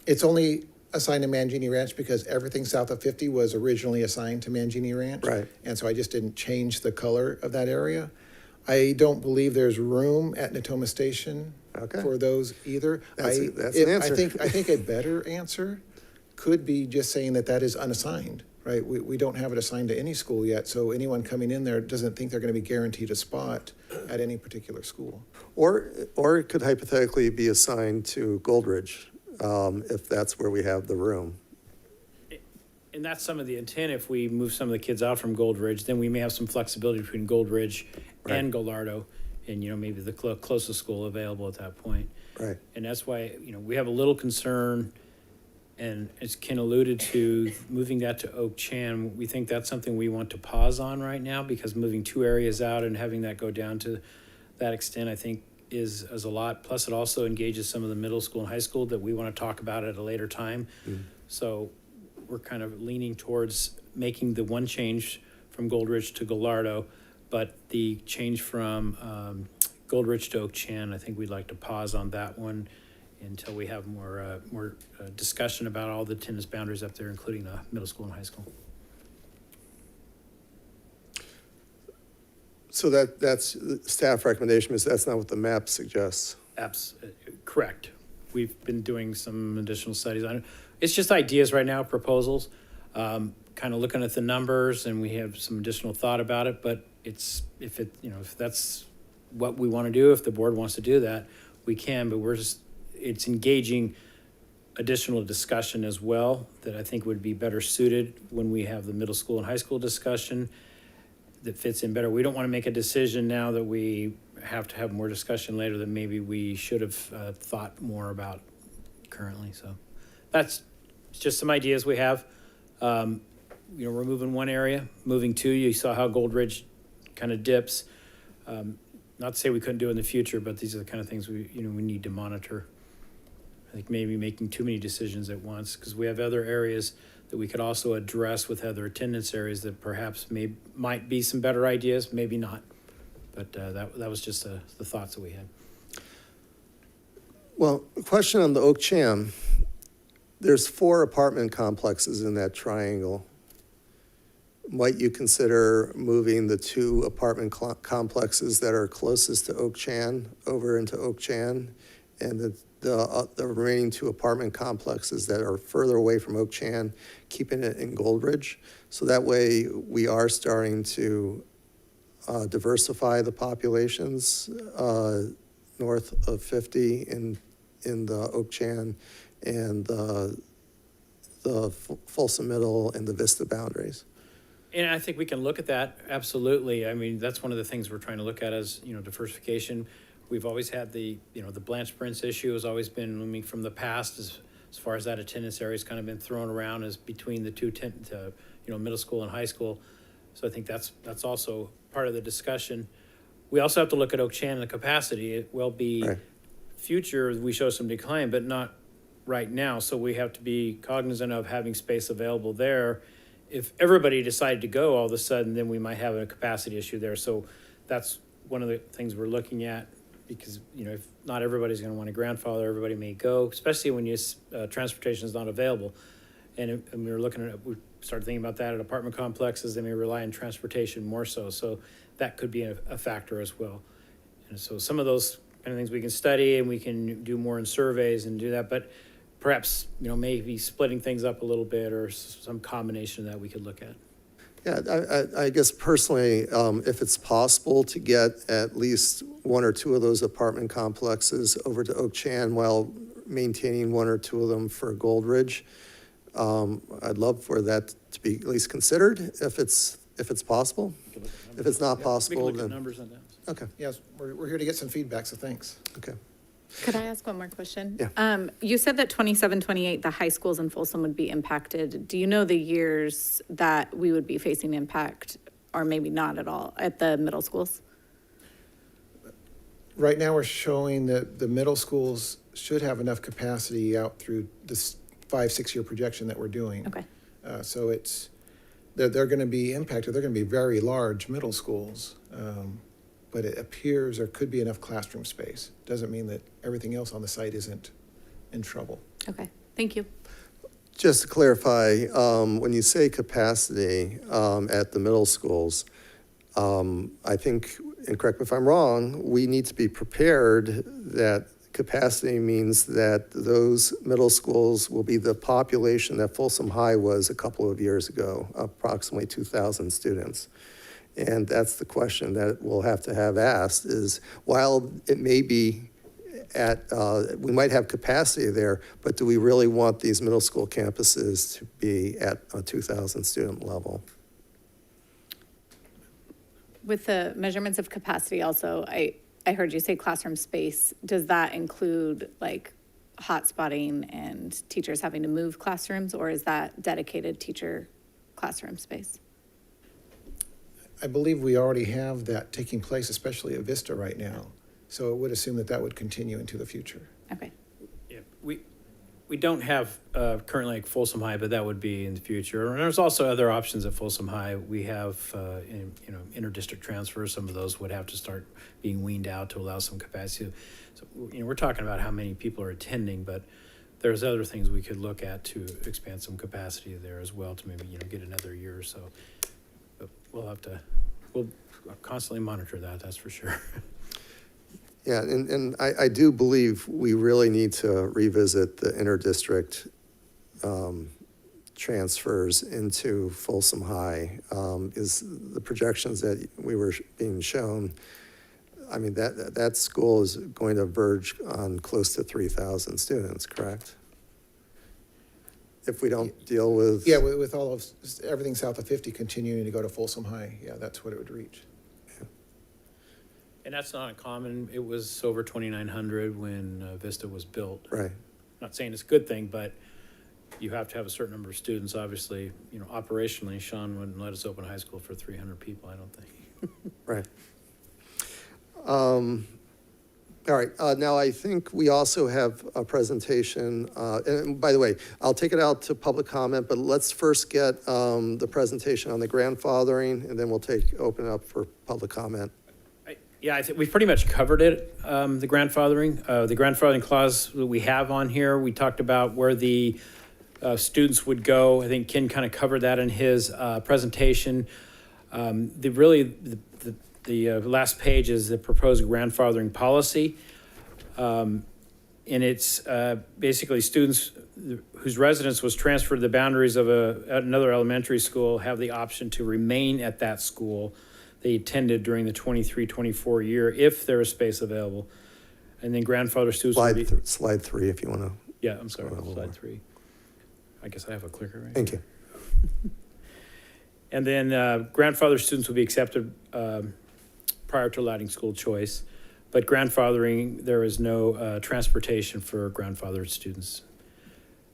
It's only assigned to Mangini Ranch because everything south of 50 was originally assigned to Mangini Ranch. Right. And so I just didn't change the color of that area. I don't believe there's room at Natoma Station for those either. That's an answer. I think a better answer could be just saying that is unassigned, right? We don't have it assigned to any school yet, so anyone coming in there doesn't think they're going to be guaranteed a spot at any particular school. Or it could hypothetically be assigned to Goldridge, if that's where we have the room. And that's some of the intent. If we move some of the kids out from Goldridge, then we may have some flexibility between Goldridge and Gallardo, and, you know, maybe the closest school available at that point. Right. And that's why, you know, we have a little concern, and as Ken alluded to, moving that to Oak Chan, we think that's something we want to pause on right now, because moving two areas out and having that go down to that extent, I think, is a lot. Plus, it also engages some of the middle school and high school that we want to talk about at a later time. So we're kind of leaning towards making the one change from Goldridge to Gallardo, but the change from Goldridge to Oak Chan, I think we'd like to pause on that one until we have more discussion about all the attendance boundaries up there, including middle school and high school. So that's staff recommendation, is that's not what the map suggests. Correct. We've been doing some additional studies on it. It's just ideas right now, proposals, kind of looking at the numbers, and we have some additional thought about it. But if that's what we want to do, if the board wants to do that, we can. But it's engaging additional discussion as well that I think would be better suited when we have the middle school and high school discussion that fits in better. We don't want to make a decision now that we have to have more discussion later that maybe we should have thought more about currently. So that's just some ideas we have. We're moving one area, moving two. You saw how Goldridge kind of dips. Not to say we couldn't do it in the future, but these are the kind of things we need to monitor. I think maybe making too many decisions at once, because we have other areas that we could also address with other attendance areas that perhaps might be some better ideas, maybe not. But that was just the thoughts that we had. Well, a question on the Oak Chan. There's 4 apartment complexes in that triangle. Might you consider moving the 2 apartment complexes that are closest to Oak Chan over into Oak Chan, and the remaining 2 apartment complexes that are further away from Oak Chan, keeping it in Goldridge? So that way we are starting to diversify the populations north of 50 in the Oak Chan and the Folsom Middle and the Vista boundaries. And I think we can look at that, absolutely. I mean, that's one of the things we're trying to look at as, diversification. We've always had the Blanche Prince issue has always been looming from the past as far as that attendance area has kind of been thrown around as between the two, middle school and high school. So I think that's also part of the discussion. We also have to look at Oak Chan and the capacity. It will be future, we show some decline, but not right now, so we have to be cognizant of having space available there. If everybody decided to go all of a sudden, then we might have a capacity issue there. So that's one of the things we're looking at, because, if not everybody's going to want to grandfather, everybody may go, especially when transportation is not available. And we started thinking about that at apartment complexes. They may rely on transportation more so. So that could be a factor as well. And so some of those kind of things we can study, and we can do more in surveys and do that. But perhaps, maybe splitting things up a little bit, or some combination of that we could look at. Yeah, I guess personally, if it's possible to get at least one or two of those apartment complexes over to Oak Chan while maintaining one or two of them for Gold Ridge, I'd love for that to be at least considered if it's possible. If it's not possible, we can look then at numbers on that. okay. Yes, we're here to get some feedback, so thanks. Okay. Could I ask one more question? Yeah. You said that 27, 28, the high schools in Folsom would be impacted. Do you know the years that we would be facing impact, or maybe not at all, at the middle schools? Right now, we're showing that the middle schools should have enough capacity out through this 5-6 year projection that we're doing. Okay. So they're going to be impacted. They're going to be very large middle schools. But it appears there could be enough classroom space. Doesn't mean that everything else on the site isn't in trouble. Okay, thank you. Just to clarify, when you say capacity at the middle schools, I think, and correct me if I'm wrong, we need to be prepared that capacity means that those middle schools will be the population that Folsom High was a couple of years ago, approximately 2,000 students. And that's the question that we'll have to have asked is, while it may be we might have capacity there, but do we really want these middle school campuses to be at a 2,000 student level? With the measurements of capacity also, I heard you say classroom space. Does that include like hotspotting and teachers having to move classrooms, or is that dedicated teacher classroom space? I believe we already have that taking place, especially at Vista right now. So it would assume that would continue into the future. Okay. Yeah, we don't have currently like Folsom High, but that would be in the future. And there's also other options at Folsom High. We have inter-district transfers. Some of those would have to start being weaned out to allow some capacity. So we're talking about how many people are attending, but there's other things we could look at to expand some capacity there as well, to maybe get another year or so. But we'll constantly monitor that, that's for sure. Yeah, and I do believe we really need to revisit the inter-district transfers into Folsom High. Is the projections that we were being shown, I mean, that school is going to verge on close to 3,000 students, correct? If we don't deal with... Yeah, with all of everything south of 50 continuing to go to Folsom High, yeah, that's what it would reach. And that's not uncommon. It was over 2,900 when Vista was built. Right. Not saying it's a good thing, but you have to have a certain number of students. Obviously, operationally, Sean wouldn't let us open a high school for 300 people, I don't think. Right. All right, now I think we also have a presentation, and by the way, I'll take it out to public comment, but let's first get the presentation on the grandfathering, and then we'll open it up for public comment. Yeah, I think we've pretty much covered it, the grandfathering clause that we have on here. We talked about where the students would go. I think Ken kind of covered that in his presentation. The last page is the proposed grandfathering policy. And it's basically students whose residence was transferred to the boundaries of another elementary school have the option to remain at that school they attended during the 23-24 year if there is space available. And then grandfather students Slide 3 if you want to. Yeah, I'm sorry, slide 3. I guess I have a clicker, right? Thank you. And then grandfather students will be accepted prior to allowing school choice. But grandfathering, there is no transportation for grandfathered students.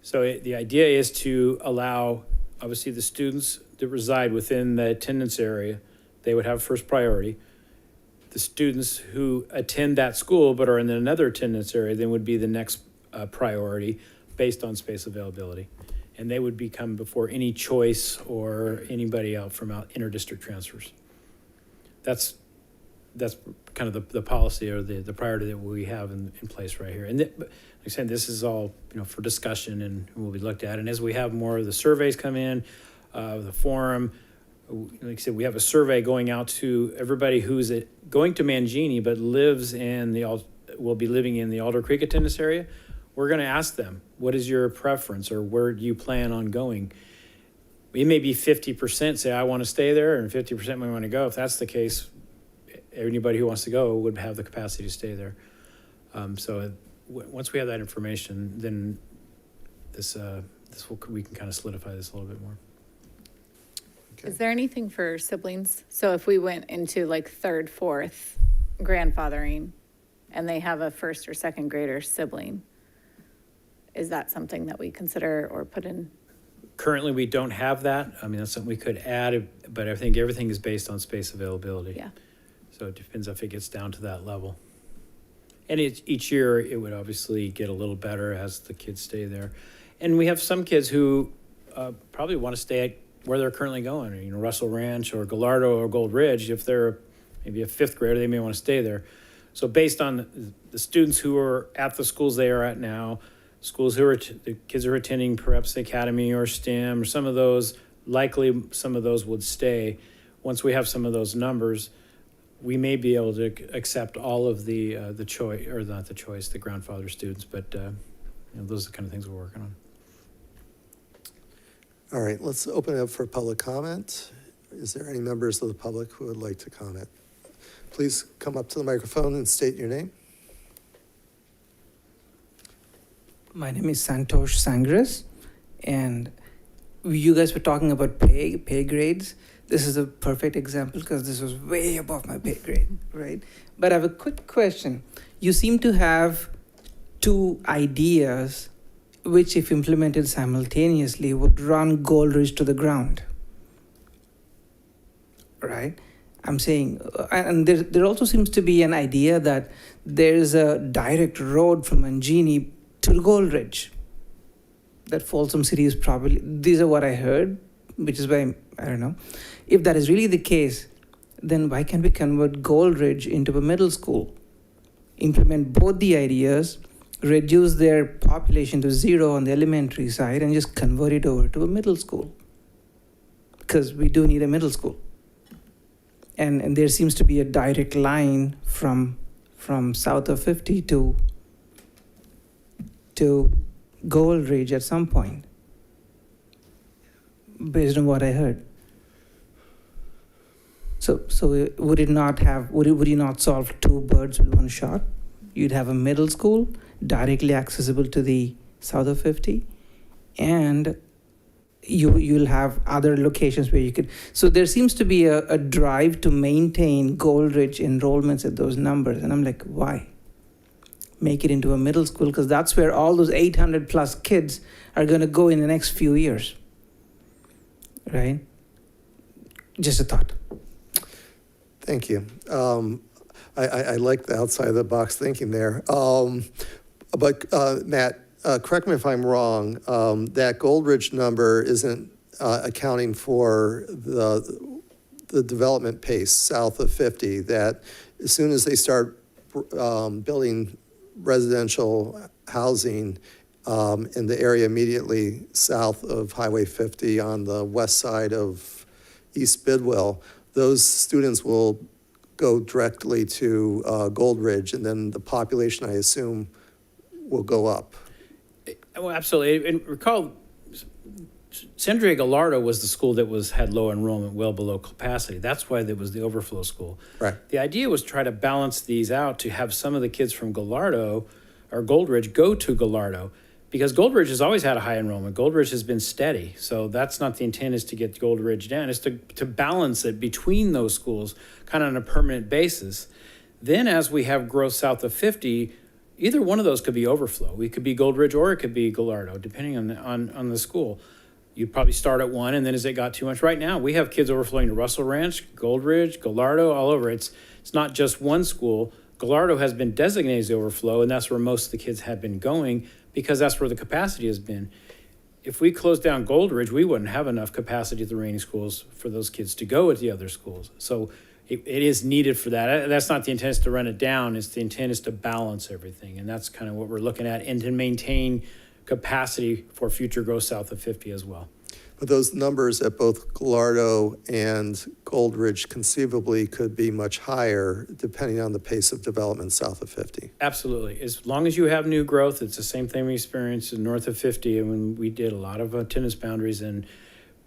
So the idea is to allow, obviously, the students that reside within the attendance area, they would have first priority. The students who attend that school but are in another attendance area then would be the next priority based on space availability. And they would become before any choice or anybody out from inter-district transfers. That's kind of the policy or the priority that we have in place right here. And like I said, this is all, for discussion and will be looked at. And as we have more of the surveys come in, the forum, like I said, we have a survey going out to everybody who's going to Mangini but will be living in the Alder Creek attendance area. We're going to ask them, what is your preference or where do you plan on going? It may be 50% say, I want to stay there, and 50% may want to go. If that's the case, anybody who wants to go would have the capacity to stay there. So once we have that information, then we can kind of solidify this a little bit more. Is there anything for siblings? So if we went into like third, fourth grandfathering and they have a first or second grader sibling, is that something that we consider or put in? Currently, we don't have that. I mean, that's something we could add, but I think everything is based on space availability. Yeah. So it depends if it gets down to that level. And each year, it would obviously get a little better as the kids stay there. And we have some kids who probably want to stay at where they're currently going, Russell Ranch or Gallardo or Gold Ridge. If they're maybe a fifth grader, they may want to stay there. So based on the students who are at the schools they are at now, schools who are the kids who are attending perhaps the academy or STEM or some of those, likely some of those would stay. Once we have some of those numbers, we may be able to accept all of the choice, or not the choice, the grandfather students, but those are the kind of things we're working on. All right, let's open it up for public comment. Is there any members of the public who would like to comment? Please come up to the microphone and state your name. My name is Santosh Sangres, and you guys were talking about pay grades. This is a perfect example because this was way above my pay grade, right? But I have a quick question. You seem to have two ideas which, if implemented simultaneously, would run Gold Ridge to the ground, right? I'm saying, and there also seems to be an idea that there's a direct road from Mangini to Gold Ridge. That Folsom City is probably, these are what I heard, which is why, I don't know. If that is really the case, then why can't we convert Gold Ridge into a middle school? Implement both the ideas, reduce their population to 0 on the elementary side, and just convert it over to a middle school. Because we do need a middle school. And there seems to be a direct line from south of 50 to Gold Ridge at some point, based on what I heard. So would you not solve two birds with one shot? You'd have a middle school directly accessible to the south of 50, and you'll have other locations where you could. So there seems to be a drive to maintain Gold Ridge enrollments at those numbers, and I'm like, why? Make it into a middle school, because that's where all those 800 plus kids are going to go in the next few years, right? Just a thought. Thank you. I like the outside of the box thinking there. But Matt, correct me if I'm wrong, that Gold Ridge number isn't accounting for the development pace south of 50, that as soon as they start building residential housing in the area immediately south of Highway 50 on the west side of East Bidwell, those students will go directly to Gold Ridge, and then the population, I assume, will go up. Well, absolutely. And recall, San Andrea Gallardo was the school that had low enrollment, well below capacity. That's why there was the overflow school. Right. The idea was to try to balance these out, to have some of the kids from Gallardo or Gold Ridge go to Gallardo, because Gold Ridge has always had a high enrollment. Gold Ridge has been steady. So that's not the intent, is to get Gold Ridge down. It's to balance it between those schools kind of on a permanent basis. Then as we have growth south of 50, either one of those could be overflow. It could be Gold Ridge or it could be Gallardo, depending on the school. You'd probably start at one, and then as it got too much. Right now, we have kids overflowing to Russell Ranch, Gold Ridge, Gallardo, all over. It's not just one school. Gallardo has been designated as the overflow, and that's where most of the kids have been going because that's where the capacity has been. If we close down Goldridge, we wouldn't have enough capacity at the remaining schools for those kids to go at the other schools. So it is needed for that. That's not the intent is to run it down. It's the intent is to balance everything. And that's kind of what we're looking at, and to maintain capacity for future growth south of 50 as well. But those numbers at both Gallardo and Goldridge conceivably could be much higher depending on the pace of development south of 50. Absolutely. As long as you have new growth, it's the same thing we experienced in north of 50. And when we did a lot of attendance boundaries, and,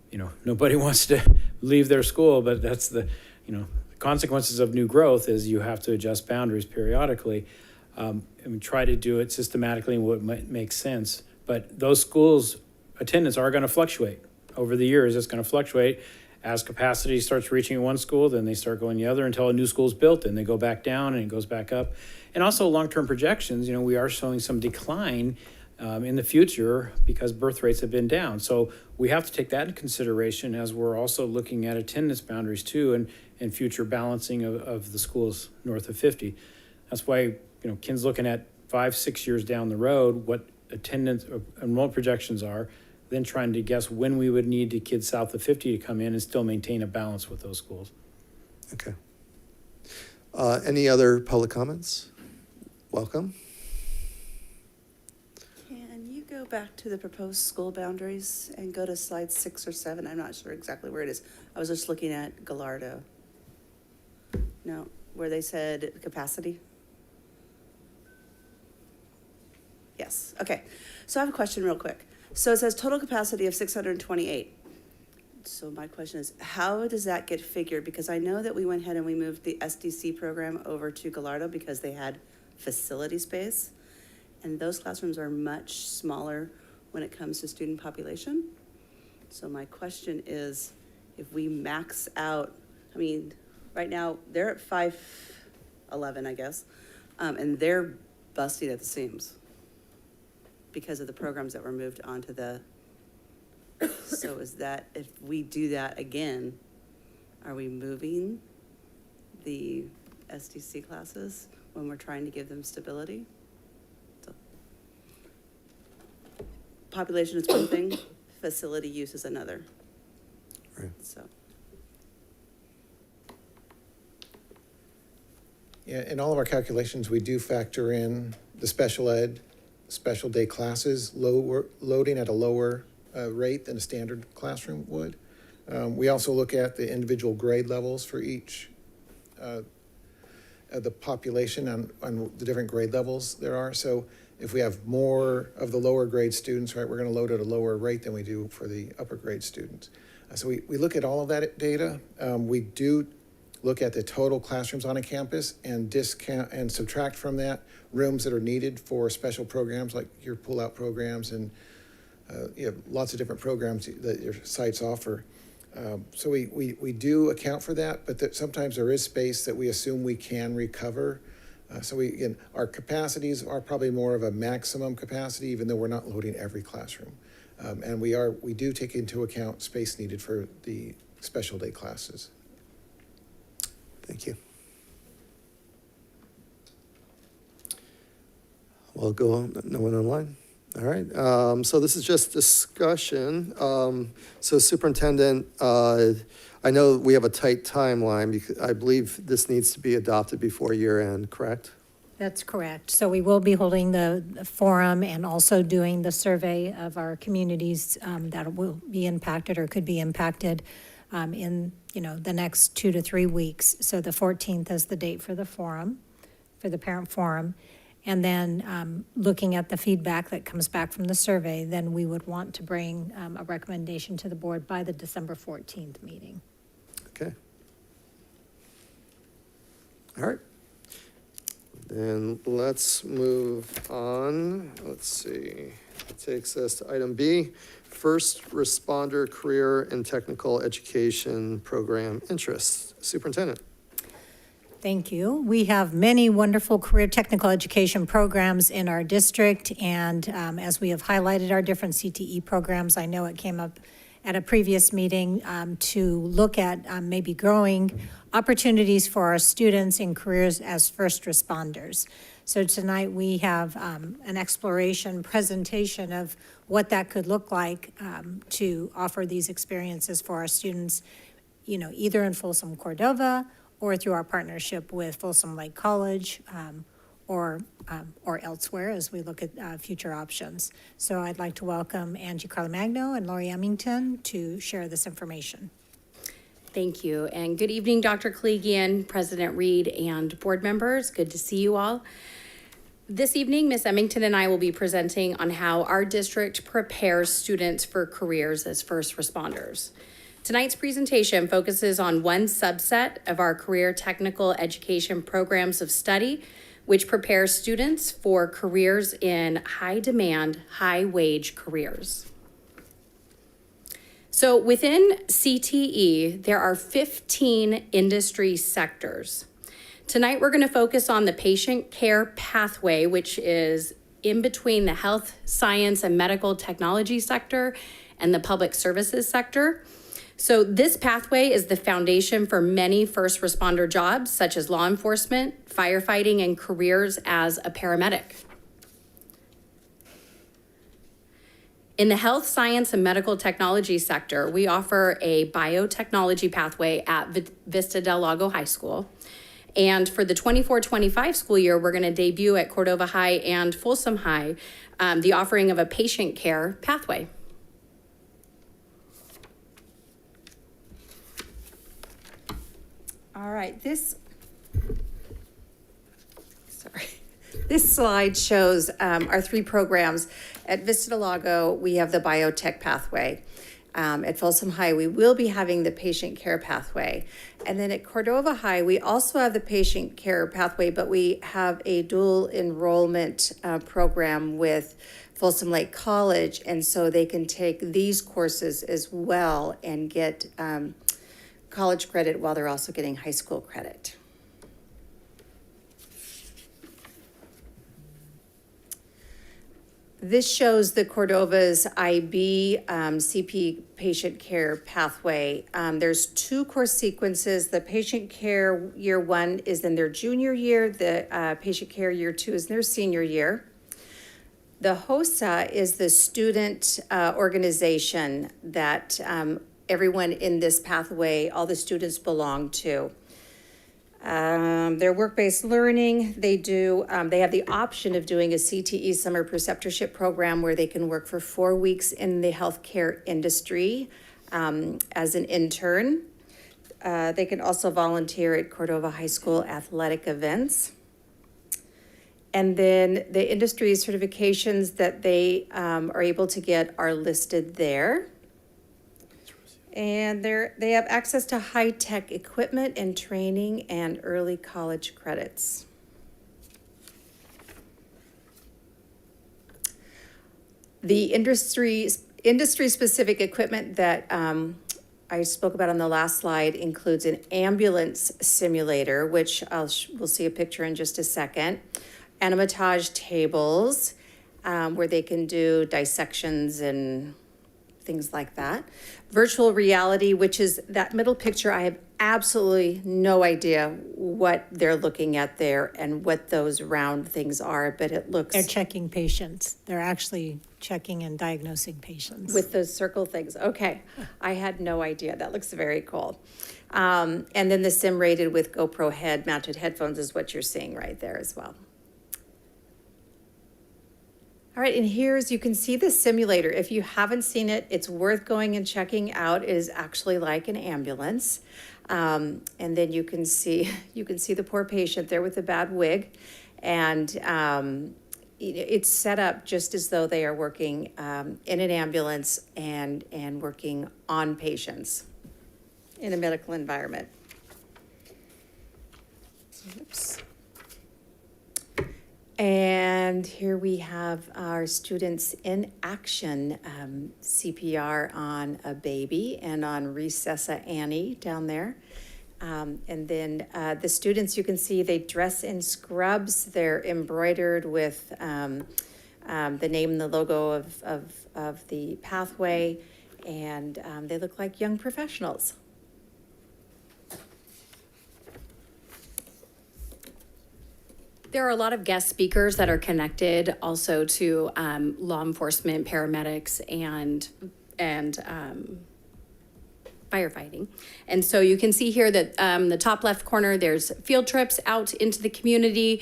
you know, nobody wants to leave their school, but that's the, you know, the consequences of new growth is you have to adjust boundaries periodically, and try to do it systematically and what makes sense. But those schools' attendance are going to fluctuate. Over the years, it's going to fluctuate. As capacity starts reaching one school, then they start going the other until a new school is built, and they go back down and it goes back up. And also long-term projections, you know, we are showing some decline in the future because birth rates have been down. So we have to take that into consideration as we're also looking at attendance boundaries too, and future balancing of the schools north of 50. That's why, you know, Ken's looking at 5-6 years down the road, what attendance enrollment projections are, then trying to guess when we would need the kids south of 50 to come in and still maintain a balance with those schools. Okay. Any other public comments? Welcome. Can you go back to the proposed school boundaries and go to slide 6 or 7? I'm not sure exactly where it is. I was just looking at Gallardo. No, where they said capacity. Yes, okay. So I have a question real quick. So it says total capacity of 628. So my question is, how does that get figured? Because I know that we went ahead and we moved the SDC program over to Gallardo because they had facility space. And those classrooms are much smaller when it comes to student population. So my question is, if we max out, I mean, right now they're at 511, I guess, and they're busting at the seams because of the programs that were moved onto the, so is that, if we do that again, are we moving the SDC classes when we're trying to give them stability? So, population is one thing, facility use is another. Right. So. Yeah, in all of our calculations, we do factor in the special ed, special day classes, loading at a lower rate than a standard classroom would. We also look at the individual grade levels for each, the population on the different grade levels there are. So if we have more of the lower grade students, right, we're going to load at a lower rate than we do for the upper grade students. So we look at all of that data. We do look at the total classrooms on a campus and discount and subtract from that rooms that are needed for special programs like your pull-out programs and you have lots of different programs that your sites offer. So we do account for that, but sometimes there is space that we assume we can recover. So again, our capacities are probably more of a maximum capacity, even though we're not loading every classroom. And we do take into account space needed for the special day classes. Thank you. We'll go on. No one online? All right. So this is just discussion. So Superintendent, I know we have a tight timeline because I believe this needs to be adopted before year end, correct? That's correct. So we will be holding the forum and also doing the survey of our communities that will be impacted or could be impacted in, the next 2 to 3 weeks. So the 14th is the date for the forum, for the parent forum. And then looking at the feedback that comes back from the survey, then we would want to bring a recommendation to the board by the December 14th meeting. Okay. All right. Then let's move on. Let's see. It takes us to item B, First Responder Career and Technical Education Program Interests. Superintendent. Thank you. We have many wonderful career technical education programs in our district, and as we have highlighted our different CTE programs, I know it came up at a previous meeting to look at maybe growing opportunities for our students in careers as first responders. So tonight we have an exploration presentation of what that could look like to offer these experiences for our students, you know, either in Folsom, Cordova, or through our partnership with Folsom Lake College, or elsewhere as we look at future options. So I'd like to welcome Angie Carlamagno and Lori Emmington to share this information. Thank you, and good evening, Dr. Collegian, President Reed, and board members. Good to see you all. This evening, Ms. Emmington and I will be presenting on how our district prepares students for careers as first responders. Tonight's presentation focuses on one subset of our career technical education programs of study, which prepares students for careers in high demand, high wage careers. So within CTE, there are 15 industry sectors. Tonight, we're going to focus on the patient care pathway, which is in between the health, science, and medical technology sector and the public services sector. So this pathway is the foundation for many first responder jobs, such as law enforcement, firefighting, and careers as a paramedic. In the health, science, and medical technology sector, we offer a biotechnology pathway at Vista Del Lago High School. And for the 24-25 school year, we're going to debut at Cordova High and Folsom High the offering of a patient care pathway. All right, this slide shows our three programs. At Vista Del Lago, we have the biotech pathway. At Folsom High, we will be having the patient care pathway. And then at Cordova High, we also have the patient care pathway, but we have a dual enrollment program with Folsom Lake College. And so they can take these courses as well and get college credit while they're also getting high school credit. This shows the Cordova's IB CP patient care pathway. There's two course sequences. The patient care year one is in their junior year. The patient care year two is in their senior year. The HOSA is the student organization that everyone in this pathway, all the students belong to. Their work-based learning, they have the option of doing a CTE summer preceptorship program where they can work for 4 weeks in the healthcare industry as an intern. They can also volunteer at Cordova High School athletic events. And then the industry certifications that they are able to get are listed there. And they have access to high-tech equipment and training and early college credits. The industry-specific equipment that I spoke about on the last slide includes an ambulance simulator, which we'll see a picture in just a second, anatomotage tables, where they can do dissections and things like that. Virtual reality, which is that middle picture, I have absolutely no idea what they're looking at there and what those round things are, but it looks... They're checking patients. They're actually checking and diagnosing patients. With those circle things. Okay, I had no idea. That looks very cool. And then the sim rated with GoPro head-mounted headphones is what you're seeing right there as well. All right, and here's, you can see the simulator. If you haven't seen it, it's worth going and checking out. It is actually like an ambulance. And then you can see the poor patient there with the bad wig. And it's set up just as though they are working in an ambulance and working on patients in a medical environment. Oops. And here we have our students in action, CPR on a baby and on Recessa Annie down there. And then the students, you can see they dress in scrubs. They're embroidered with the name and the logo of the pathway. And they look like young professionals. There are a lot of guest speakers that are connected also to law enforcement, paramedics, and firefighting. And so you can see here that the top left corner, there's field trips out into the community,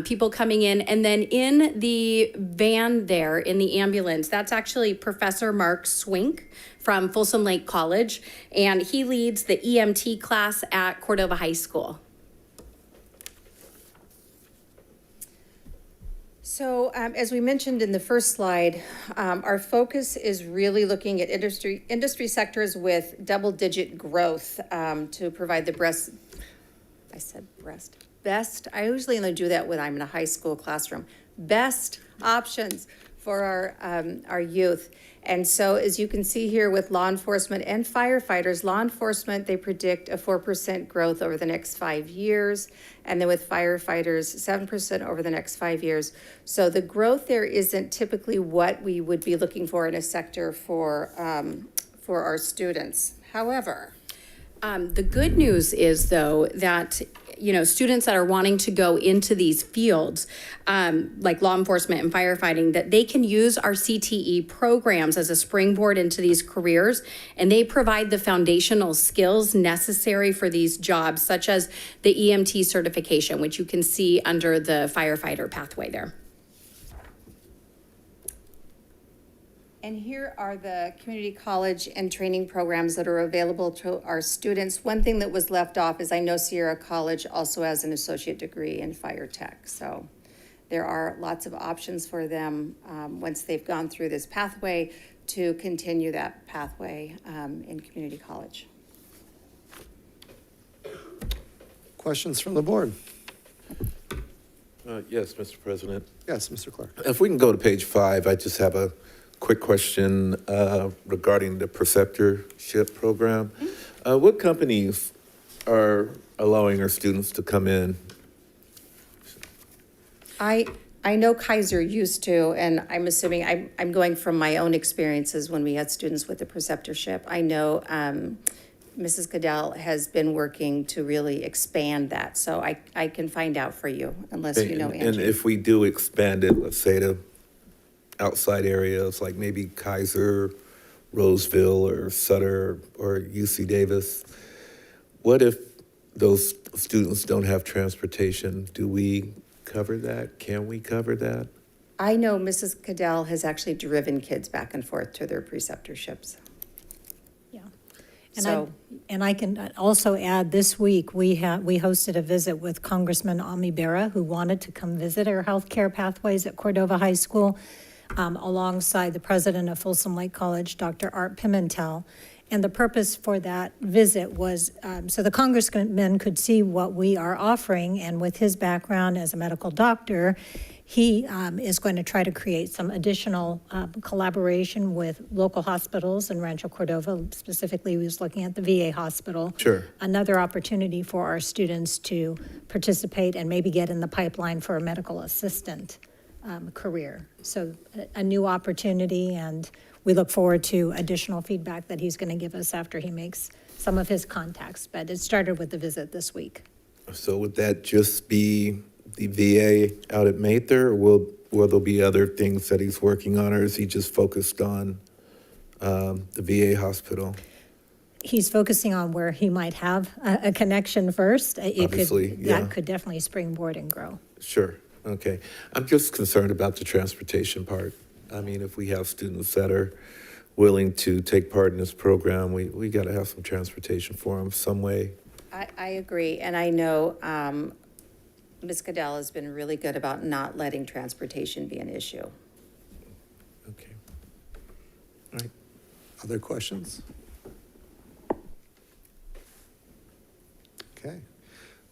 people coming in. And then in the van there, in the ambulance, that's actually Professor Mark Swink from Folsom Lake College. And he leads the EMT class at Cordova High School. So as we mentioned in the first slide, our focus is really looking at industry sectors with double-digit growth to provide the best, I usually only do that when I'm in a high school classroom, best options for our youth. And so as you can see here with law enforcement and firefighters, law enforcement, they predict a 4% growth over the next 5 years. And then with firefighters, 7% over the next 5 years. So the growth there isn't typically what we would be looking for in a sector for our students. However, the good news is, though, that students that are wanting to go into these fields, like law enforcement and firefighting, that they can use our CTE programs as a springboard into these careers, and they provide the foundational skills necessary for these jobs, such as the EMT certification, which you can see under the firefighter pathway there. and here are the community college and training programs that are available to our students. One thing that was left off is I know Sierra College also has an associate degree in fire tech. So there are lots of options for them once they've gone through this pathway to continue that pathway in community college. Questions from the board? Yes, Mr. President. Yes, Mr. Clark. If we can go to page 5, I just have a quick question regarding the preceptorship program. What companies are allowing our students to come in? I know Kaiser used to, and I'm assuming I'm going from my own experiences when we had students with the preceptorship. I know Mrs. Cadell has been working to really expand that, so I can find out for you, unless you know Angie. And if we do expand it, let's say to outside areas like maybe Kaiser, Roseville, or Sutter, or UC Davis, what if those students don't have transportation? Do we cover that? Can we cover that? I know Mrs. Cadell has actually driven kids back and forth to their preceptorships. Yeah. And I can also add, this week we hosted a visit with Congressman Ami Bera, who wanted to come visit our healthcare pathways at Cordova High School, alongside the president of Folsom Lake College, Dr. Art Pimentel. And the purpose for that visit was so the congressman could see what we are offering, and with his background as a medical doctor, he is going to try to create some additional collaboration with local hospitals in Rancho Cordova. Specifically, he was looking at the VA hospital. Sure. Another opportunity for our students to participate and maybe get in the pipeline for a medical assistant career. So a new opportunity, and we look forward to additional feedback that he's going to give us after he makes some of his contacts. But it started with the visit this week. So would that just be the VA out at Mather, or will there be other things that he's working on, or is he just focused on the VA hospital? He's focusing on where he might have a connection first. Obviously, yeah. That could definitely springboard and grow. Sure, okay. I'm just concerned about the transportation part. I mean, if we have students that are willing to take part in this program, we got to have some transportation for them some way. I agree, and I know Ms. Cadell has been really good about not letting transportation be an issue. Okay. All right. Other questions? Okay.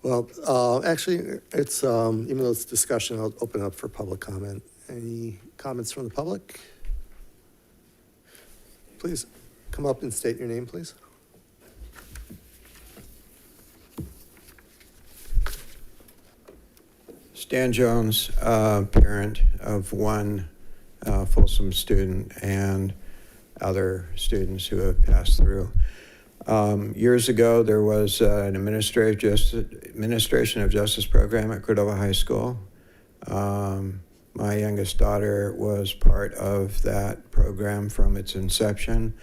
Well, actually, it's even though it's discussion, I'll open up for public comment. Any comments from the public? Please come up and state your name, please. Stan Jones, parent of one Folsom student, and other students who have passed through. Years ago, there was an administration of justice program at Cordova High School. My youngest daughter was part of that program from its inception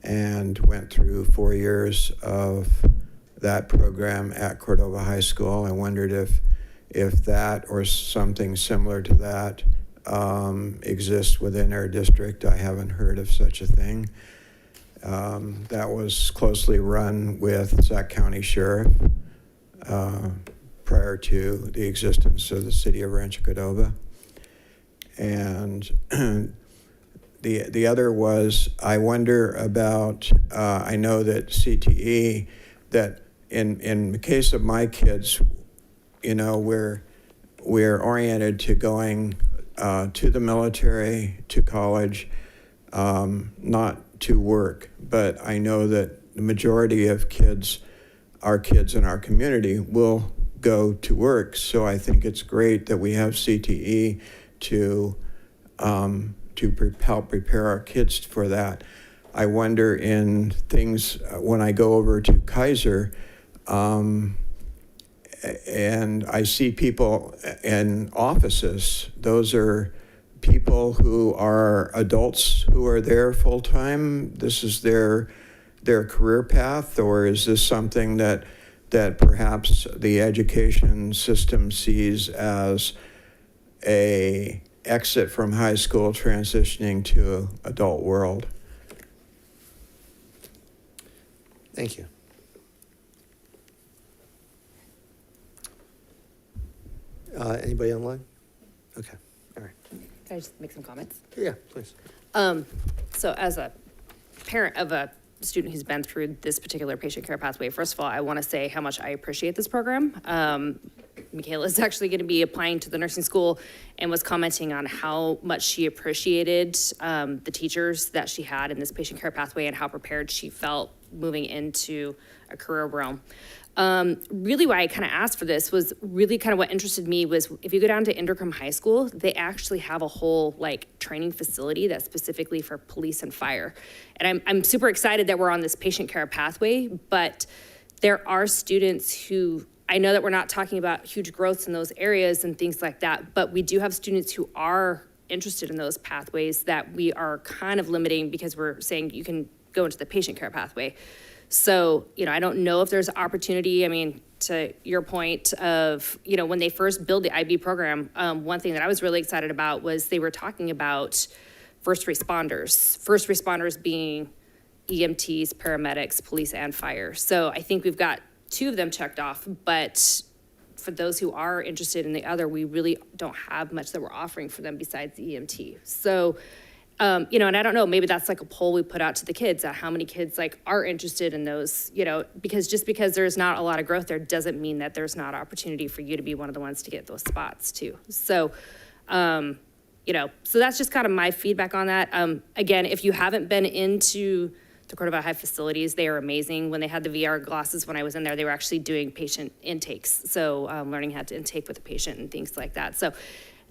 and went through 4 years of that program at Cordova High School. I wondered if that or something similar to that exists within our district. I haven't heard of such a thing. That was closely run with Sac County Sheriff prior to the existence of the city of Rancho Cordova. And the other was, I wonder about, I know that CTE, that in the case of my kids, you know, we're oriented to going to the military, to college, not to work. But I know that the majority of kids, our kids in our community, will go to work. So I think it's great that we have CTE to help prepare our kids for that. I wonder in things, when I go over to Kaiser, and I see people in offices, those are people who are adults who are there full-time. This is their career path, or is this something that perhaps the education system sees as a exit from high school transitioning to adult world? Thank you. Anybody online? Okay, all right. Can I just make some comments? Yeah, please. So as a parent of a student who's been through this particular patient care pathway, first of all, I want to say how much I appreciate this program. Michaela is actually going to be applying to the nursing school and was commenting on how much she appreciated the teachers that she had in this patient care pathway and how prepared she felt moving into a career realm. Really why I kind of asked for this was really kind of what interested me was if you go down to Indercombe High School, they actually have a whole like training facility that's specifically for police and fire. And I'm super excited that we're on this patient care pathway, but there are students who, I know that we're not talking about huge growths in those areas and things like that, but we do have students who are interested in those pathways that we are kind of limiting because we're saying you can go into the patient care pathway. So, you know, I don't know if there's opportunity. I mean, to your point of, you know, when they first built the IB program, one thing that I was really excited about was they were talking about first responders being EMTs, paramedics, police, and fire. So I think we've got 2 of them checked off, but for those who are interested in the other, we really don't have much that we're offering for them besides the EMT. So, you know, and I don't know, maybe that's like a poll we put out to the kids, how many kids like are interested in those, you know, because just because there's not a lot of growth there doesn't mean that there's not opportunity for you to be one of the ones to get those spots too. So, you know, so that's just kind of my feedback on that. Again, if you haven't been into the Cordova High facilities, they are amazing. When they had the VR glasses, when I was in there, they were actually doing patient intakes. So learning how to intake with a patient and things like that. So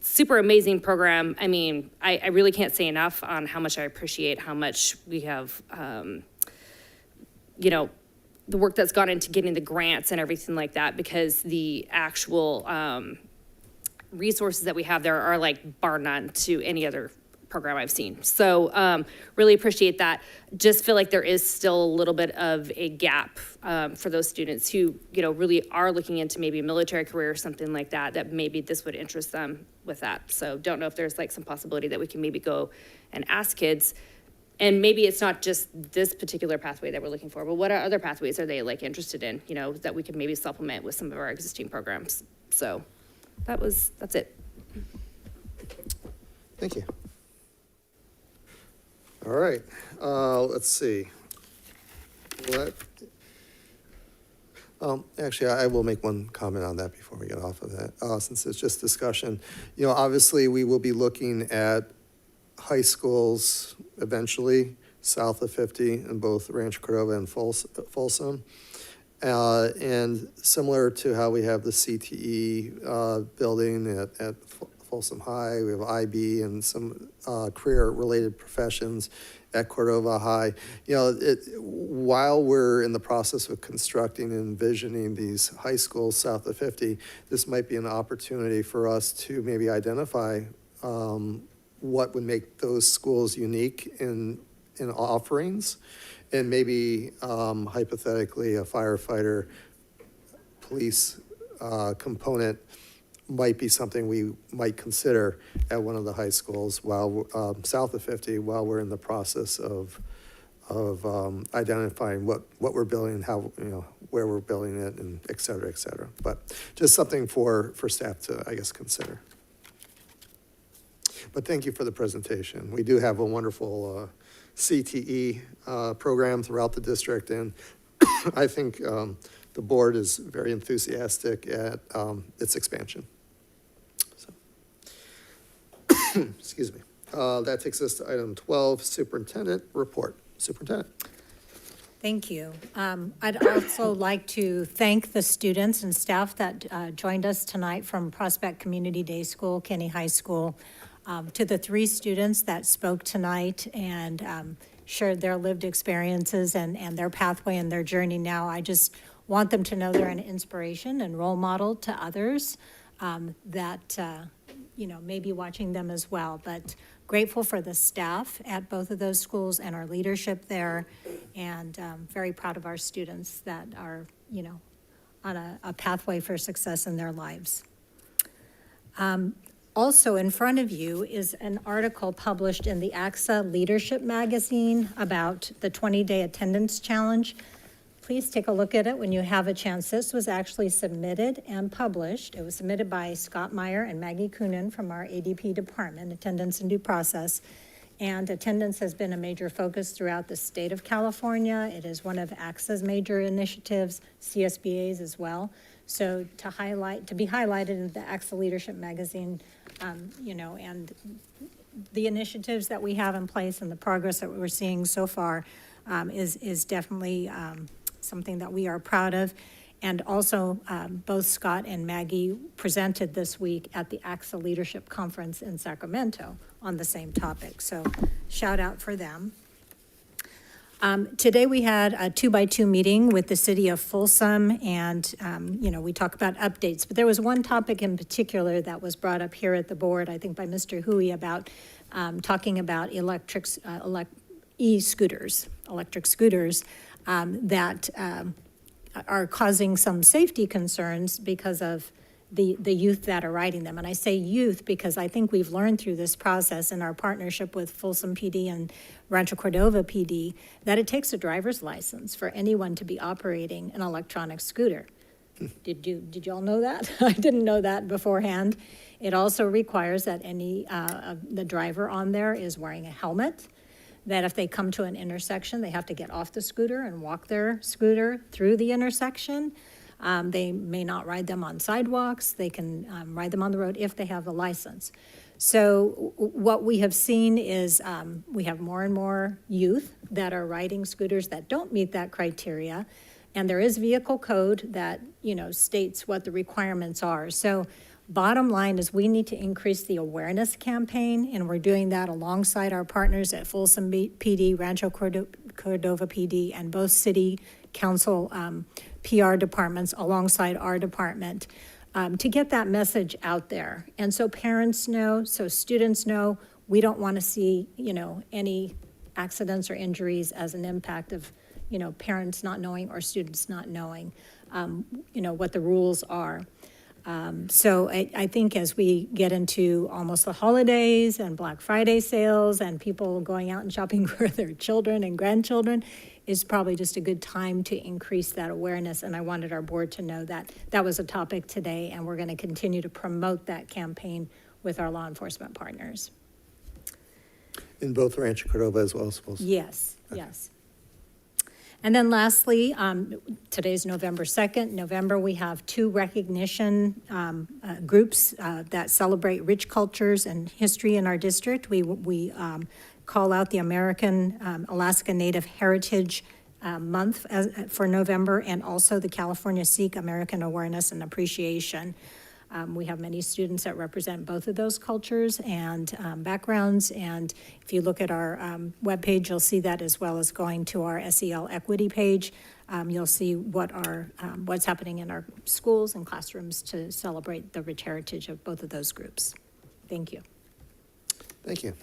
super amazing program. I mean, I really can't say enough on how much I appreciate how much we have, you know, the work that's gone into getting the grants and everything like that, because the actual resources that we have there are like bar none to any other program I've seen. So really appreciate that. Just feel like there is still a little bit of a gap for those students who, you know, really are looking into maybe a military career or something like that, that maybe this would interest them with that. So don't know if there's like some possibility that we can maybe go and ask kids. And maybe it's not just this particular pathway that we're looking for, but what other pathways are they like interested in, you know, that we could maybe supplement with some of our existing programs. So that's it. Thank you. All right, let's see. Actually, I will make one comment on that before we get off of that, since it's just discussion. You know, obviously, we will be looking at high schools eventually, south of 50 in both Rancho Cordova and Folsom. And similar to how we have the CTE building at Folsom High. We have IB and some career-related professions at Cordova High. You know, while we're in the process of constructing and envisioning these high schools south of 50, this might be an opportunity for us to maybe identify what would make those schools unique in offerings, and maybe hypothetically a firefighter, police component might be something we might consider at one of the high schools while south of 50, while we're in the process of identifying what we're building, how, you know, where we're building it, and et cetera, et cetera. But just something for staff to, I guess, consider. But thank you for the presentation. We do have a wonderful CTE program throughout the district, and I think the board is very enthusiastic at its expansion. So, excuse me. That takes us to item 12, Superintendent Report. Superintendent. Thank you. I'd also like to thank the students and staff that joined us tonight from Prospect Community Day School, Kenny High School, to the 3 students that spoke tonight and shared their lived experiences and their pathway and their journey now. I just want them to know they're an inspiration and role model to others that, you know, may be watching them as well. But grateful for the staff at both of those schools and our leadership there, and very proud of our students that are, you know, on a pathway for success in their lives. Also in front of you is an article published in the AXA Leadership magazine about the 20-day attendance challenge. Please take a look at it when you have a chance. This was actually submitted and published. It was submitted by Scott Meyer and Maggie Coonan from our ADP department, Attendance and Due Process. And attendance has been a major focus throughout the state of California. It is one of AXA's major initiatives, CSBA's as well. So to be highlighted in the AXA Leadership magazine, you know, and the initiatives that we have in place and the progress that we're seeing so far is definitely something that we are proud of. And also, both Scott and Maggie presented this week at the AXA Leadership Conference in Sacramento on the same topic. So shout out for them. Today we had a 2x2 meeting with the city of Folsom, and you know, we talk about updates, but there was one topic in particular that was brought up here at the board, I think by Mr. Hui, about talking about electric scooters that are causing some safety concerns because of the youth that are riding them. And I say youth because I think we've learned through this process in our partnership with Folsom PD and Rancho Cordova PD that it takes a driver's license for anyone to be operating an electronic scooter. Did y'all know that? I didn't know that beforehand. It also requires that the driver on there is wearing a helmet, that if they come to an intersection, they have to get off the scooter and walk their scooter through the intersection. They may not ride them on sidewalks. They can ride them on the road if they have a license. So what we have seen is we have more and more youth that are riding scooters that don't meet that criteria. And there is vehicle code that, you know, states what the requirements are. So bottom line is we need to increase the awareness campaign, and we're doing that alongside our partners at Folsom PD, Rancho Cordova PD, and both city council PR departments alongside our department to get that message out there. And so parents know, so students know, we don't want to see, you know, any accidents or injuries as an impact of, you know, parents not knowing or students not knowing, you know, what the rules are. So I think as we get into almost the holidays and Black Friday sales and people going out and shopping for their children and grandchildren, is probably just a good time to increase that awareness. And I wanted our board to know that that was a topic today, and we're going to continue to promote that campaign with our law enforcement partners. In both Rancho Cordova as well as Folsom? Yes, yes. And then lastly, today's November 2nd. November, we have 2 recognition groups that celebrate rich cultures and history in our district. We call out the American Alaska Native Heritage Month for November, and also the California Sikh American Awareness and Appreciation. We have many students that represent both of those cultures and backgrounds. And if you look at our webpage, you'll see that, as well as going to our SEL equity page. You'll see what's happening in our schools and classrooms to celebrate the rich heritage of both of those groups. Thank you. Thank you.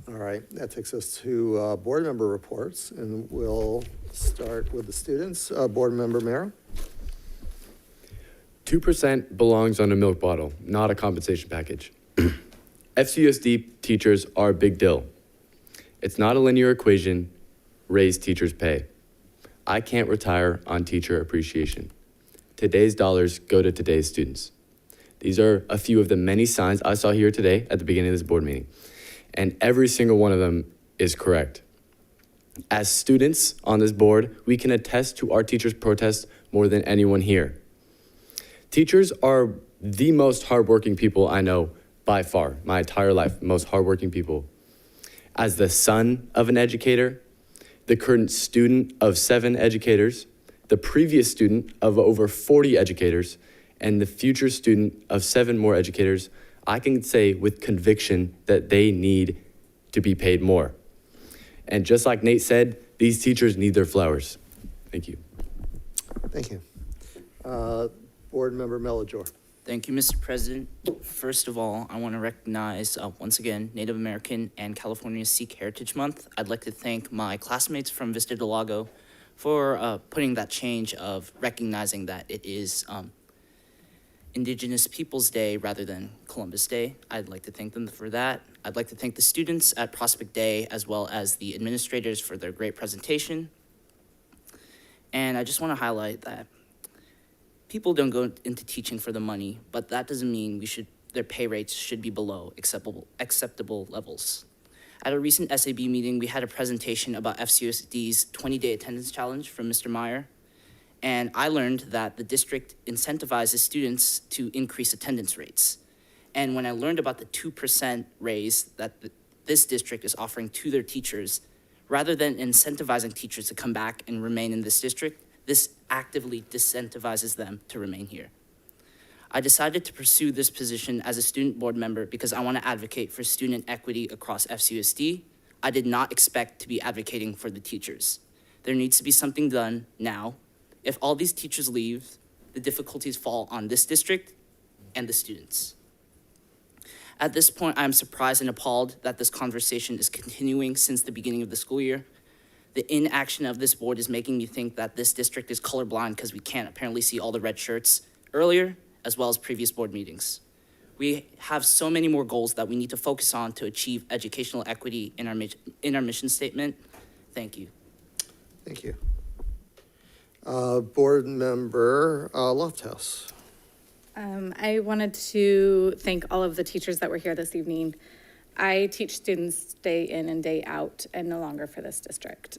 All right, that takes us to board member reports, and we'll start with the students. Board member Mara. 2% belongs on a milk bottle, not a compensation package. FCUSD teachers are a big deal. It's not a linear equation, raise teachers' pay. I can't retire on teacher appreciation. Today's dollars go to today's students. These are a few of the many signs I saw here today at the beginning of this board meeting, and every single one of them is correct. As students on this board, we can attest to our teachers' protests more than anyone here. Teachers are the most hardworking people I know by far, my entire life, most hardworking people. As the son of an educator, the current student of 7 educators, the previous student of over 40 educators, and the future student of 7 more educators, I can say with conviction that they need to be paid more. And just like Nate said, these teachers need their flowers. Thank you. Thank you. Board member Melajor. Thank you, Mr. President. First of all, I want to recognize, once again, Native American and California Sikh Heritage Month. I'd like to thank my classmates from Vista del Lago for putting that change of recognizing that it is Indigenous Peoples Day rather than Columbus Day. I'd like to thank them for that. I'd like to thank the students at Prospect Day as well as the administrators for their great presentation. And I just want to highlight that people don't go into teaching for the money, but that doesn't mean their pay rates should be below acceptable levels. At a recent SAB meeting, we had a presentation about FCUSD's 20-day attendance challenge from Mr. Meyer. And I learned that the district incentivizes students to increase attendance rates. And when I learned about the 2% raise that this district is offering to their teachers, rather than incentivizing teachers to come back and remain in this district, this actively disincentivizes them to remain here. I decided to pursue this position as a student board member because I want to advocate for student equity across FCUSD. I did not expect to be advocating for the teachers. There needs to be something done now. If all these teachers leave, the difficulties fall on this district and the students. At this point, I am surprised and appalled that this conversation is continuing since the beginning of the school year. The inaction of this board is making me think that this district is colorblind because we can't apparently see all the red shirts earlier, as well as previous board meetings. We have so many more goals that we need to focus on to achieve educational equity in our mission statement. Thank you. Thank you. Board member Lofthouse. I wanted to thank all of the teachers that were here this evening. I teach students day in and day out and no longer for this district.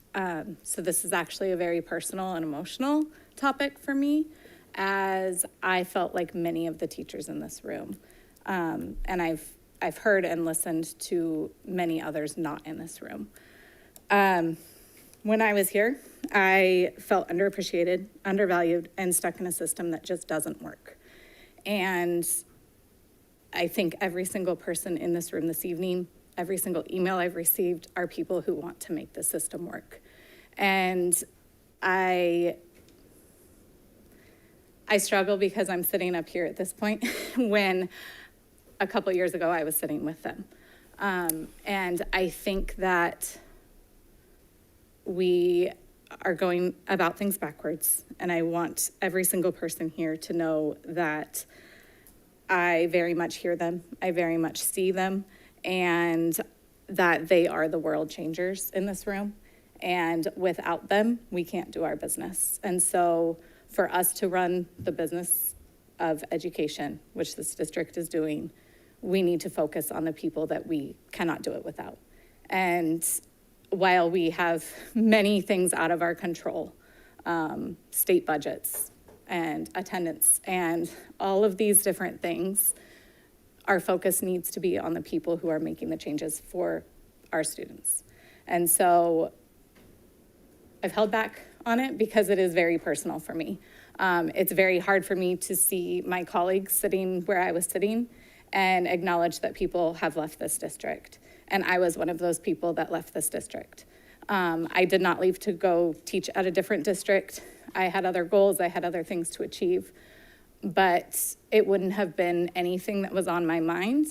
So this is actually a very personal and emotional topic for me, as I felt like many of the teachers in this room. And I've heard and listened to many others not in this room. When I was here, I felt underappreciated, undervalued, and stuck in a system that just doesn't work. And I think every single person in this room this evening, every single email I've received are people who want to make the system work. And I struggle because I'm sitting up here at this point when a couple years ago I was sitting with them. And I think that we are going about things backwards. And I want every single person here to know that I very much hear them, I very much see them, and that they are the world changers in this room. And without them, we can't do our business. And so for us to run the business of education, which this district is doing, we need to focus on the people that we cannot do it without. And while we have many things out of our control, state budgets and attendance and all of these different things, our focus needs to be on the people who are making the changes for our students. And so I've held back on it because it is very personal for me. It's very hard for me to see my colleagues sitting where I was sitting and acknowledge that people have left this district. And I was one of those people that left this district. I did not leave to go teach at a different district. I had other goals, I had other things to achieve, but it wouldn't have been anything that was on my mind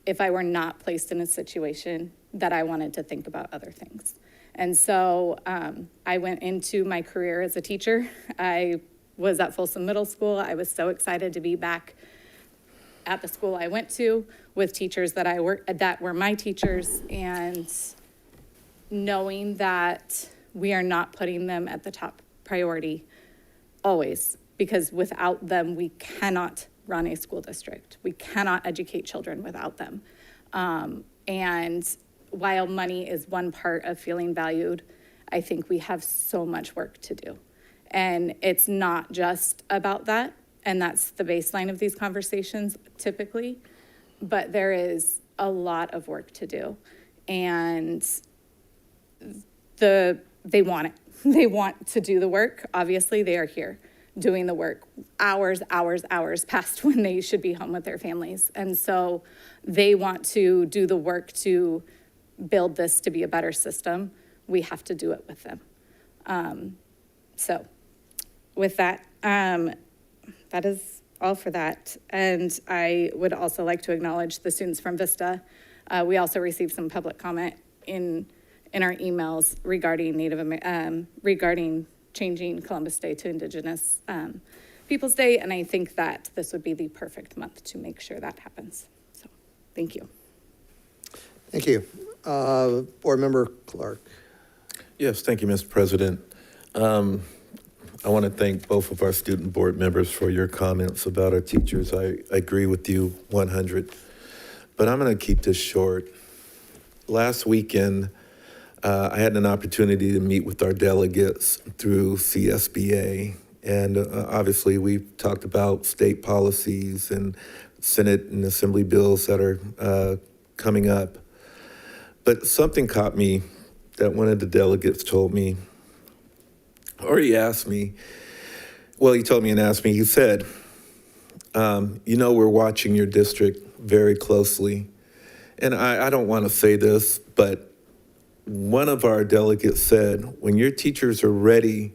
if I were not placed in a situation that I wanted to think about other things. And so I went into my career as a teacher. I was at Folsom Middle School. I was so excited to be back at the school I went to with teachers that were my teachers, and knowing that we are not putting them at the top priority always, because without them, we cannot run a school district. We cannot educate children without them. And while money is one part of feeling valued, I think we have so much work to do. And it's not just about that, and that's the baseline of these conversations typically, but there is a lot of work to do. And they want it. They want to do the work. Obviously, they are here doing the work hours past when they should be home with their families. And so they want to do the work to build this to be a better system. We have to do it with them. So with that, that is all for that. And I would also like to acknowledge the students from Vista. We also received some public comment in our emails regarding regarding changing Columbus Day to Indigenous Peoples Day, and I think that this would be the perfect month to make sure that happens. So, thank you. Thank you. Board Member Clark. Yes, thank you, Mr. President. I want to thank both of our student board members for your comments about our teachers. I agree with you 100, but I'm going to keep this short. Last weekend, I had an opportunity to meet with our delegates through CSBA, and obviously we talked about state policies and Senate and Assembly bills that are coming up. But something caught me that one of the delegates told me, or he asked me, well, he told me and asked me, he said, we're watching your district very closely. And I don't want to say this, but one of our delegates said, when your teachers are ready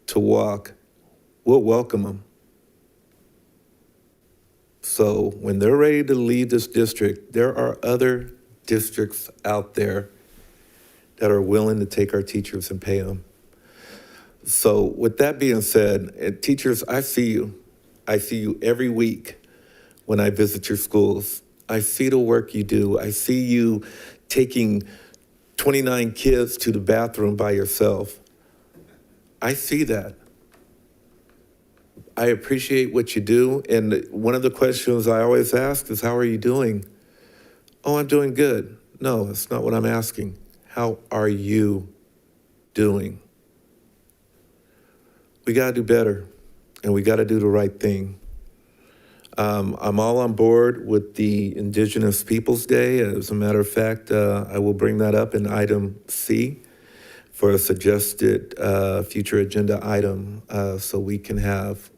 to walk, we'll welcome them. So when they're ready to leave this district, there are other districts out there that are willing to take our teachers and pay them. So with that being said, teachers, I see you. I see you every week when I visit your schools. I see the work you do. I see you taking 29 kids to the bathroom by yourself. I see that. I appreciate what you do. And one of the questions I always ask is, how are you doing? Oh, I'm doing good. No, that's not what I'm asking. How are you doing? We got to do better, and we got to do the right thing. I'm all on board with the Indigenous Peoples Day. As a matter of fact, I will bring that up in item C for a suggested future agenda item so we can have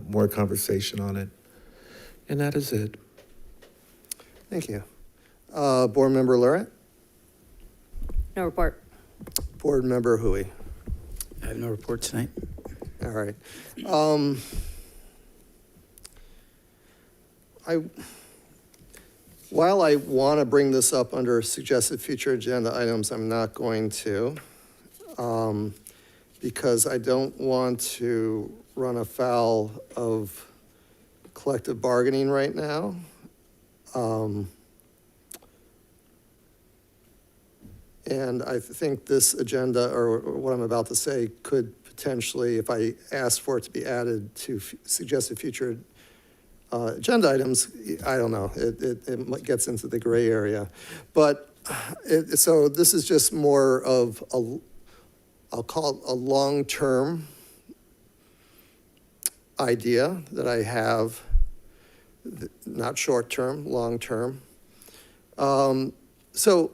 more conversation on it. And that is it. Thank you. Board Member Lurett? No report. Board Member Hui? I have no report tonight. All right. While I want to bring this up under suggested future agenda items, I'm not going to, because I don't want to run afoul of collective bargaining right now. And I think this agenda, or what I'm about to say, could potentially, if I ask for it to be added to suggested future agenda items, I don't know, it gets into the gray area. But, so this is just more of I'll call it a long-term idea that I have, not short-term, long-term. So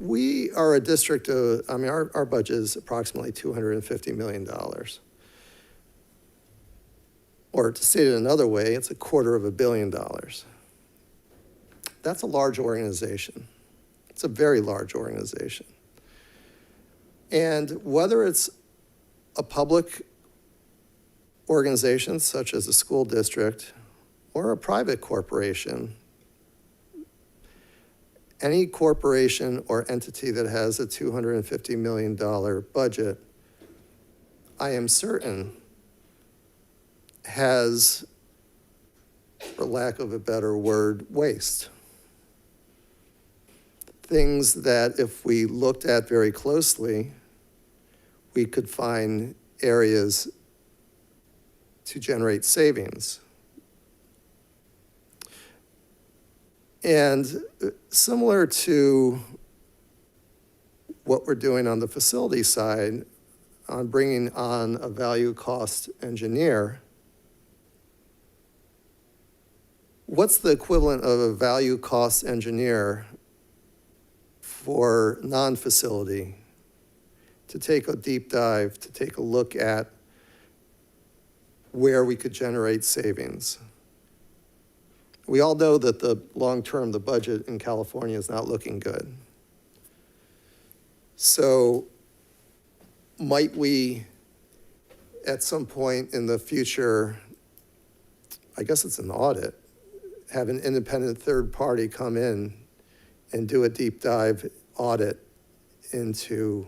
we are a district of, our budget is approximately $250 million. Or to state it another way, it's $250 million. That's a large organization. It's a very large organization. And whether it's a public organization such as a school district or a private corporation, any corporation or entity that has a $250 million budget, I am certain has, for lack of a better word, waste. Things that if we looked at very closely, we could find areas to generate savings. And similar to what we're doing on the facility side, on bringing on a value cost engineer, what's the equivalent of a value cost engineer for non-facility to take a deep dive, to take a look at where we could generate savings? We all know that the long-term, the budget in California is not looking good. So might we, at some point in the future, I guess it's an audit, have an independent third party come in and do a deep dive audit into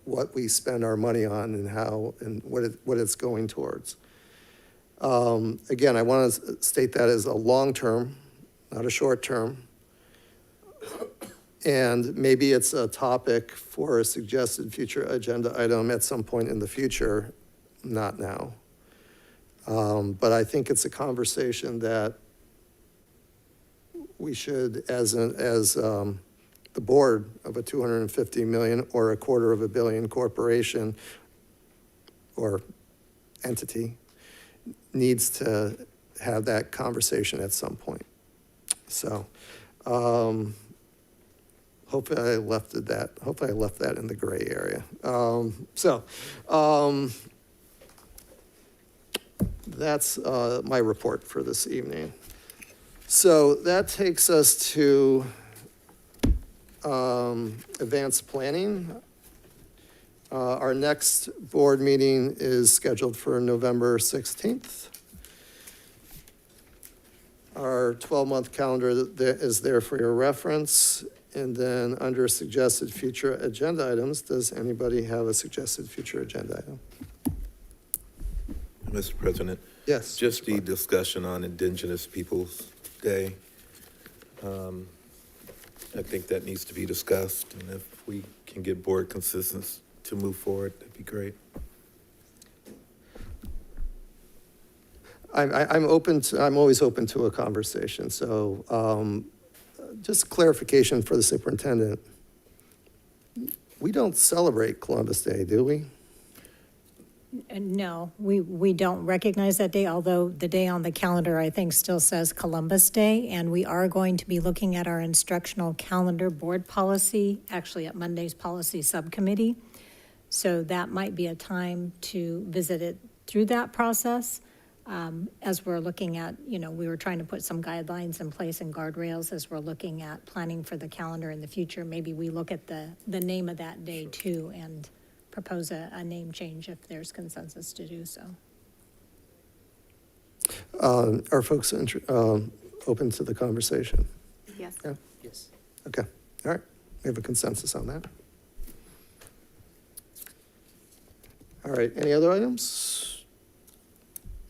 what we spend our money on and how and what it's going towards. Again, I want to state that as a long-term, not a short-term. And maybe it's a topic for a suggested future agenda item at some point in the future, not now. But I think it's a conversation that we should, as the board of a $250 million or $250 million corporation or entity, needs to have that conversation at some point. So hopefully I left that in the gray area. That's my report for this evening. So that takes us to advanced planning. Our next board meeting is scheduled for November 16th. Our 12-month calendar is there for your reference. And then under suggested future agenda items, does anybody have a suggested future agenda item? Mr. President? Yes. Just the discussion on Indigenous Peoples Day. I think that needs to be discussed, and if we can get board consensus to move forward, that'd be great. I'm always open to a conversation. So just clarification for the superintendent. We don't celebrate Columbus Day, do we? No, we don't recognize that day, although the day on the calendar, I think, still says Columbus Day. And we are going to be looking at our instructional calendar board policy, actually at Monday's policy subcommittee. So that might be a time to visit it through that process. As we're looking at, we were trying to put some guidelines in place and guardrails as we're looking at planning for the calendar in the future. Maybe we look at the name of that day too and propose a name change if there's consensus to do so. Are folks open to the conversation? Yes. Yeah? Yes. Okay, all right. We have a consensus on that. All right, any other items?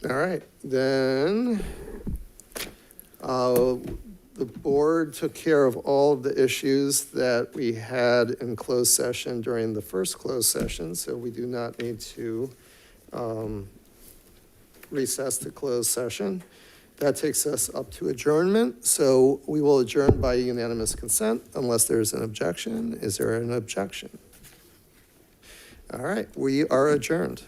All right, then the board took care of all of the issues that we had in closed session during the first closed session, so we do not need to recess the closed session. That takes us up to adjournment, so we will adjourn by unanimous consent unless there's an objection. Is there an objection? All right, we are adjourned.